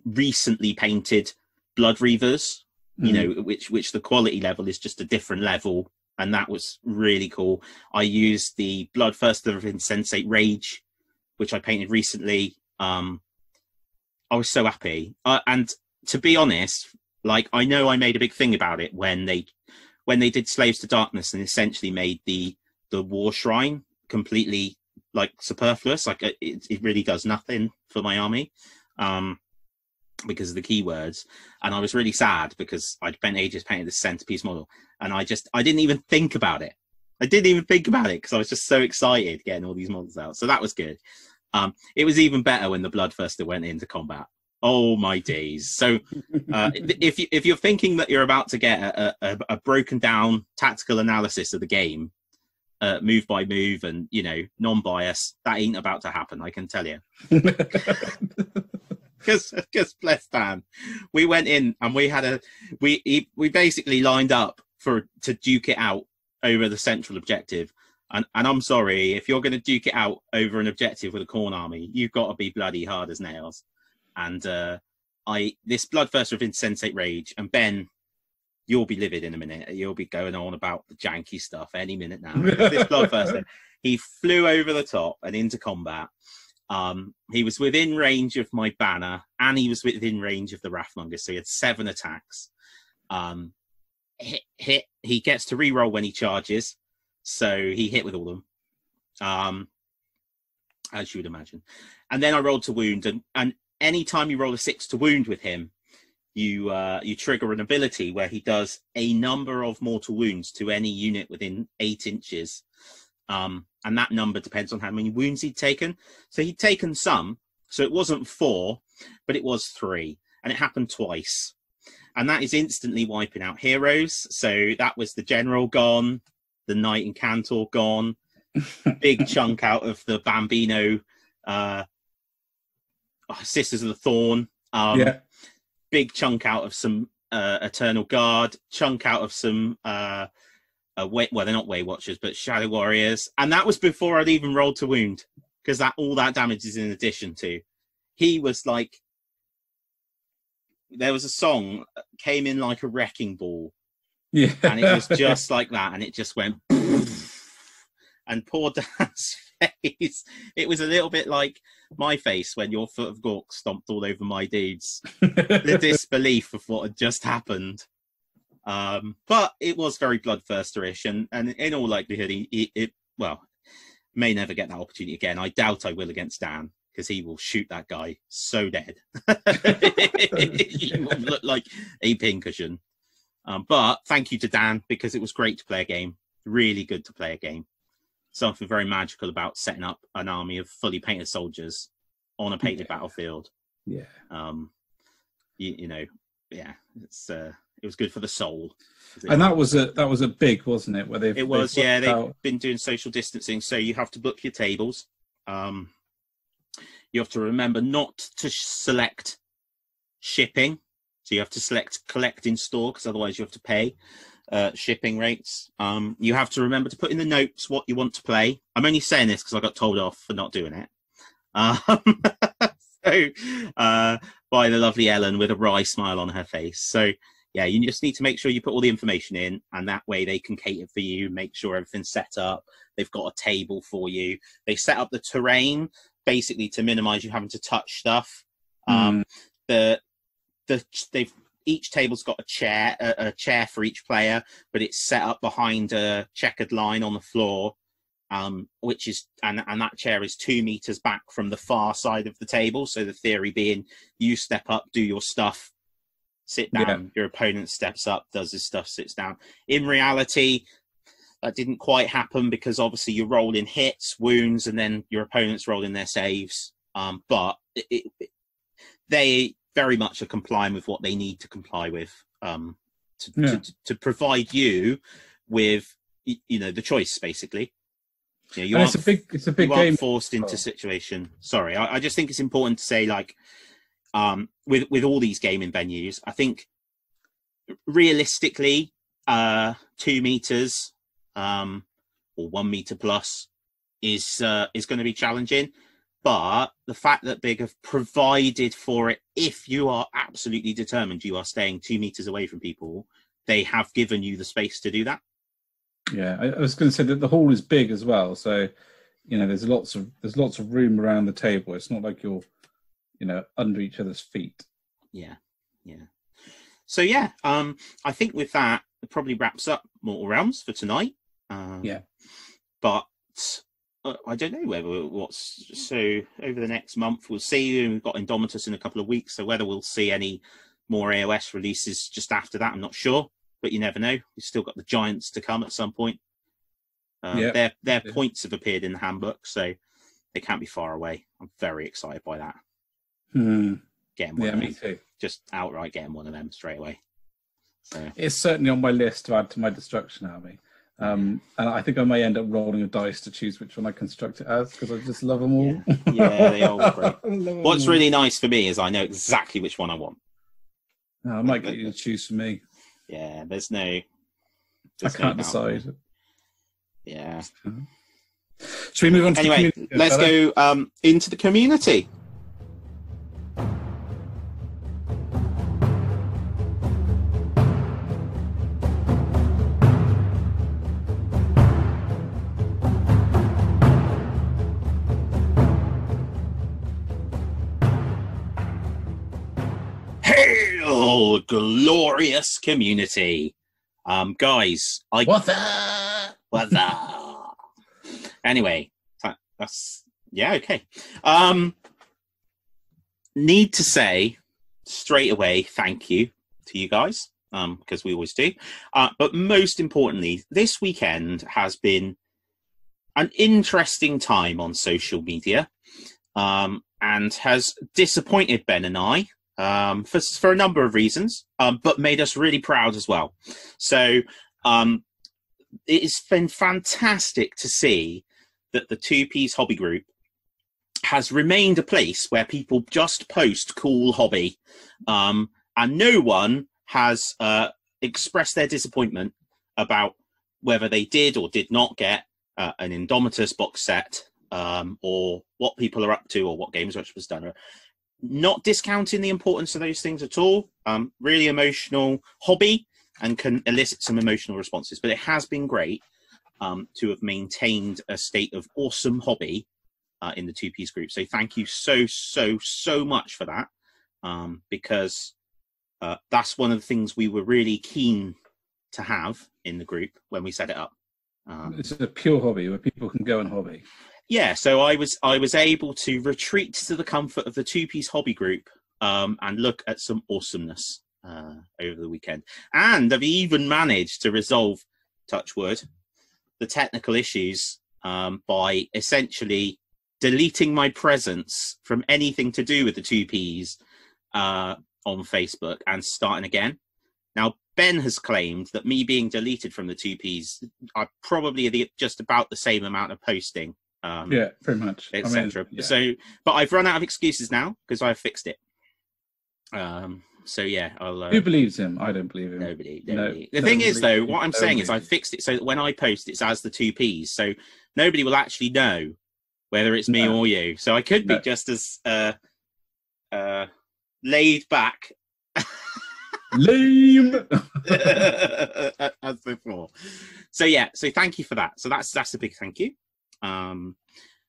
recently painted Blood Reavers, you know, which the quality level is just a different level. And that was really cool. I used the Bloodthirster of Insensate Rage, which I painted recently. I was so happy. And to be honest, like, I know I made a big thing about it when they did Slaves to Darkness and essentially made the War Shrine completely like superfluous. Like it really does nothing for my army. Because of the keywords, and I was really sad because I'd spent ages painting this centerpiece model, and I didn't even think about it. I didn't even think about it because I was just so excited getting all these models out. So that was good. It was even better when the Bloodthirster went into combat. Oh my days! So if you're thinking that you're about to get a broken down tactical analysis of the game, move by move, and non-bias, that ain't about to happen. I can tell you. Because bless Dan, we went in and we had we basically lined up to duke it out over the central objective, and I'm sorry, if you're going to duke it out over an objective with a Khorne army, you've got to be bloody hard as nails. And this Bloodthirster of Insensate Rage, and Ben, you'll be livid in a minute. You'll be going on about the janky stuff any minute now. This Bloodthirster, he flew over the top and into combat. He was within range of my banner, and he was within range of the Wrathmonger, so he had 7 attacks. He gets to reroll when he charges, so he hit with all of them, as you would imagine. And then I rolled to wound, and any time you roll a 6 to wound with him, you trigger an ability where he does a number of mortal wounds to any unit within 8 inches. And that number depends on how many wounds he'd taken. So he'd taken some. So it wasn't 4, but it was 3. And it happened twice. And that is instantly wiping out heroes. So that was the General gone, the Knight and Cantor gone, a big chunk out of the Bambino Sisters of the Thorn. Big chunk out of some Eternal Guard, chunk out of some... well, they're not Way Watchers, but Shadow Warriors, and that was before I'd even rolled to wound, because all that damage is in addition to. He was like, there was a song came in like a wrecking ball, and it was just like that, and it just went, and poor Dan's face. It was a little bit like my face when your Foot of Gork stomped all over my dudes. The disbelief of what had just happened. But it was very Bloodthirster-ish, and in all likelihood, it may never get that opportunity again. I doubt I will against Dan, because he will shoot that guy so dead. He will look like a pincushion. But thank you to Dan, because it was great to play a game. Really good to play a game. Something very magical about setting up an army of fully painted soldiers on a painted battlefield. Yeah. It's it was good for the soul. And that was a big, wasn't it? Where they've been doing social distancing, so you have to book your tables. You have to remember not to select shipping, so you have to select collect in store, because otherwise you have to pay shipping rates. You have to remember to put in the notes what you want to play. I'm only saying this because I got told off for not doing it. By the lovely Ellen with a wry smile on her face. So yeah, you just need to make sure you put all the information in, and that way they can cater for you, make sure everything's set up. They've got a table for you. They set up the terrain basically to minimize you having to touch stuff. Each table's got a chair for each player, but it's set up behind a checkered line on the floor. which is and that chair is 2 meters back from the far side of the table. So the theory being, you step up, do your stuff, sit down. Your opponent steps up, does his stuff, sits down. In reality, that didn't quite happen because obviously you're rolling hits, wounds, and then your opponent's rolling their saves. But they very much are complying with what they need to comply with to provide you with the choice, basically. You it's a big game. Forced into situation. Sorry, I just think it's important to say, like, with all these gaming venues, I think realistically, 2 meters or 1 meter plus is going to be challenging. But the fact that Big have provided for it, if you are absolutely determined you are staying 2 meters away from people, they have given you the space to do that. Yeah, I was going to say that the hall is big as well, so there's lots of room around the table. It's not like you're under each other's feet. Yeah. So yeah, I think with that, it probably wraps up Mortal Realms for tonight. But I don't know so over the next month we'll see. We've got Indomitus in a couple of weeks, so whether we'll see any more AOS releases just after that, I'm not sure. But you never know. We've still got the Giants to come at some point. Their points have appeared in the handbook, so they can't be far away. I'm very excited by that. Getting one of them. Me too. Just outright getting one of them straight away. So. It's certainly on my list to add to my destruction army. And I think I may end up rolling a dice to choose which one I construct it as, because I just love them all. Yeah, they all are great. What's really nice for me is I know exactly which one I want. I might get you to choose for me. Yeah, I can't decide. Yeah. Should we move on to the community? Let's go into the community. Hail, glorious community. Guys, What the? Anyway, that's okay. Need to say straight away thank you to you guys, because we always do. But most importantly, this weekend has been an interesting time on social media, and has disappointed Ben and I for a number of reasons, but made us really proud as well. So it's been fantastic to see that the 2P's hobby group has remained a place where people just post cool hobby, and no one has expressed their disappointment about whether they did or did not get an Indomitus box set, or what people are up to, or what Games Workshop has done. Not discounting the importance of those things at all. Really emotional hobby and can elicit some emotional responses. But it has been great to have maintained a state of awesome hobby in the 2P's group. So thank you so much for that, because that's one of the things we were really keen to have in the group when we set it up. It's a pure hobby where people can go and hobby. Yeah, so I was able to retreat to the comfort of the 2P's hobby group and look at some awesomeness over the weekend. And I've even managed to resolve, touch wood, the technical issues by essentially deleting my presence from anything to do with the 2P's on Facebook and starting again. Now, Ben has claimed that me being deleted from the 2P's, I probably just about the same amount of posting. Yeah, pretty much, etc. So, but I've run out of excuses now because I've fixed it. So yeah, I'll. Who believes him? I don't believe him. Nobody. The thing is, though, what I'm saying is I fixed it so that when I post, it's as the 2P's, so nobody will actually know whether it's me or you. So I could be just as laid back. Lame as before. So yeah, so thank you for that. So that's a big thank you.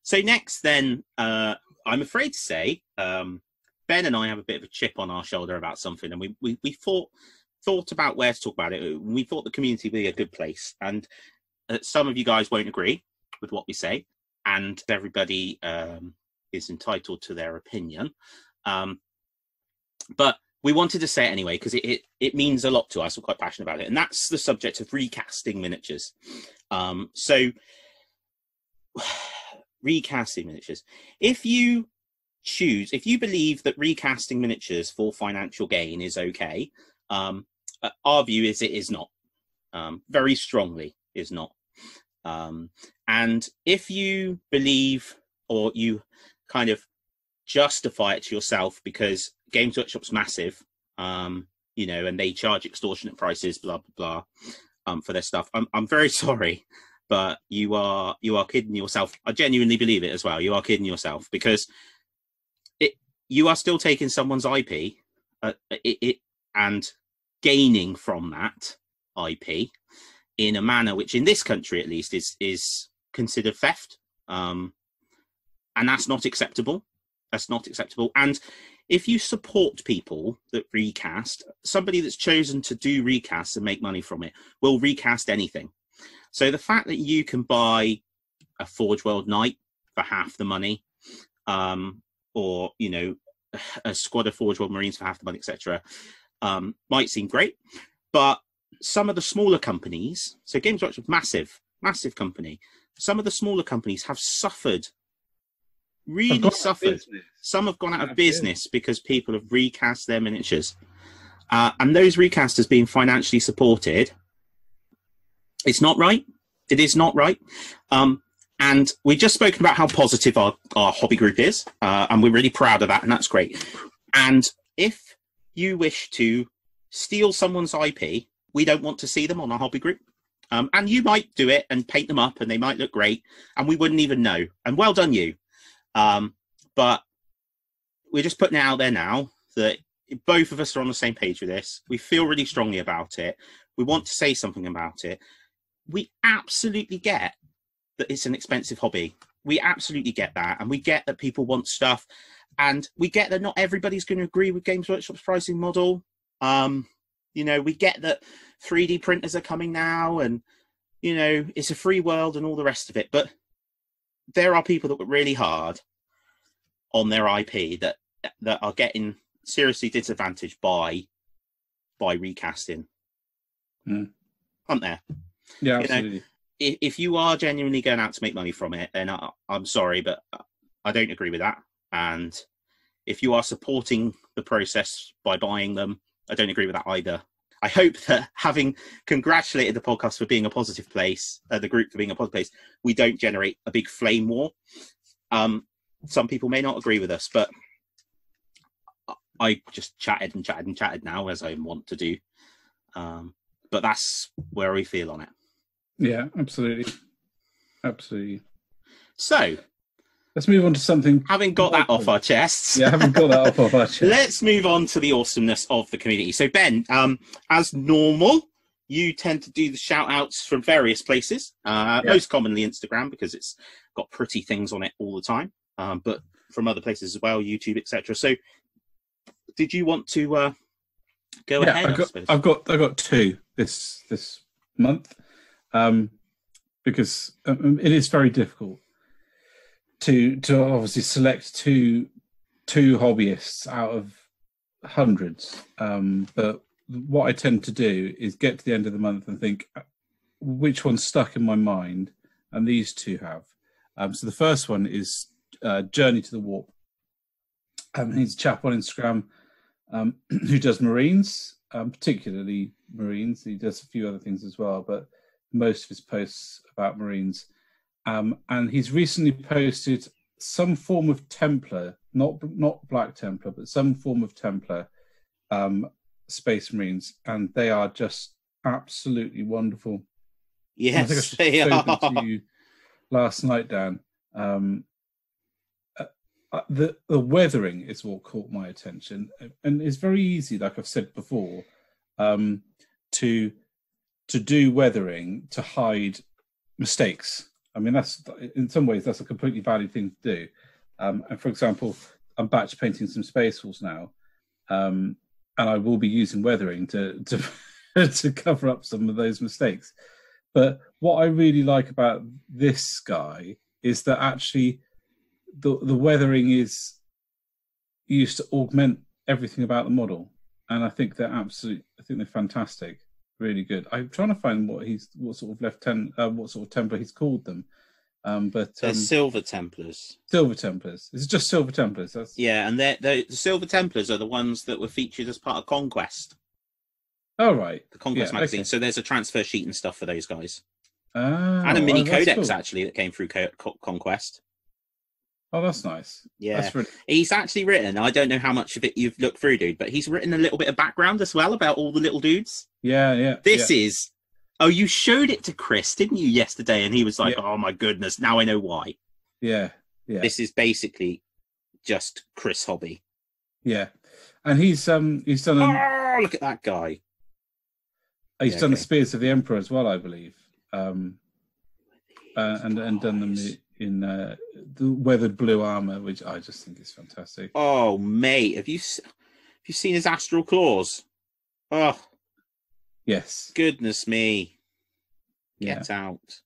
So next then, I'm afraid to say, Ben and I have a bit of a chip on our shoulder about something, and we thought about where to talk about it. We thought the community would be a good place, and some of you guys won't agree, with what we say, and everybody is entitled to their opinion. But we wanted to say it anyway because it means a lot to us. We're quite passionate about it, and that's the subject of recasting miniatures. So recasting miniatures. If you believe that recasting miniatures for financial gain is okay, our view is it is not. Very strongly is not. And if you believe, or you kind of justify it to yourself because Games Workshop's massive, and they charge extortionate prices, blah blah blah, for their stuff. I'm very sorry, but you are kidding yourself. I genuinely believe it as well. You are kidding yourself because you are still taking someone's IP, and gaining from that IP in a manner which, in this country at least, is considered theft, and that's not acceptable. That's not acceptable. And if you support people that recast, somebody that's chosen to do recasts and make money from it will recast anything. So the fact that you can buy a Forge World Knight for half the money, or a squad of Forge World Marines for half the money, etc., might seem great, but some of the smaller companies, so Games Workshop, massive company, some of the smaller companies have suffered, really suffered. Some have gone out of business because people have recast their miniatures, and those recasters being financially supported, it's not right. It is not right. And we've just spoken about how positive our hobby group is, and we're really proud of that, and that's great. And if you wish to steal someone's IP, we don't want to see them on our hobby group. And you might do it and paint them up and they might look great and we wouldn't even know. And well done you. But we're just putting it out there now that both of us are on the same page with this. We feel really strongly about it. We want to say something about it. We absolutely get that it's an expensive hobby. We absolutely get that. And we get that people want stuff. And we get that not everybody's going to agree with Games Workshop's pricing model. We get that 3D printers are coming now and, it's a free world and all the rest of it. But there are people that work really hard on their IP that are getting seriously disadvantaged by recasting. Aren't there? Yeah, absolutely. If you are genuinely going out to make money from it, then I'm sorry, but I don't agree with that. And if you are supporting the process by buying them, I don't agree with that either. I hope that, having congratulated the podcast for being a positive place, the group for being a positive place, we don't generate a big flame war. Some people may not agree with us, but I just chatted now, as I want to do. But that's where we feel on it. Yeah, absolutely. Absolutely. So, let's move on to something. Having got that off our chests. Yeah, having got that off our chests. Let's move on to the awesomeness of the community. So, Ben, as normal, you tend to do the shout-outs from various places, most commonly Instagram, because it's got pretty things on it all the time, but from other places as well, YouTube, etc. So, did you want to go ahead? I've got two this month, because it is very difficult to obviously select two hobbyists out of hundreds. But what I tend to do is get to the end of the month and think which one's stuck in my mind, and these two have. So the first one is Journey to the Warp. He's a chap on Instagram who does Marines, particularly Marines. He does a few other things as well, but most of his posts about Marines. And he's recently posted some form of Templar, not Black Templar, but some form of Templar Space Marines, and they are just absolutely wonderful. Yes, I think I showed them to you last night, Dan. The weathering is what caught my attention, and it's very easy, like I've said before, to do weathering to hide mistakes. I mean, that's, in some ways, that's a completely valid thing to do. And for example, I'm batch painting some Space Wolves now, and I will be using weathering to to cover up some of those mistakes. But what I really like about this guy is that actually the weathering is used to augment everything about the model, and I think they're fantastic, really good. I'm trying to find what sort of Templar he's called them, but they're Silver Templars. Silver Templars. Is it just Silver Templars? Yeah, and the Silver Templars are the ones that were featured as part of Conquest. Oh right, the Conquest magazine. Okay. So there's a transfer sheet and stuff for those guys, oh, and a mini codex cool. actually that came through Conquest. Oh, that's nice. Yeah, that's really... he's actually written. I don't know how much of it you've looked through, dude, but he's written a little bit of background as well about all the little dudes. Yeah. This is. Oh, you showed it to Chris, didn't you, yesterday? And he was like, "Oh my goodness, now I know why." Yeah. This is basically just Chris hobby. Yeah, and he's done. Oh, look at that guy. He's done the Spears of the Emperor as well, I believe, and done them in the weathered blue armor, which I just think is fantastic. Oh, mate, have you seen his astral claws? Oh, yes. Goodness me! Get out.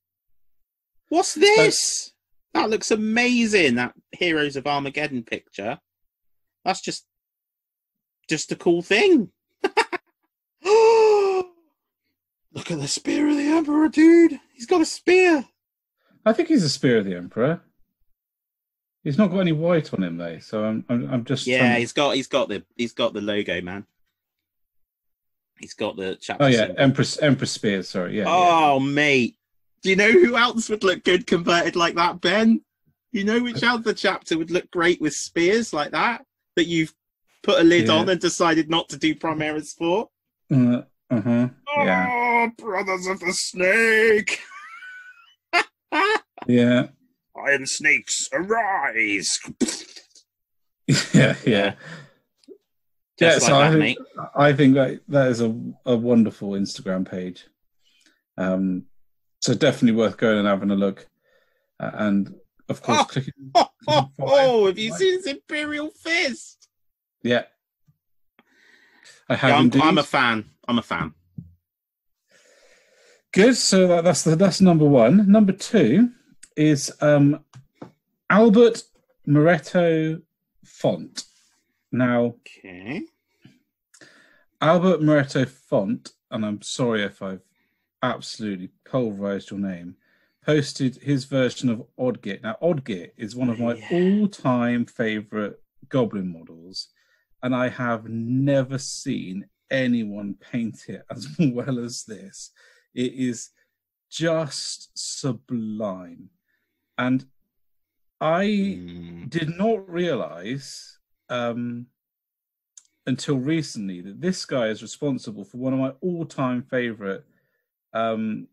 What's this? That looks amazing. That Heroes of Armageddon picture. That's just a cool thing. Look at the Spear of the Emperor, dude. He's got a spear. I think he's a Spear of the Emperor. He's not got any white on him though, so I'm just. Yeah, he's got the logo, man. He's got the chapter. Oh yeah, symbol. Empress Spear. Sorry, yeah. Oh mate, do you know who else would look good converted like that, Ben? You know which other chapter would look great with spears like that you've put a lid on and decided not to do Primaris for? Yeah. Oh, Brothers of the Snake! Yeah. Iron snakes, arise! Yeah. Just like I think that is a wonderful Instagram page. So definitely worth going and having a look. And of course, clicking. Have you seen his Imperial Fist? Yeah. I have. Yeah, I'm a fan. Good. So that's number one. Number two is Albert Moretto font. Now, Albert Moretto font, and I'm sorry if I've absolutely pulverized your name, posted his version of Odgit. Now, Odgit is one of my all-time favorite goblin models, and I have never seen anyone paint it as well as this. It is just sublime. And I did not realize until recently that this guy is responsible for one of my all-time favorite Golden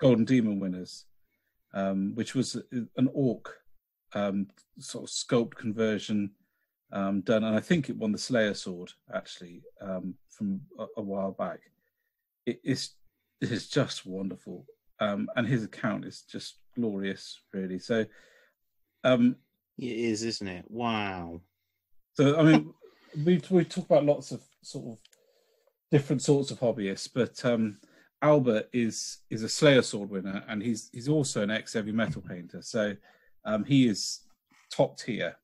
Demon winners, which was an orc sort of sculpt conversion done, and I think it won the Slayer sword actually from a while back. It is just wonderful, and his account is just glorious, really. So it is, isn't it? Wow. So I mean, we talk about lots of sort of different sorts of hobbyists, but Albert is a Slayer sword winner, and he's also an ex-heavy metal painter. So he is top tier,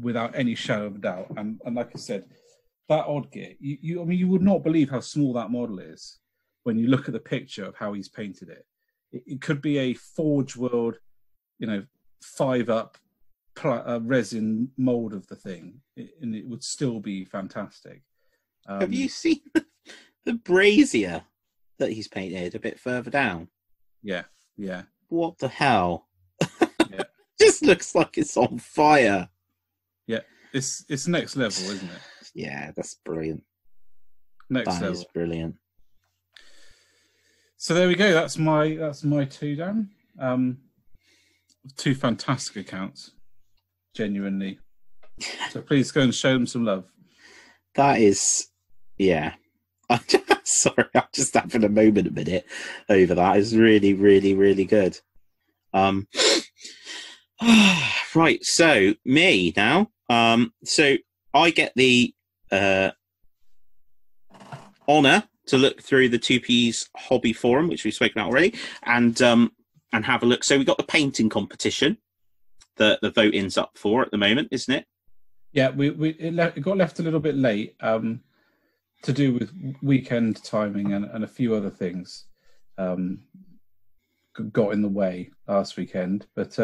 without any shadow of a doubt. And like I said, that Odgit, you would not believe how small that model is when you look at the picture of how he's painted it. It could be a Forge World, 5-up resin mold of the thing, and it would still be fantastic. Have you seen the brazier that he's painted a bit further down? Yeah. What the hell? Yeah. Just looks like it's on fire. Yeah, it's next level, isn't it? Yeah, that's brilliant. Next level. That is brilliant. So there we go. That's my two, Dan. Two fantastic accounts, genuinely. So please go and show them some love. That is, yeah. Sorry, I'm just having a moment a minute over that. It's really, really, really good. Right, so me now. So I get the honor to look through the 2P's hobby forum, which we've spoken about already, and have a look. So we got the painting competition that the voting's up for at the moment, isn't it? Yeah, it got left a little bit late to do with weekend timing and a few other things got in the way last weekend. But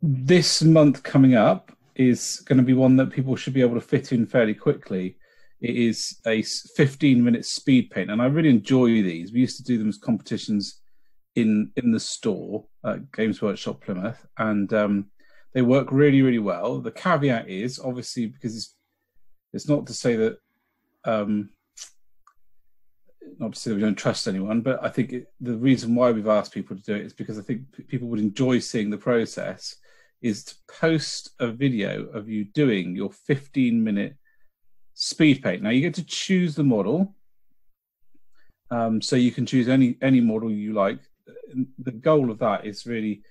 this month coming up is going to be one that people should be able to fit in fairly quickly. It is a 15-minute speed paint, and I really enjoy these. We used to do them as competitions in the store at Games Workshop Plymouth, and they work really, really well. The caveat is, obviously, because it's not to say that not to say that we don't trust anyone, but I think the reason why we've asked people to do it is because I think people would enjoy seeing the process, is to post a video of you doing your 15-minute speed paint. Now, you get to choose the model, so you can choose any model you like. The goal of that is really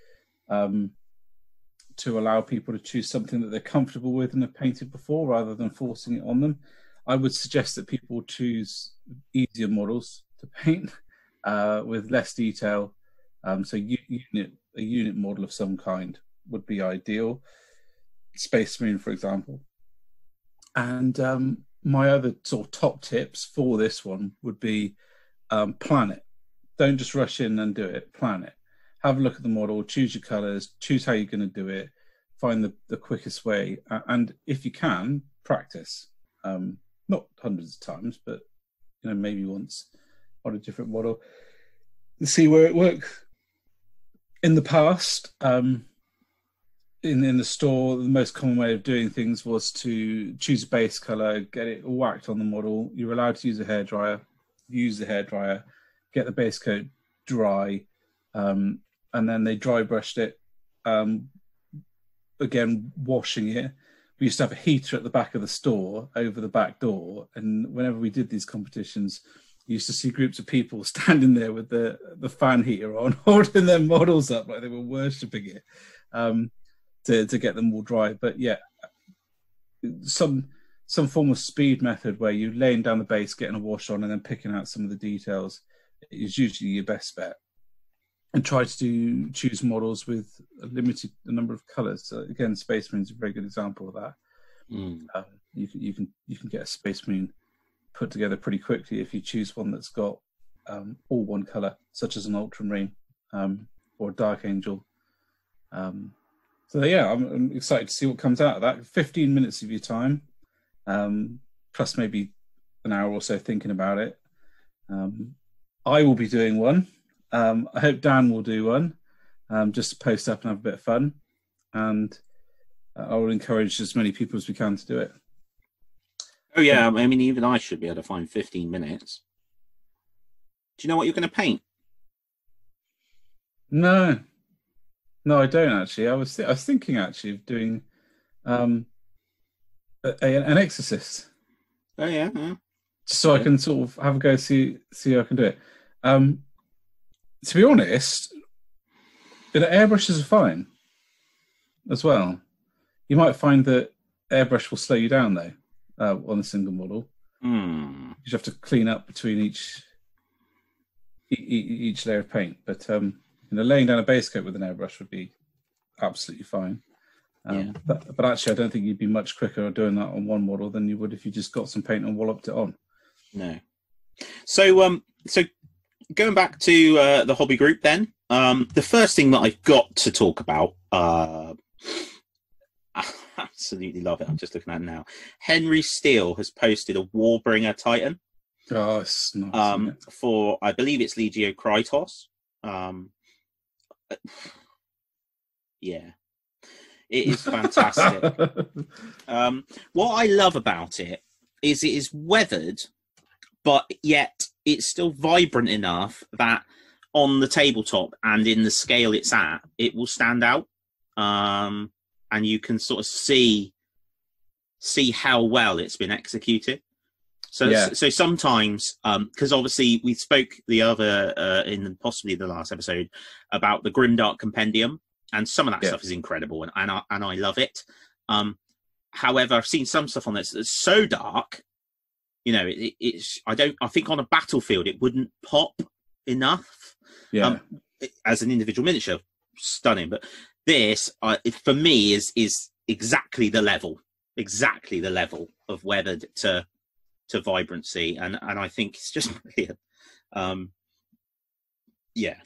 to allow people to choose something that they're comfortable with and have painted before, rather than forcing it on them. I would suggest that people choose easier models to paint with less detail. So a unit model of some kind would be ideal. Space Marine, for example. And my other sort of top tips for this one would be plan it. Don't just rush in and do it. Plan it. Have a look at the model, choose your colours, choose how you're going to do it, find the quickest way, and if you can, practice. Not hundreds of times, but maybe once on a different model. See where it works. In the past, in the store, the most common way of doing things was to choose a base colour, get it whacked on the model. You're allowed to use a hairdryer. Use the hairdryer, get the base coat dry, and then they dry brushed it. Again, washing it. We used to have a heater at the back of the store over the back door, and whenever we did these competitions, you used to see groups of people standing there with the fan heater on, holding their models up like they were worshipping it, to get them all dry. But yeah, some form of speed method where you're laying down the base, getting a wash on, and then picking out some of the details is usually your best bet. And try to choose models with a limited number of colours. So again, Space Marine is a very good example of that. You can get a Space Marine put together pretty quickly if you choose one that's got all one colour, such as an Ultramarine or a Dark Angel. So yeah, I'm excited to see what comes out of that. 15 minutes of your time, plus maybe an hour or so thinking about it. I will be doing one. I hope Dan will do one, just to post up and have a bit of fun. And I will encourage as many people as we can to do it. Oh, yeah. I mean, even I should be able to find 15 minutes. Do you know what you're going to paint? No, I don't actually. I was thinking actually of doing an Exorcist. Oh, yeah. Just so I can sort of have a go, see how I can do it. To be honest, airbrushes are fine as well. You might find that airbrush will slow you down though on a single model. You have to clean up between each layer of paint. But laying down a base coat with an airbrush would be absolutely fine. But actually, I don't think you'd be much quicker doing that on one model than you would if you just got some paint and walloped it on. No. So going back to the hobby group then, the first thing that I've got to talk about, I absolutely love it. I'm just looking at it now. Henry Steele has posted a Warbringer Titan. Oh, it's nice, for, I believe it's Legio Krytos. Yeah, it is fantastic. What I love about it is weathered, but yet it's still vibrant enough that on the tabletop and in the scale it's at, it will stand out. And you can sort of see how well it's been executed. So sometimes, because obviously we spoke the other in possibly the last episode about the Grimdark Compendium, and some of that stuff is incredible, and I love it. However, I've seen some stuff on this that's so dark you know, it's I think on a battlefield it wouldn't pop enough. Yeah. As an individual miniature, stunning. But this, for me, is exactly the level of weathered to vibrancy, and I think it's just brilliant. Yeah,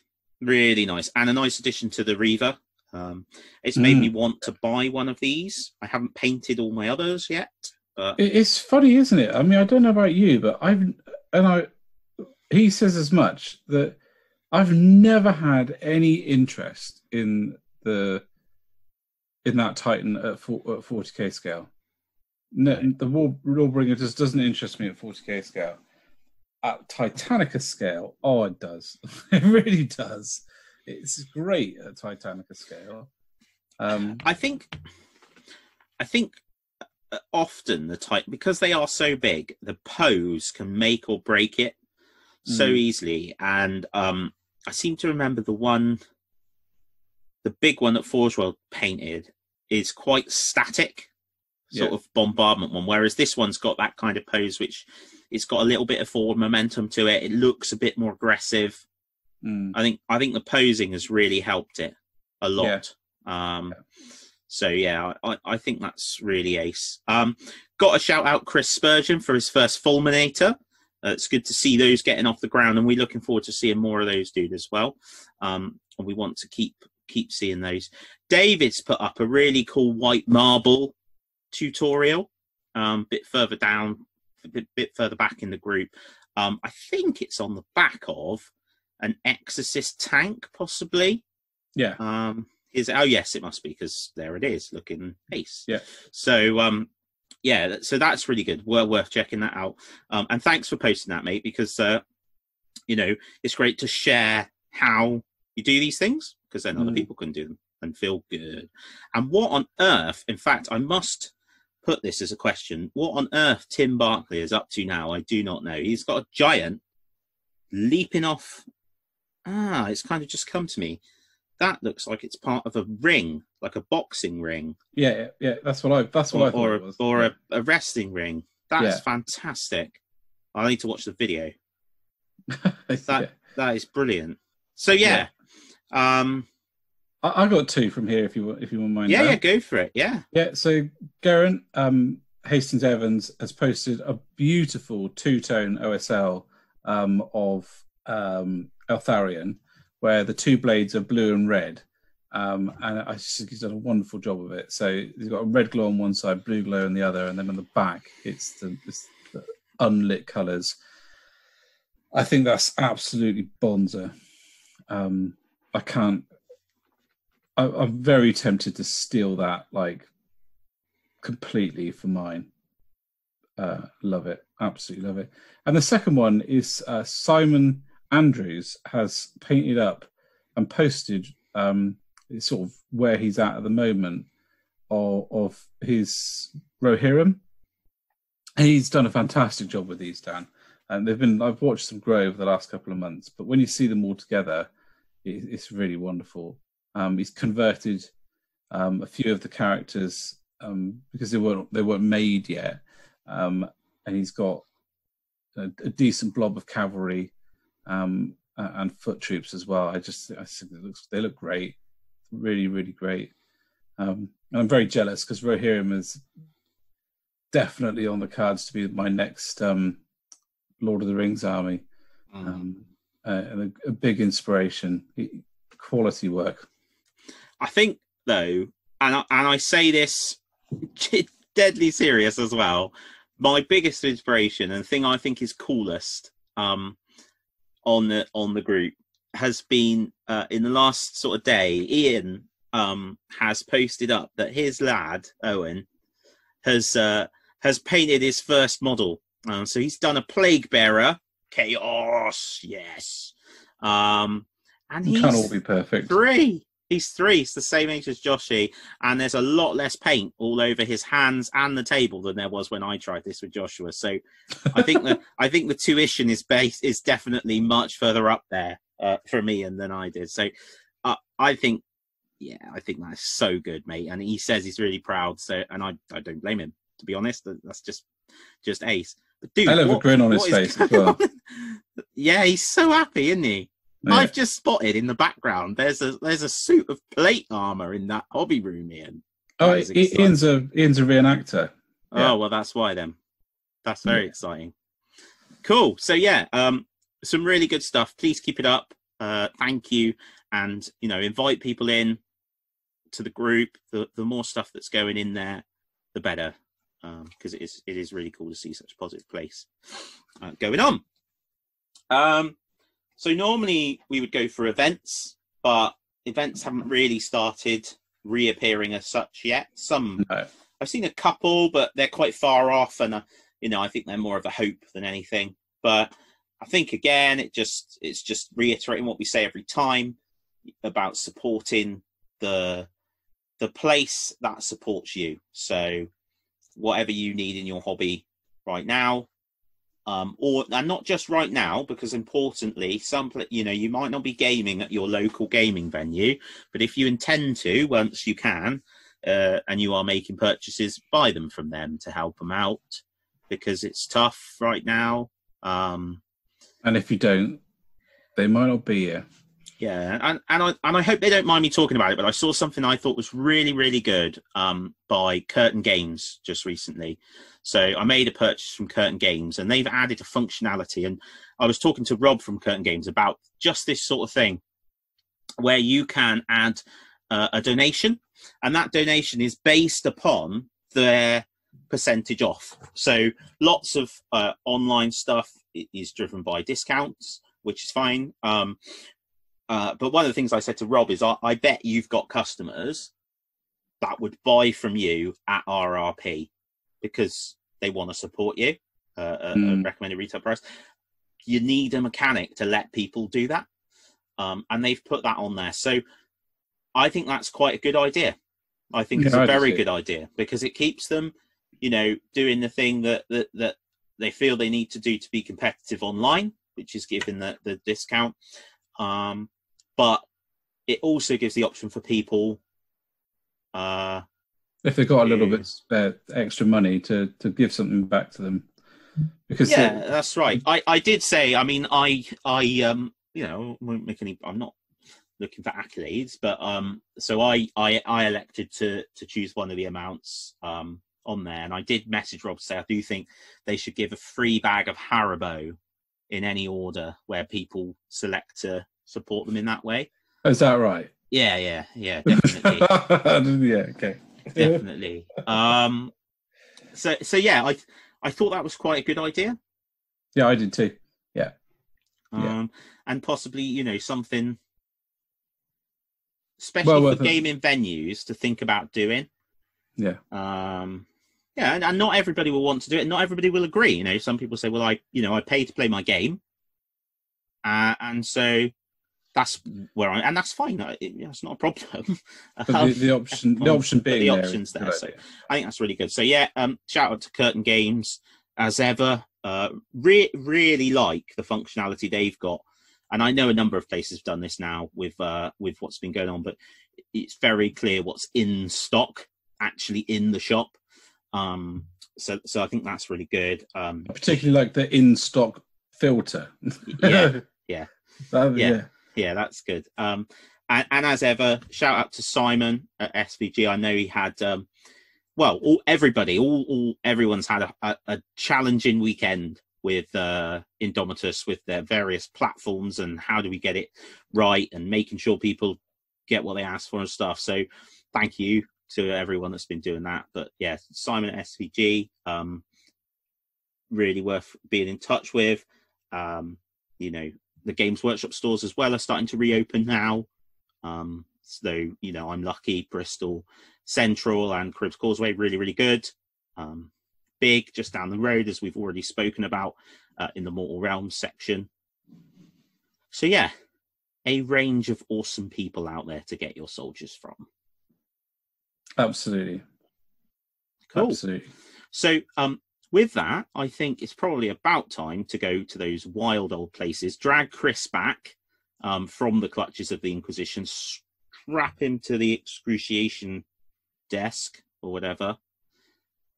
really nice, and a nice addition to the Reaver. It's made me want to buy one of these. I haven't painted all my others yet. But it's funny, isn't it? I mean, I don't know about you, but he says as much, that I've never had any interest in that Titan at 40k scale. No, the Warbringer just doesn't interest me at 40k scale. At Titanica scale, oh, it does. It really does. It's great at Titanica scale. I think often the Titan, because they are so big, the pose can make or break it so easily. And I seem to remember the big one that Forge World painted is quite static, sort of bombardment one, whereas this one's got that kind of pose, which it's got a little bit of forward momentum to it. It looks a bit more aggressive. I think the posing has really helped it a lot. So yeah, I think that's really ace. Got to shout out Chris Spurgeon for his first Fulminator. It's good to see those getting off the ground, and we're looking forward to seeing more of those, dude, as well. And we want to keep seeing those. David's put up a really cool white marble tutorial, bit further down, bit further back in the group. I think it's on the back of an Exorcist tank, possibly. Yeah. Oh yes, it must be, because there it is, looking ace. Yeah. So yeah, so that's really good. Worth checking that out. And thanks for posting that, mate, because you know, it's great to share how you do these things, because then other people can do them and feel good. And what on earth, in fact, I must put this as a question, what on earth Tim Barkley is up to now, I do not know. He's got a giant leaping off. It's kind of just come to me. That looks like it's part of a ring, like a boxing ring. Yeah. That's what I thought it was. Or a wrestling ring. That's fantastic. I need to watch the video. That is brilliant. So yeah. I got two from here if you want mine. Yeah, go for it. Yeah. So Garen Hastings Evans has posted a beautiful two-tone OSL of Eltharion, where the two blades are blue and red, and I just think he's done a wonderful job of it. So he's got a red glow on one side, blue glow on the other, and then on the back it's the unlit colours. I think that's absolutely bonza. I'm very tempted to steal that, like, completely for mine. Love it, absolutely love it. And the second one is Simon Andrews has painted up and posted sort of where he's at the moment of his Rohirrim. He's done a fantastic job with these, Dan. And I've watched them grow over the last couple of months, but when you see them all together, it's really wonderful. He's converted a few of the characters because they weren't made yet, and he's got a decent blob of cavalry and foot troops as well. I think they look great, really, really great. And I'm very jealous because Rohirrim is definitely on the cards to be my next Lord of the Rings army, and a big inspiration. Quality work. I think, though, and I say this deadly serious as well, my biggest inspiration and thing I think is coolest on the group has been in the last sort of day, Ian has posted up that his lad, Owen, has painted his first model. So he's done a Plague Bearer. Chaos, yes. And he can't all be perfect. He's 3. He's the same age as Joshy, and there's a lot less paint all over his hands and the table than there was when I tried this with Joshua. So I think the tuition is definitely much further up there for me than I did. So I think that's so good, mate. And he says he's really proud. So, and I don't blame him, to be honest. That's just ace. But dude, I love a grin on his face as well. Yeah, he's so happy, isn't he? Yeah. I've just spotted in the background. There's a suit of plate armor in that hobby room, Ian. Oh, Ian's a reenactor. Yeah. Oh well, that's why then. That's very exciting. Cool. So yeah, some really good stuff. Please keep it up. Thank you, and invite people in to the group. The more stuff that's going in there, the better, because it is really cool to see such a positive place going on. So normally we would go for events, but events haven't really started reappearing as such yet. Some I've seen a couple, but they're quite far off, and I think they're more of a hope than anything. But I think again, it's just reiterating what we say every time about supporting the place that supports you. So whatever you need in your hobby right now, and not just right now, because importantly, you might not be gaming at your local gaming venue, but if you intend to, once you can, and you are making purchases, buy them from them to help them out, because it's tough right now. And if you don't, they might not be here. Yeah, and I hope they don't mind me talking about it, but I saw something I thought was really, really good by Curtain Games just recently. So I made a purchase from Curtain Games, and they've added a functionality. And I was talking to Rob from Curtain Games about just this sort of thing, where you can add a donation, and that donation is based upon their percentage off. So lots of online stuff is driven by discounts, which is fine. But one of the things I said to Rob is, I bet you've got customers that would buy from you at RRP because they want to support you, a recommended retail price. You need a mechanic to let people do that. And they've put that on there. So I think that's quite a good idea. I think it's a very good idea, because it keeps them, doing the thing that they feel they need to do to be competitive online, which is giving the discount. But it also gives the option for people, if they've got a little bit extra money, to give something back to them. Because that's right. I did say, I mean, I won't make any. I'm not looking for accolades, but so I elected to choose one of the amounts on there, and I did message Rob to say I do think they should give a free bag of Haribo in any order where people select to support them in that way. Is that right? Yeah, definitely. Yeah, okay. Definitely. So yeah, I thought that was quite a good idea. Yeah, I did too. Yeah. And possibly, something especially for gaming venues to think about doing. Yeah. And not everybody will want to do it. Not everybody will agree. Some people say, well, I pay to play my game. And so that's where and that's fine. It's not a problem. The option being the options there. So I think that's really good. So yeah, shout out to Curtain Games as ever. Really like the functionality they've got, and I know a number of places have done this now with what's been going on, but it's very clear what's in stock actually in the shop. So I think that's really good. Particularly like the in stock filter. Yeah, that's good. And as ever, shout out to Simon at SVG. I know he had everyone's had a challenging weekend with Indomitus, with their various platforms, and how do we get it right, and making sure people get what they ask for and stuff. So thank you to everyone that's been doing that. But yeah, Simon at SVG, really worth being in touch with. The Games Workshop stores as well are starting to reopen now. So, I'm lucky. Bristol Central and Cribs Causeway, really, really good. Big, just down the road, as we've already spoken about in the Mortal Realms section. So yeah, a range of awesome people out there to get your soldiers from. Absolutely. Cool. Absolutely. So, with that, I think it's probably about time to go to those wild old places, drag Chris back from the clutches of the Inquisition, strap him to the excruciation desk or whatever,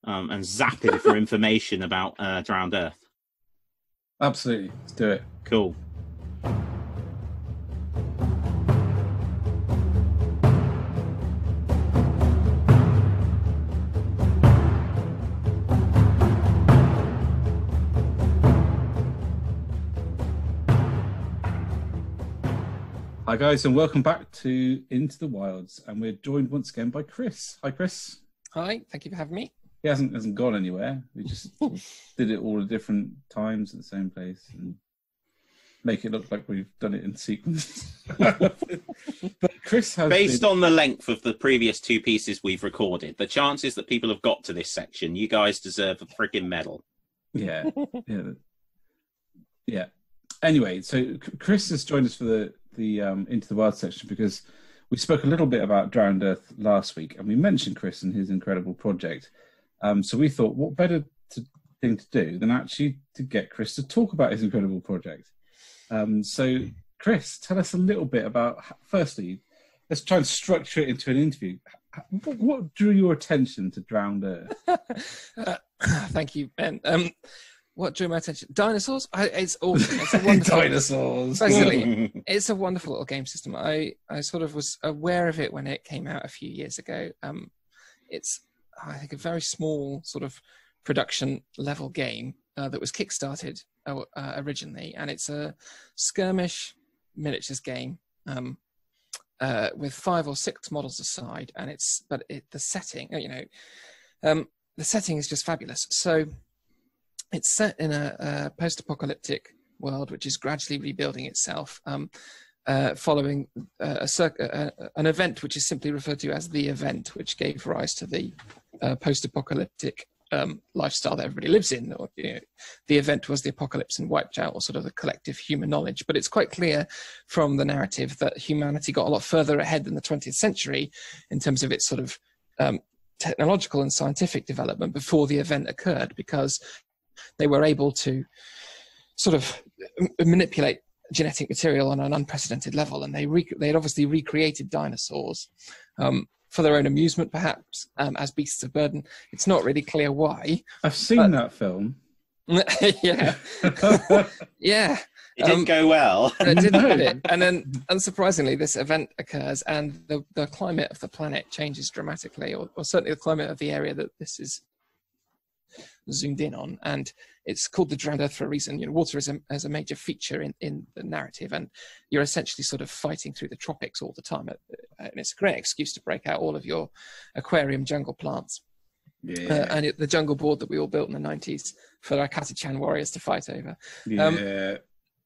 and zap it for information about Drowned Earth? Absolutely, let's do it. Cool. Hi guys, and welcome back to Into the Wilds, and we're joined once again by Chris. Hi Chris. Hi, thank you for having me. He hasn't gone anywhere. We just did it all at different times at the same place and make it look like we've done it in sequence. But Chris has based on the length of the previous 2 pieces we've recorded, the chances that people have got to this section, you guys deserve a friggin' medal. Yeah. Anyway, so Chris has joined us for the Into the Wild section because we spoke a little bit about Drowned Earth last week, and we mentioned Chris and his incredible project. So we thought, what better thing to do than actually to get Chris to talk about his incredible project. So Chris, tell us a little bit about, firstly, let's try and structure it into an interview. What drew your attention to Drowned Earth? Thank you, Ben. What drew my attention? Dinosaurs? It's awesome. It's a wonderful Dinosaurs. Basically, it's a wonderful little game system. I sort of was aware of it when it came out a few years ago. It's, I think, a very small sort of production level game that was kickstarted originally, and it's a skirmish miniatures game with 5 or 6 models aside, and the setting, the setting is just fabulous. So it's set in a post-apocalyptic world which is gradually rebuilding itself, following an event which is simply referred to as the event, which gave rise to the post-apocalyptic lifestyle that everybody lives in. Or, the event was the apocalypse and wiped out, or sort of the collective human knowledge. But it's quite clear from the narrative that humanity got a lot further ahead than the 20th century in terms of its sort of technological and scientific development before the event occurred, because they were able to sort of manipulate genetic material on an unprecedented level, and they had obviously recreated dinosaurs for their own amusement, perhaps, as beasts of burden. It's not really clear why. I've seen that film. Yeah. Yeah. It didn't go well. It didn't hit it. And then, unsurprisingly, this event occurs, and the climate of the planet changes dramatically, or certainly the climate of the area that this is zoomed in on, and it's called the Drowned Earth for a reason. Water is a major feature in the narrative, and you're essentially sort of fighting through the tropics all the time, and it's a great excuse to break out all of your aquarium jungle plants. Yeah. And the jungle board that we all built in the 90s for our Katachan warriors to fight over. Yeah.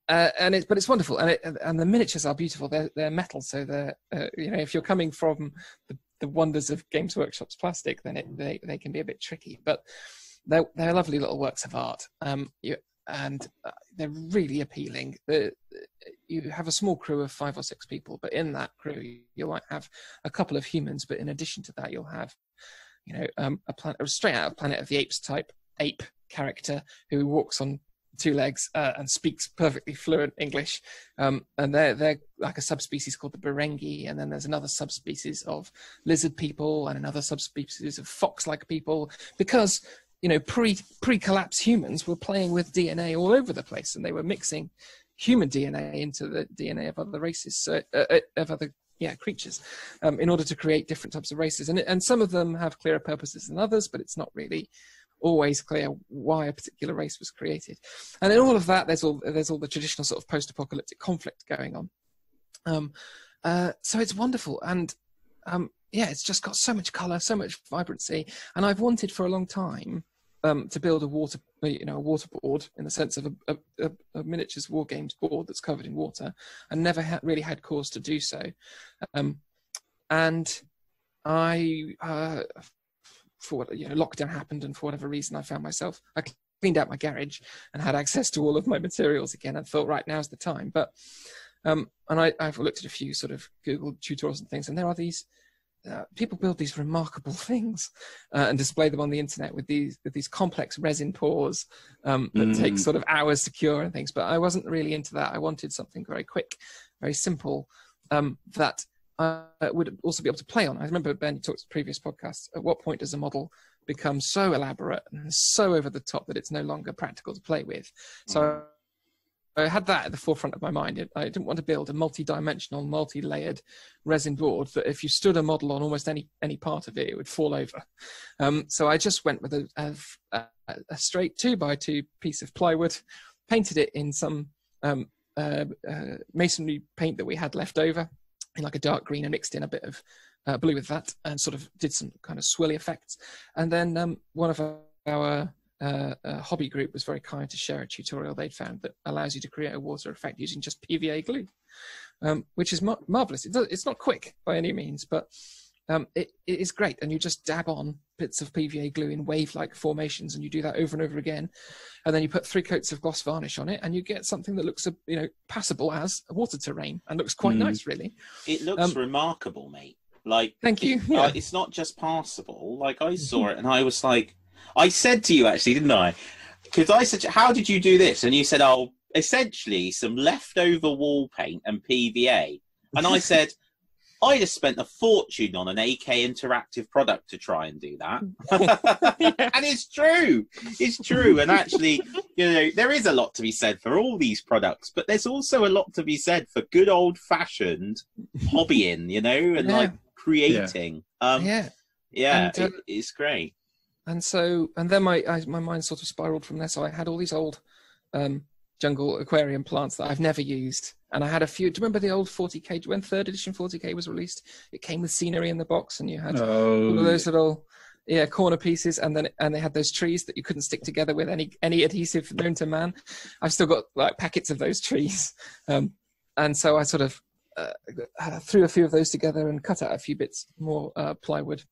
But it's wonderful, and the miniatures are beautiful. They're metal, so they're if you're coming from the wonders of Games Workshop's plastic, then they can be a bit tricky, but they're lovely little works of art, and they're really appealing. You have a small crew of 5 or 6 people, but in that crew you might have a couple of humans, but in addition to that you'll have a straight out of Planet of the Apes type ape character who walks on 2 legs and speaks perfectly fluent English, and they're like a subspecies called the Berengi, and then there's another subspecies of lizard people and another subspecies of fox-like people, because pre-collapse humans were playing with DNA all over the place, and they were mixing human DNA into the DNA of other races, of other creatures, in order to create different types of races. And some of them have clearer purposes than others, but it's not really always clear why a particular race was created. And in all of that, there's all the traditional sort of post-apocalyptic conflict going on. So it's wonderful, and it's just got so much colour, so much vibrancy, and I've wanted for a long time to build a water board, in the sense of a miniatures war games board that's covered in water, and never really had cause to do so. And I, for what lockdown happened, and for whatever reason, I cleaned out my garage and had access to all of my materials again, and thought, right, now's the time. But and I've looked at a few sort of Google tutorials and things, and there are these. People build these remarkable things and display them on the internet with these complex resin pours that take sort of hours to cure and things. But I wasn't really into that. I wanted something very quick, very simple, that I would also be able to play on. I remember, Ben, you talked to previous podcasts. At what point does a model become so elaborate and so over the top that it's no longer practical to play with. So I had that at the forefront of my mind. I didn't want to build a multi-dimensional, multi-layered resin board that if you stood a model on almost any part of it, it would fall over. So I just went with a straight 2x2 piece of plywood, painted it in some masonry paint that we had left over in like a dark green, and mixed in a bit of blue with that, and sort of did some kind of swirly effects. And then one of our hobby group was very kind to share a tutorial they'd found that allows you to create a water effect using just PVA glue, which is marvelous. It's not quick by any means, but it is great. And you just dab on bits of PVA glue in wave-like formations, and you do that over and over again. And then you put 3 coats of gloss varnish on it, and you get something that looks, passable as a water terrain, and looks quite nice, really. It looks remarkable, mate. Like, thank you. Yeah. It's not just passable. Like, I saw it, and I was like, I said to you, actually, didn't I? Because I said, how did you do this? And you said, oh, essentially some leftover wall paint and PVA. And I said, I just spent a fortune on an AK Interactive product to try and do that. And it's true. It's true. And actually, there is a lot to be said for all these products, but there's also a lot to be said for good old-fashioned hobbying, and like creating. It's great. And then my mind sort of spiraled from there. So I had all these old jungle aquarium plants that I've never used. And I had a few. Do you remember the old 40K? When 3rd edition 40K was released, it came with scenery in the box, and you had all of those little corner pieces, and they had those trees that you couldn't stick together with any adhesive known to man. I've still got like packets of those trees. And so I sort of threw a few of those together and cut out a few bits more plywood,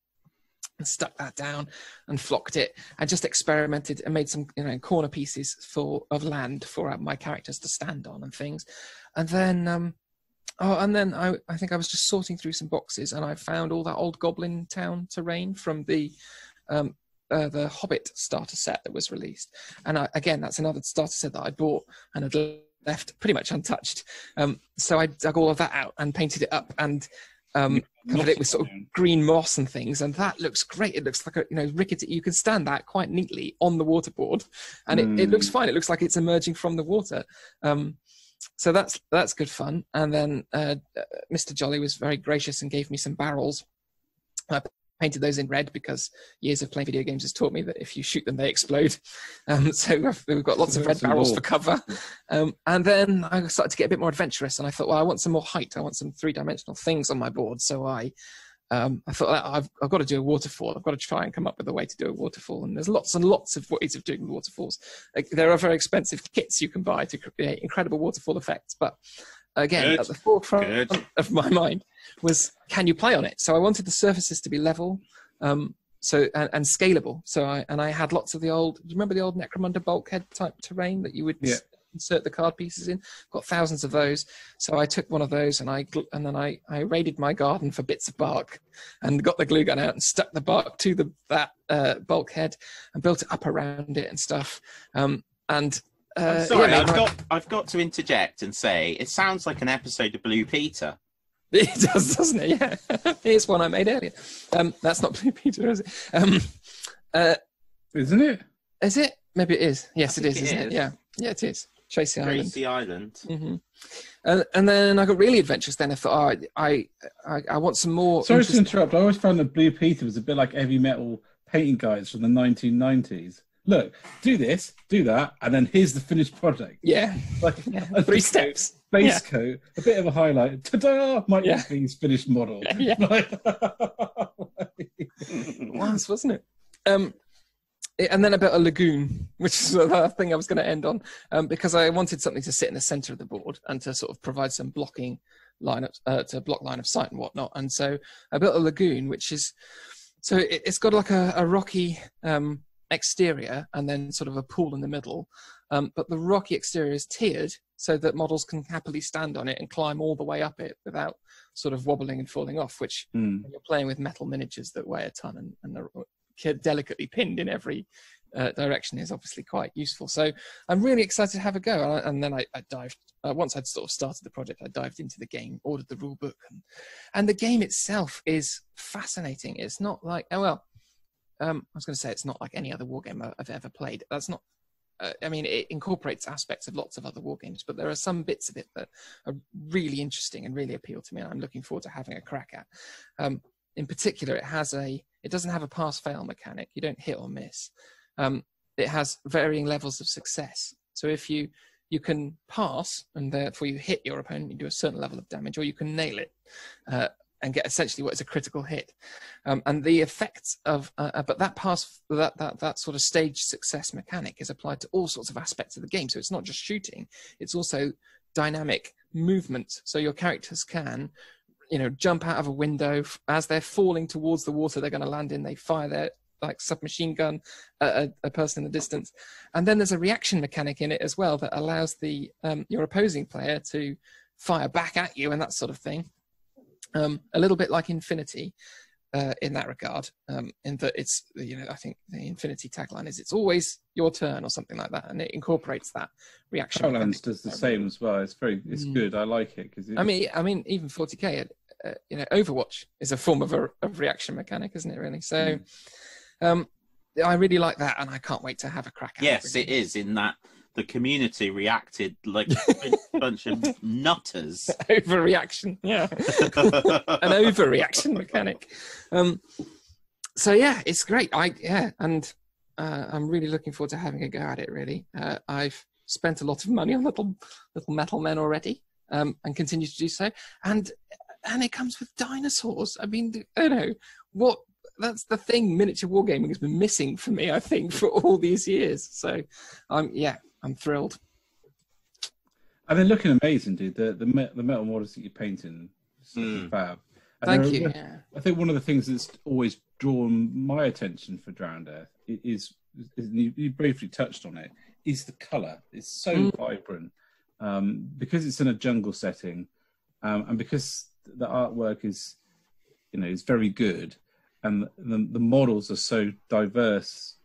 and stuck that down and flocked it, and just experimented and made some corner pieces of land for my characters to stand on and things. And then I think I was just sorting through some boxes, and I found all that old Goblin Town terrain from the Hobbit starter set that was released. And again, that's another starter set that I bought and had left pretty much untouched. So I dug all of that out and painted it up, and covered it with sort of green moss and things, and that looks great. It looks like a rickety. You can stand that quite neatly on the waterboard, and it looks fine. It looks like it's emerging from the water. So that's good fun. And then Mr. Jolly was very gracious and gave me some barrels. I painted those in red because years of playing video games has taught me that if you shoot them, they explode. So we've got lots of red barrels for cover. And then I started to get a bit more adventurous, and I thought, well, I want some more height. I want some 3-dimensional things on my board. So I thought, I've got to do a waterfall. I've got to try and come up with a way to do a waterfall. And there's lots and lots of ways of doing waterfalls. There are very expensive kits you can buy to create incredible waterfall effects. But again, at the forefront of my mind was, can you play on it? So I wanted the surfaces to be level, and scalable. So I had lots of the old. Do you remember the old Necromunda bulkhead type terrain that you would insert the card pieces in? Got thousands of those. So I took one of those, and then I raided my garden for bits of bark, and got the glue gun out and stuck the bark to that bulkhead and built it up around it and stuff. I'm sorry, I've got to interject and say it sounds like an episode of Blue Peter. It does, doesn't it? Yeah. Here's one I made earlier. That's not Blue Peter, is it? Isn't it? Is it? Maybe it is. Yes, it is, isn't it? Yeah. Yeah, it is. Tracy Island. Mm-hmm. And then I got really adventurous then. I thought, I want some more... Sorry to interrupt. I always found that Blue Peter was a bit like heavy metal painting guides from the 1990s. Look, do this, do that, and then here's the finished product. Yeah. Like 3 steps. Base coat, a bit of a highlight. Ta-da! Mike McLean's finished model. Yeah. It was, wasn't it? And then about a lagoon, which is the thing I was going to end on, because I wanted something to sit in the center of the board and to sort of provide some blocking lineups to block line of sight and whatnot. And so I built a lagoon, which is it's got like a rocky exterior and then sort of a pool in the middle. But the rocky exterior is tiered so that models can happily stand on it and climb all the way up it without sort of wobbling and falling off, which when you're playing with metal miniatures that weigh a ton and are delicately pinned in every direction is obviously quite useful. So I'm really excited to have a go. And then I dived, once I'd sort of started the project, I dived into the game, ordered the rule book. And the game itself is fascinating. It's not like, I was going to say it's not like any other wargame I've ever played. That's not. I mean, it incorporates aspects of lots of other war games, but there are some bits of it that are really interesting and really appeal to me, and I'm looking forward to having a crack at. In particular, it doesn't have a pass-fail mechanic. You don't hit or miss. It has varying levels of success. So if you can pass, and therefore you hit your opponent, you do a certain level of damage, or you can nail it and get essentially what is a critical hit. And the effects of, but that sort of stage success mechanic is applied to all sorts of aspects of the game. So it's not just shooting, it's also dynamic movement. So your characters can, jump out of a window. As they're falling towards the water they're going to land in, they fire their submachine gun at a person in the distance. And then there's a reaction mechanic in it as well that allows your opposing player to fire back at you and that sort of thing. A little bit like Infinity in that regard, in that it's, I think the Infinity tagline is "It's always your turn" or something like that, and it incorporates that reaction. Shadowlands does the same as well. It's good. I like it because I mean, even 40k, Overwatch is a form of a reaction mechanic, isn't it? Really. So, I really like that, and I can't wait to have a crack at it. Yes, it is. In that the community reacted like a bunch of nutters. Overreaction, yeah. An overreaction mechanic. So yeah, it's great. And I'm really looking forward to having a go at it. Really, I've spent a lot of money on little metal men already, and continue to do so. And it comes with dinosaurs. I mean, what. That's the thing miniature wargaming has been missing for me, I think, for all these years. So, I'm thrilled. And they're looking amazing, dude. The metal models that you're painting, fab. And Thank you. I think one of the things that's always drawn my attention for Drowned Earth is you briefly touched on it, is the colour. It's so vibrant because it's in a jungle setting, and because the artwork is very good. And the models are so diverse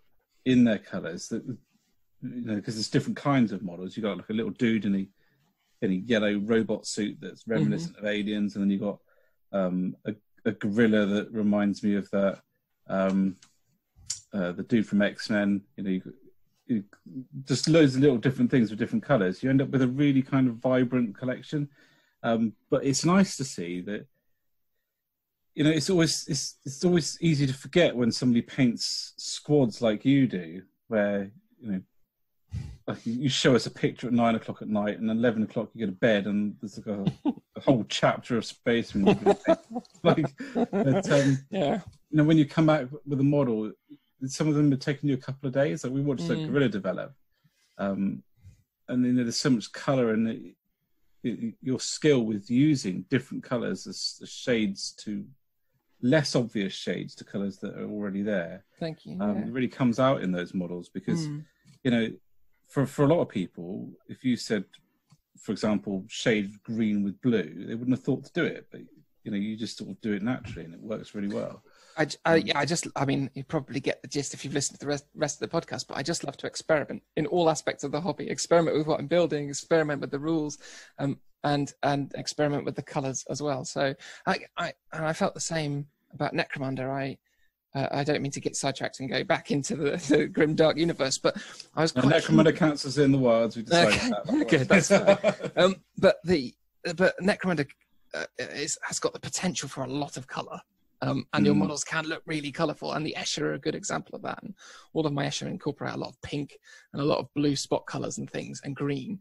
in their colours that because there's different kinds of models. You got like a little dude in a yellow robot suit that's reminiscent of aliens, and then you got a gorilla that reminds me of that the dude from X-Men. You just loads of little different things with different colours. You end up with a really kind of vibrant collection. But it's nice to see that. It's always easy to forget when somebody paints squads like you do, where like you show us a picture at 9 o'clock at night, and 11 o'clock you go to bed, and there's like a whole chapter of space when when you come back with a model, some of them are taking you a couple of days. Like we watched that gorilla develop, and then there's so much colour and your skill with using different colours as shades to less obvious shades to colours that are already there. Thank you. It really comes out in those models because, for a lot of people, if you said, for example, shade green with blue, they wouldn't have thought to do it. But, you just sort of do it naturally and it works really well. I mean, you probably get the gist if you've listened to the rest of the podcast, but I just love to experiment in all aspects of the hobby. Experiment with what I'm building, experiment with the rules, and experiment with the colours as well. So I felt the same about Necromunda. I don't mean to get sidetracked and go back into the grim dark universe, but I was quite Necromunda counts as in the wilds. We decided that. Good, that's fine. But Necromunda has got the potential for a lot of colour. And your models can look really colourful, and the Escher are a good example of that. And all of my Escher incorporate a lot of pink and a lot of blue spot colours and things, and green.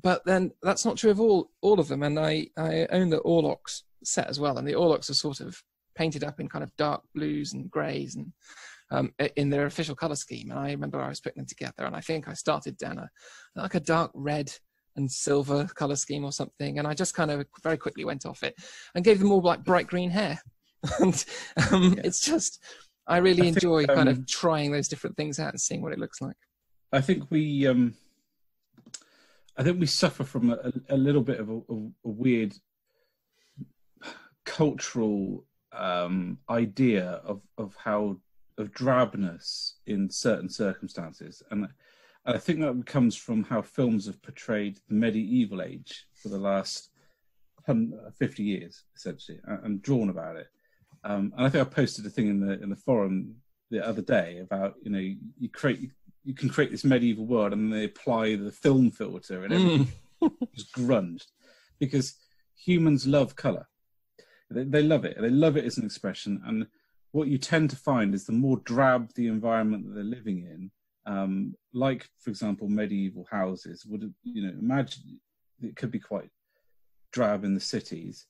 But then that's not true of all of them. And I own the Orlocks set as well, and the Orlocks are sort of painted up in kind of dark blues and greys and in their official colour scheme. And I remember I was putting them together, and I think I started down a dark red and silver colour scheme or something, and I just kind of very quickly went off it and gave them all like bright green hair. And it's just, I really enjoy kind of trying those different things out and seeing what it looks like. I think we suffer from a little bit of a weird cultural idea of drabness in certain circumstances, and I think that comes from how films have portrayed the medieval age for the last 50 years, essentially, and drawn about it. And I think I posted a thing in the forum the other day about, you know, you can create this medieval world and they apply the film filter and everything just grunged, because humans love color. They love it. They love it as an expression. And what you tend to find is the more drab the environment that they're living in, like, for example, medieval houses would, you know, imagine it could be quite drab in the cities.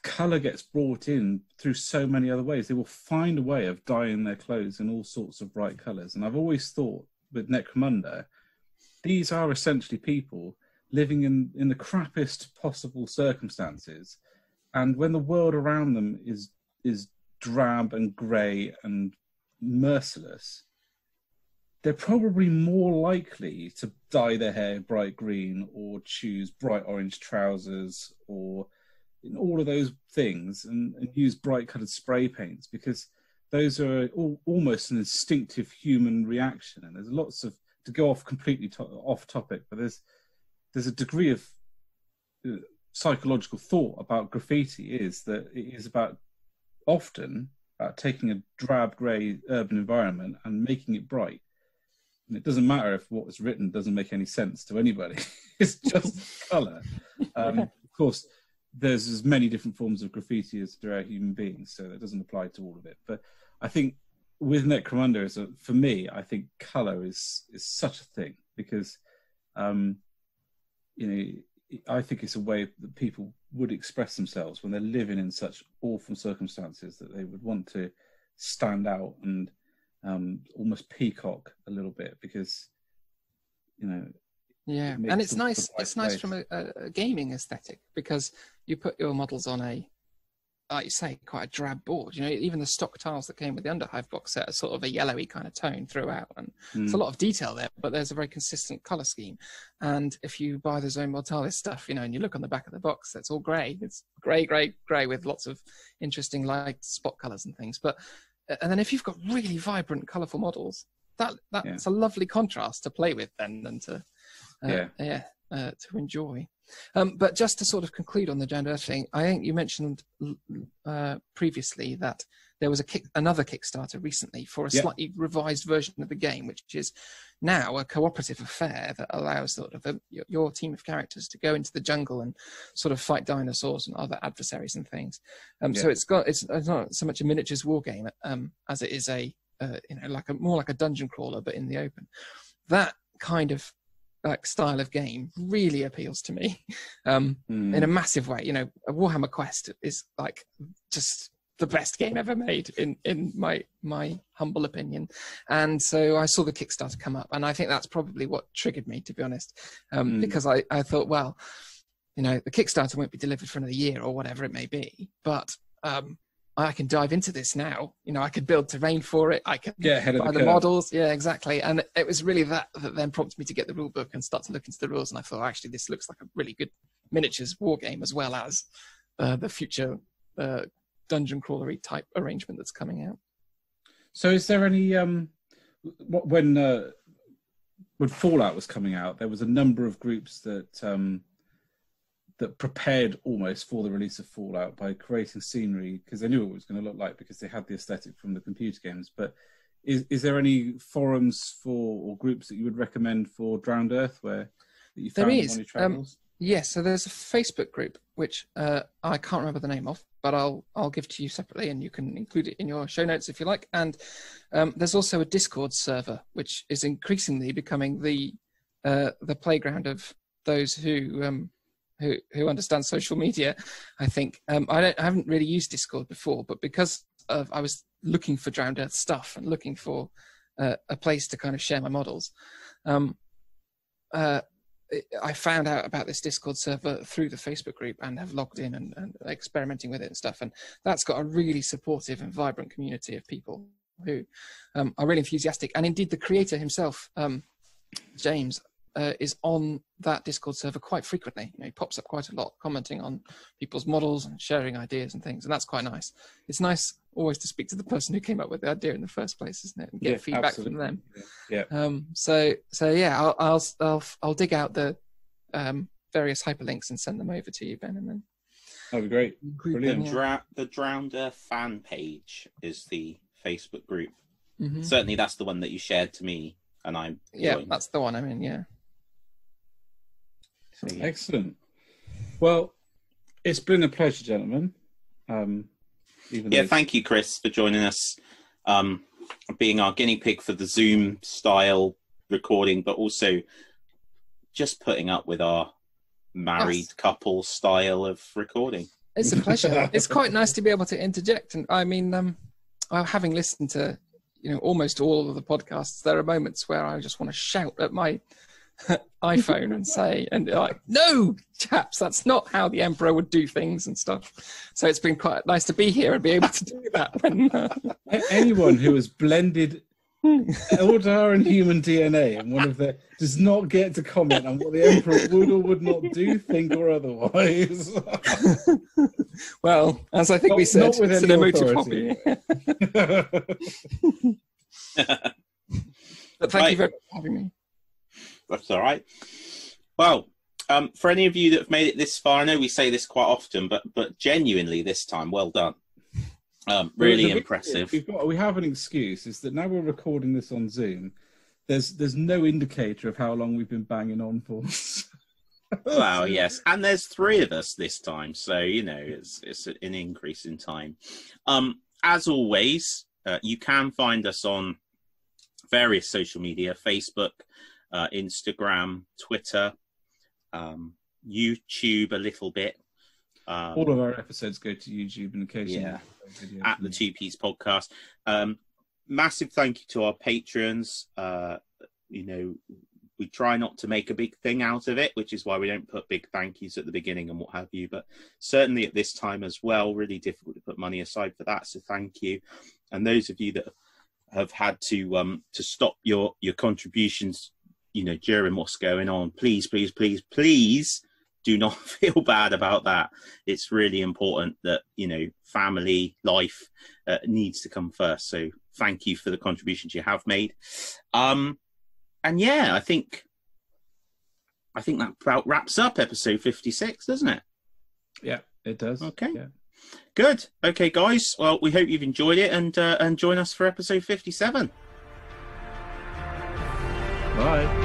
Color gets brought in through so many other ways. They will find a way of dyeing their clothes in all sorts of bright colors. And I've always thought with Necromunda, these are essentially people living in the crappiest possible circumstances. And when the world around them is drab and grey and merciless, they're probably more likely to dye their hair bright green or choose bright orange trousers or in all of those things and use bright coloured spray paints, because those are almost an instinctive human reaction. And there's lots of, to go off completely off topic, but there's a degree of psychological thought about graffiti, is that it is often about taking a drab grey urban environment and making it bright. And it doesn't matter if what was written doesn't make any sense to anybody. It's just colour. Of course, there's as many different forms of graffiti as there are human beings, so that doesn't apply to all of it. But I think with Necromunda, for me, I think colour is such a thing, because you know, I think it's a way that people would express themselves when they're living in such awful circumstances, that they would want to stand out and almost peacock a little bit, because, you know. Yeah, and it's nice. It's nice from a gaming aesthetic, because you put your models on a, like you say, quite a drab board. You know, even the stock tiles that came with the Underhive box set are sort of a yellowy kind of tone throughout, and there's a lot of detail there, but there's a very consistent color scheme. And if you buy the Zone Mortalis stuff, you know, and you look on the back of the box, it's all grey. It's grey, grey, grey with lots of interesting light spot colors and things. But and then if you've got really vibrant, colorful models, that's a lovely contrast to play with then, and to to enjoy. But just to sort of conclude on the Drowned Earth thing, I think you mentioned previously that there was another Kickstarter recently for a slightly revised version of the game, which is now a cooperative affair that allows sort of your team of characters to go into the jungle and sort of fight dinosaurs and other adversaries and things. So it's not so much a miniatures war game as it is a you know, more like a dungeon crawler, but in the open. That kind of style of game really appeals to me in a massive way. You know, a Warhammer Quest is like just the best game ever made in my humble opinion. And so I saw the Kickstarter come up, and I think that's probably what triggered me, to be honest, because I thought, well, you know, the Kickstarter won't be delivered for another year or whatever it may be, but I can dive into this now. You know, I could build terrain for it. I could buy the models. Yeah, exactly. And it was really that then prompted me to get the rule book and start to look into the rules. And I thought, actually, this looks like a really good miniatures war game, as well as the future dungeon crawlery type arrangement that's coming out. So is there any, when Fallout was coming out, there was a number of groups that prepared almost for the release of Fallout by creating scenery, because they knew what it was going to look like, because they had the aesthetic from the computer games. But is there any forums or groups that you would recommend for Drowned Earth that you found on your travels? Yes, so there's a Facebook group which I can't remember the name of, but I'll give to you separately, and you can include it in your show notes if you like. And there's also a Discord server, which is increasingly becoming the playground of those who understand social media, I think. I haven't really used Discord before, but because I was looking for Drowned Earth stuff and looking for a place to kind of share my models, I found out about this Discord server through the Facebook group and have logged in and experimenting with it and stuff. And that's got a really supportive and vibrant community of people who are really enthusiastic. And indeed, the creator himself, James, is on that Discord server quite frequently. You know, he pops up quite a lot, commenting on people's models and sharing ideas and things, and that's quite nice. It's nice always to speak to the person who came up with the idea in the first place, isn't it? And get feedback from them. Yeah. So yeah, I'll dig out the various hyperlinks and send them over to you, Ben, and then that'd be great. Brilliant. The Drowned Earth fan page is the Facebook group. Certainly, that's the one that you shared to me, and I'm that's the one I'm in. Yeah. So, yeah. Excellent. Well, it's been a pleasure, gentlemen. Thank you, Chris, for joining us, being our guinea pig for the Zoom style recording, but also just putting up with our married couple style of recording. It's a pleasure. It's quite nice to be able to interject, and I mean, having listened to almost all of the podcasts, there are moments where I just want to shout at my iPhone and say, and like, no, chaps, that's not how the Emperor would do things and stuff. So it's been quite nice to be here and be able to do that. When anyone who has blended Eldar and human DNA and one of their does not get to comment on what the Emperor would or would not do, think or otherwise. Well, as I think we said, it's an emotive hobby. But thank you very much for having me. That's all right. Well, for any of you that have made it this far, I know we say this quite often, but genuinely this time, well done. Really impressive. We have an excuse, is that now we're recording this on Zoom, there's no indicator of how long we've been banging on for. Well, yes, and there's 3 of us this time, so it's an increase in time. As always, you can find us on various social media: Facebook, Instagram, Twitter, YouTube a little bit. All of our episodes go to YouTube and occasionally at the 2P's podcast. Massive thank you to our patrons. We try not to make a big thing out of it, which is why we don't put big thank yous at the beginning and what have you, but certainly at this time as well, really difficult to put money aside for that, so thank you. And those of you that have had to stop your contributions during what's going on, please do not feel bad about that. It's really important that family life needs to come first, so thank you for the contributions you have made. And yeah, I think that about wraps up episode 56, doesn't it? Yeah, it does. Okay. Yeah. Good. Okay, guys. Well, we hope you've enjoyed it, and join us for episode 57. Bye.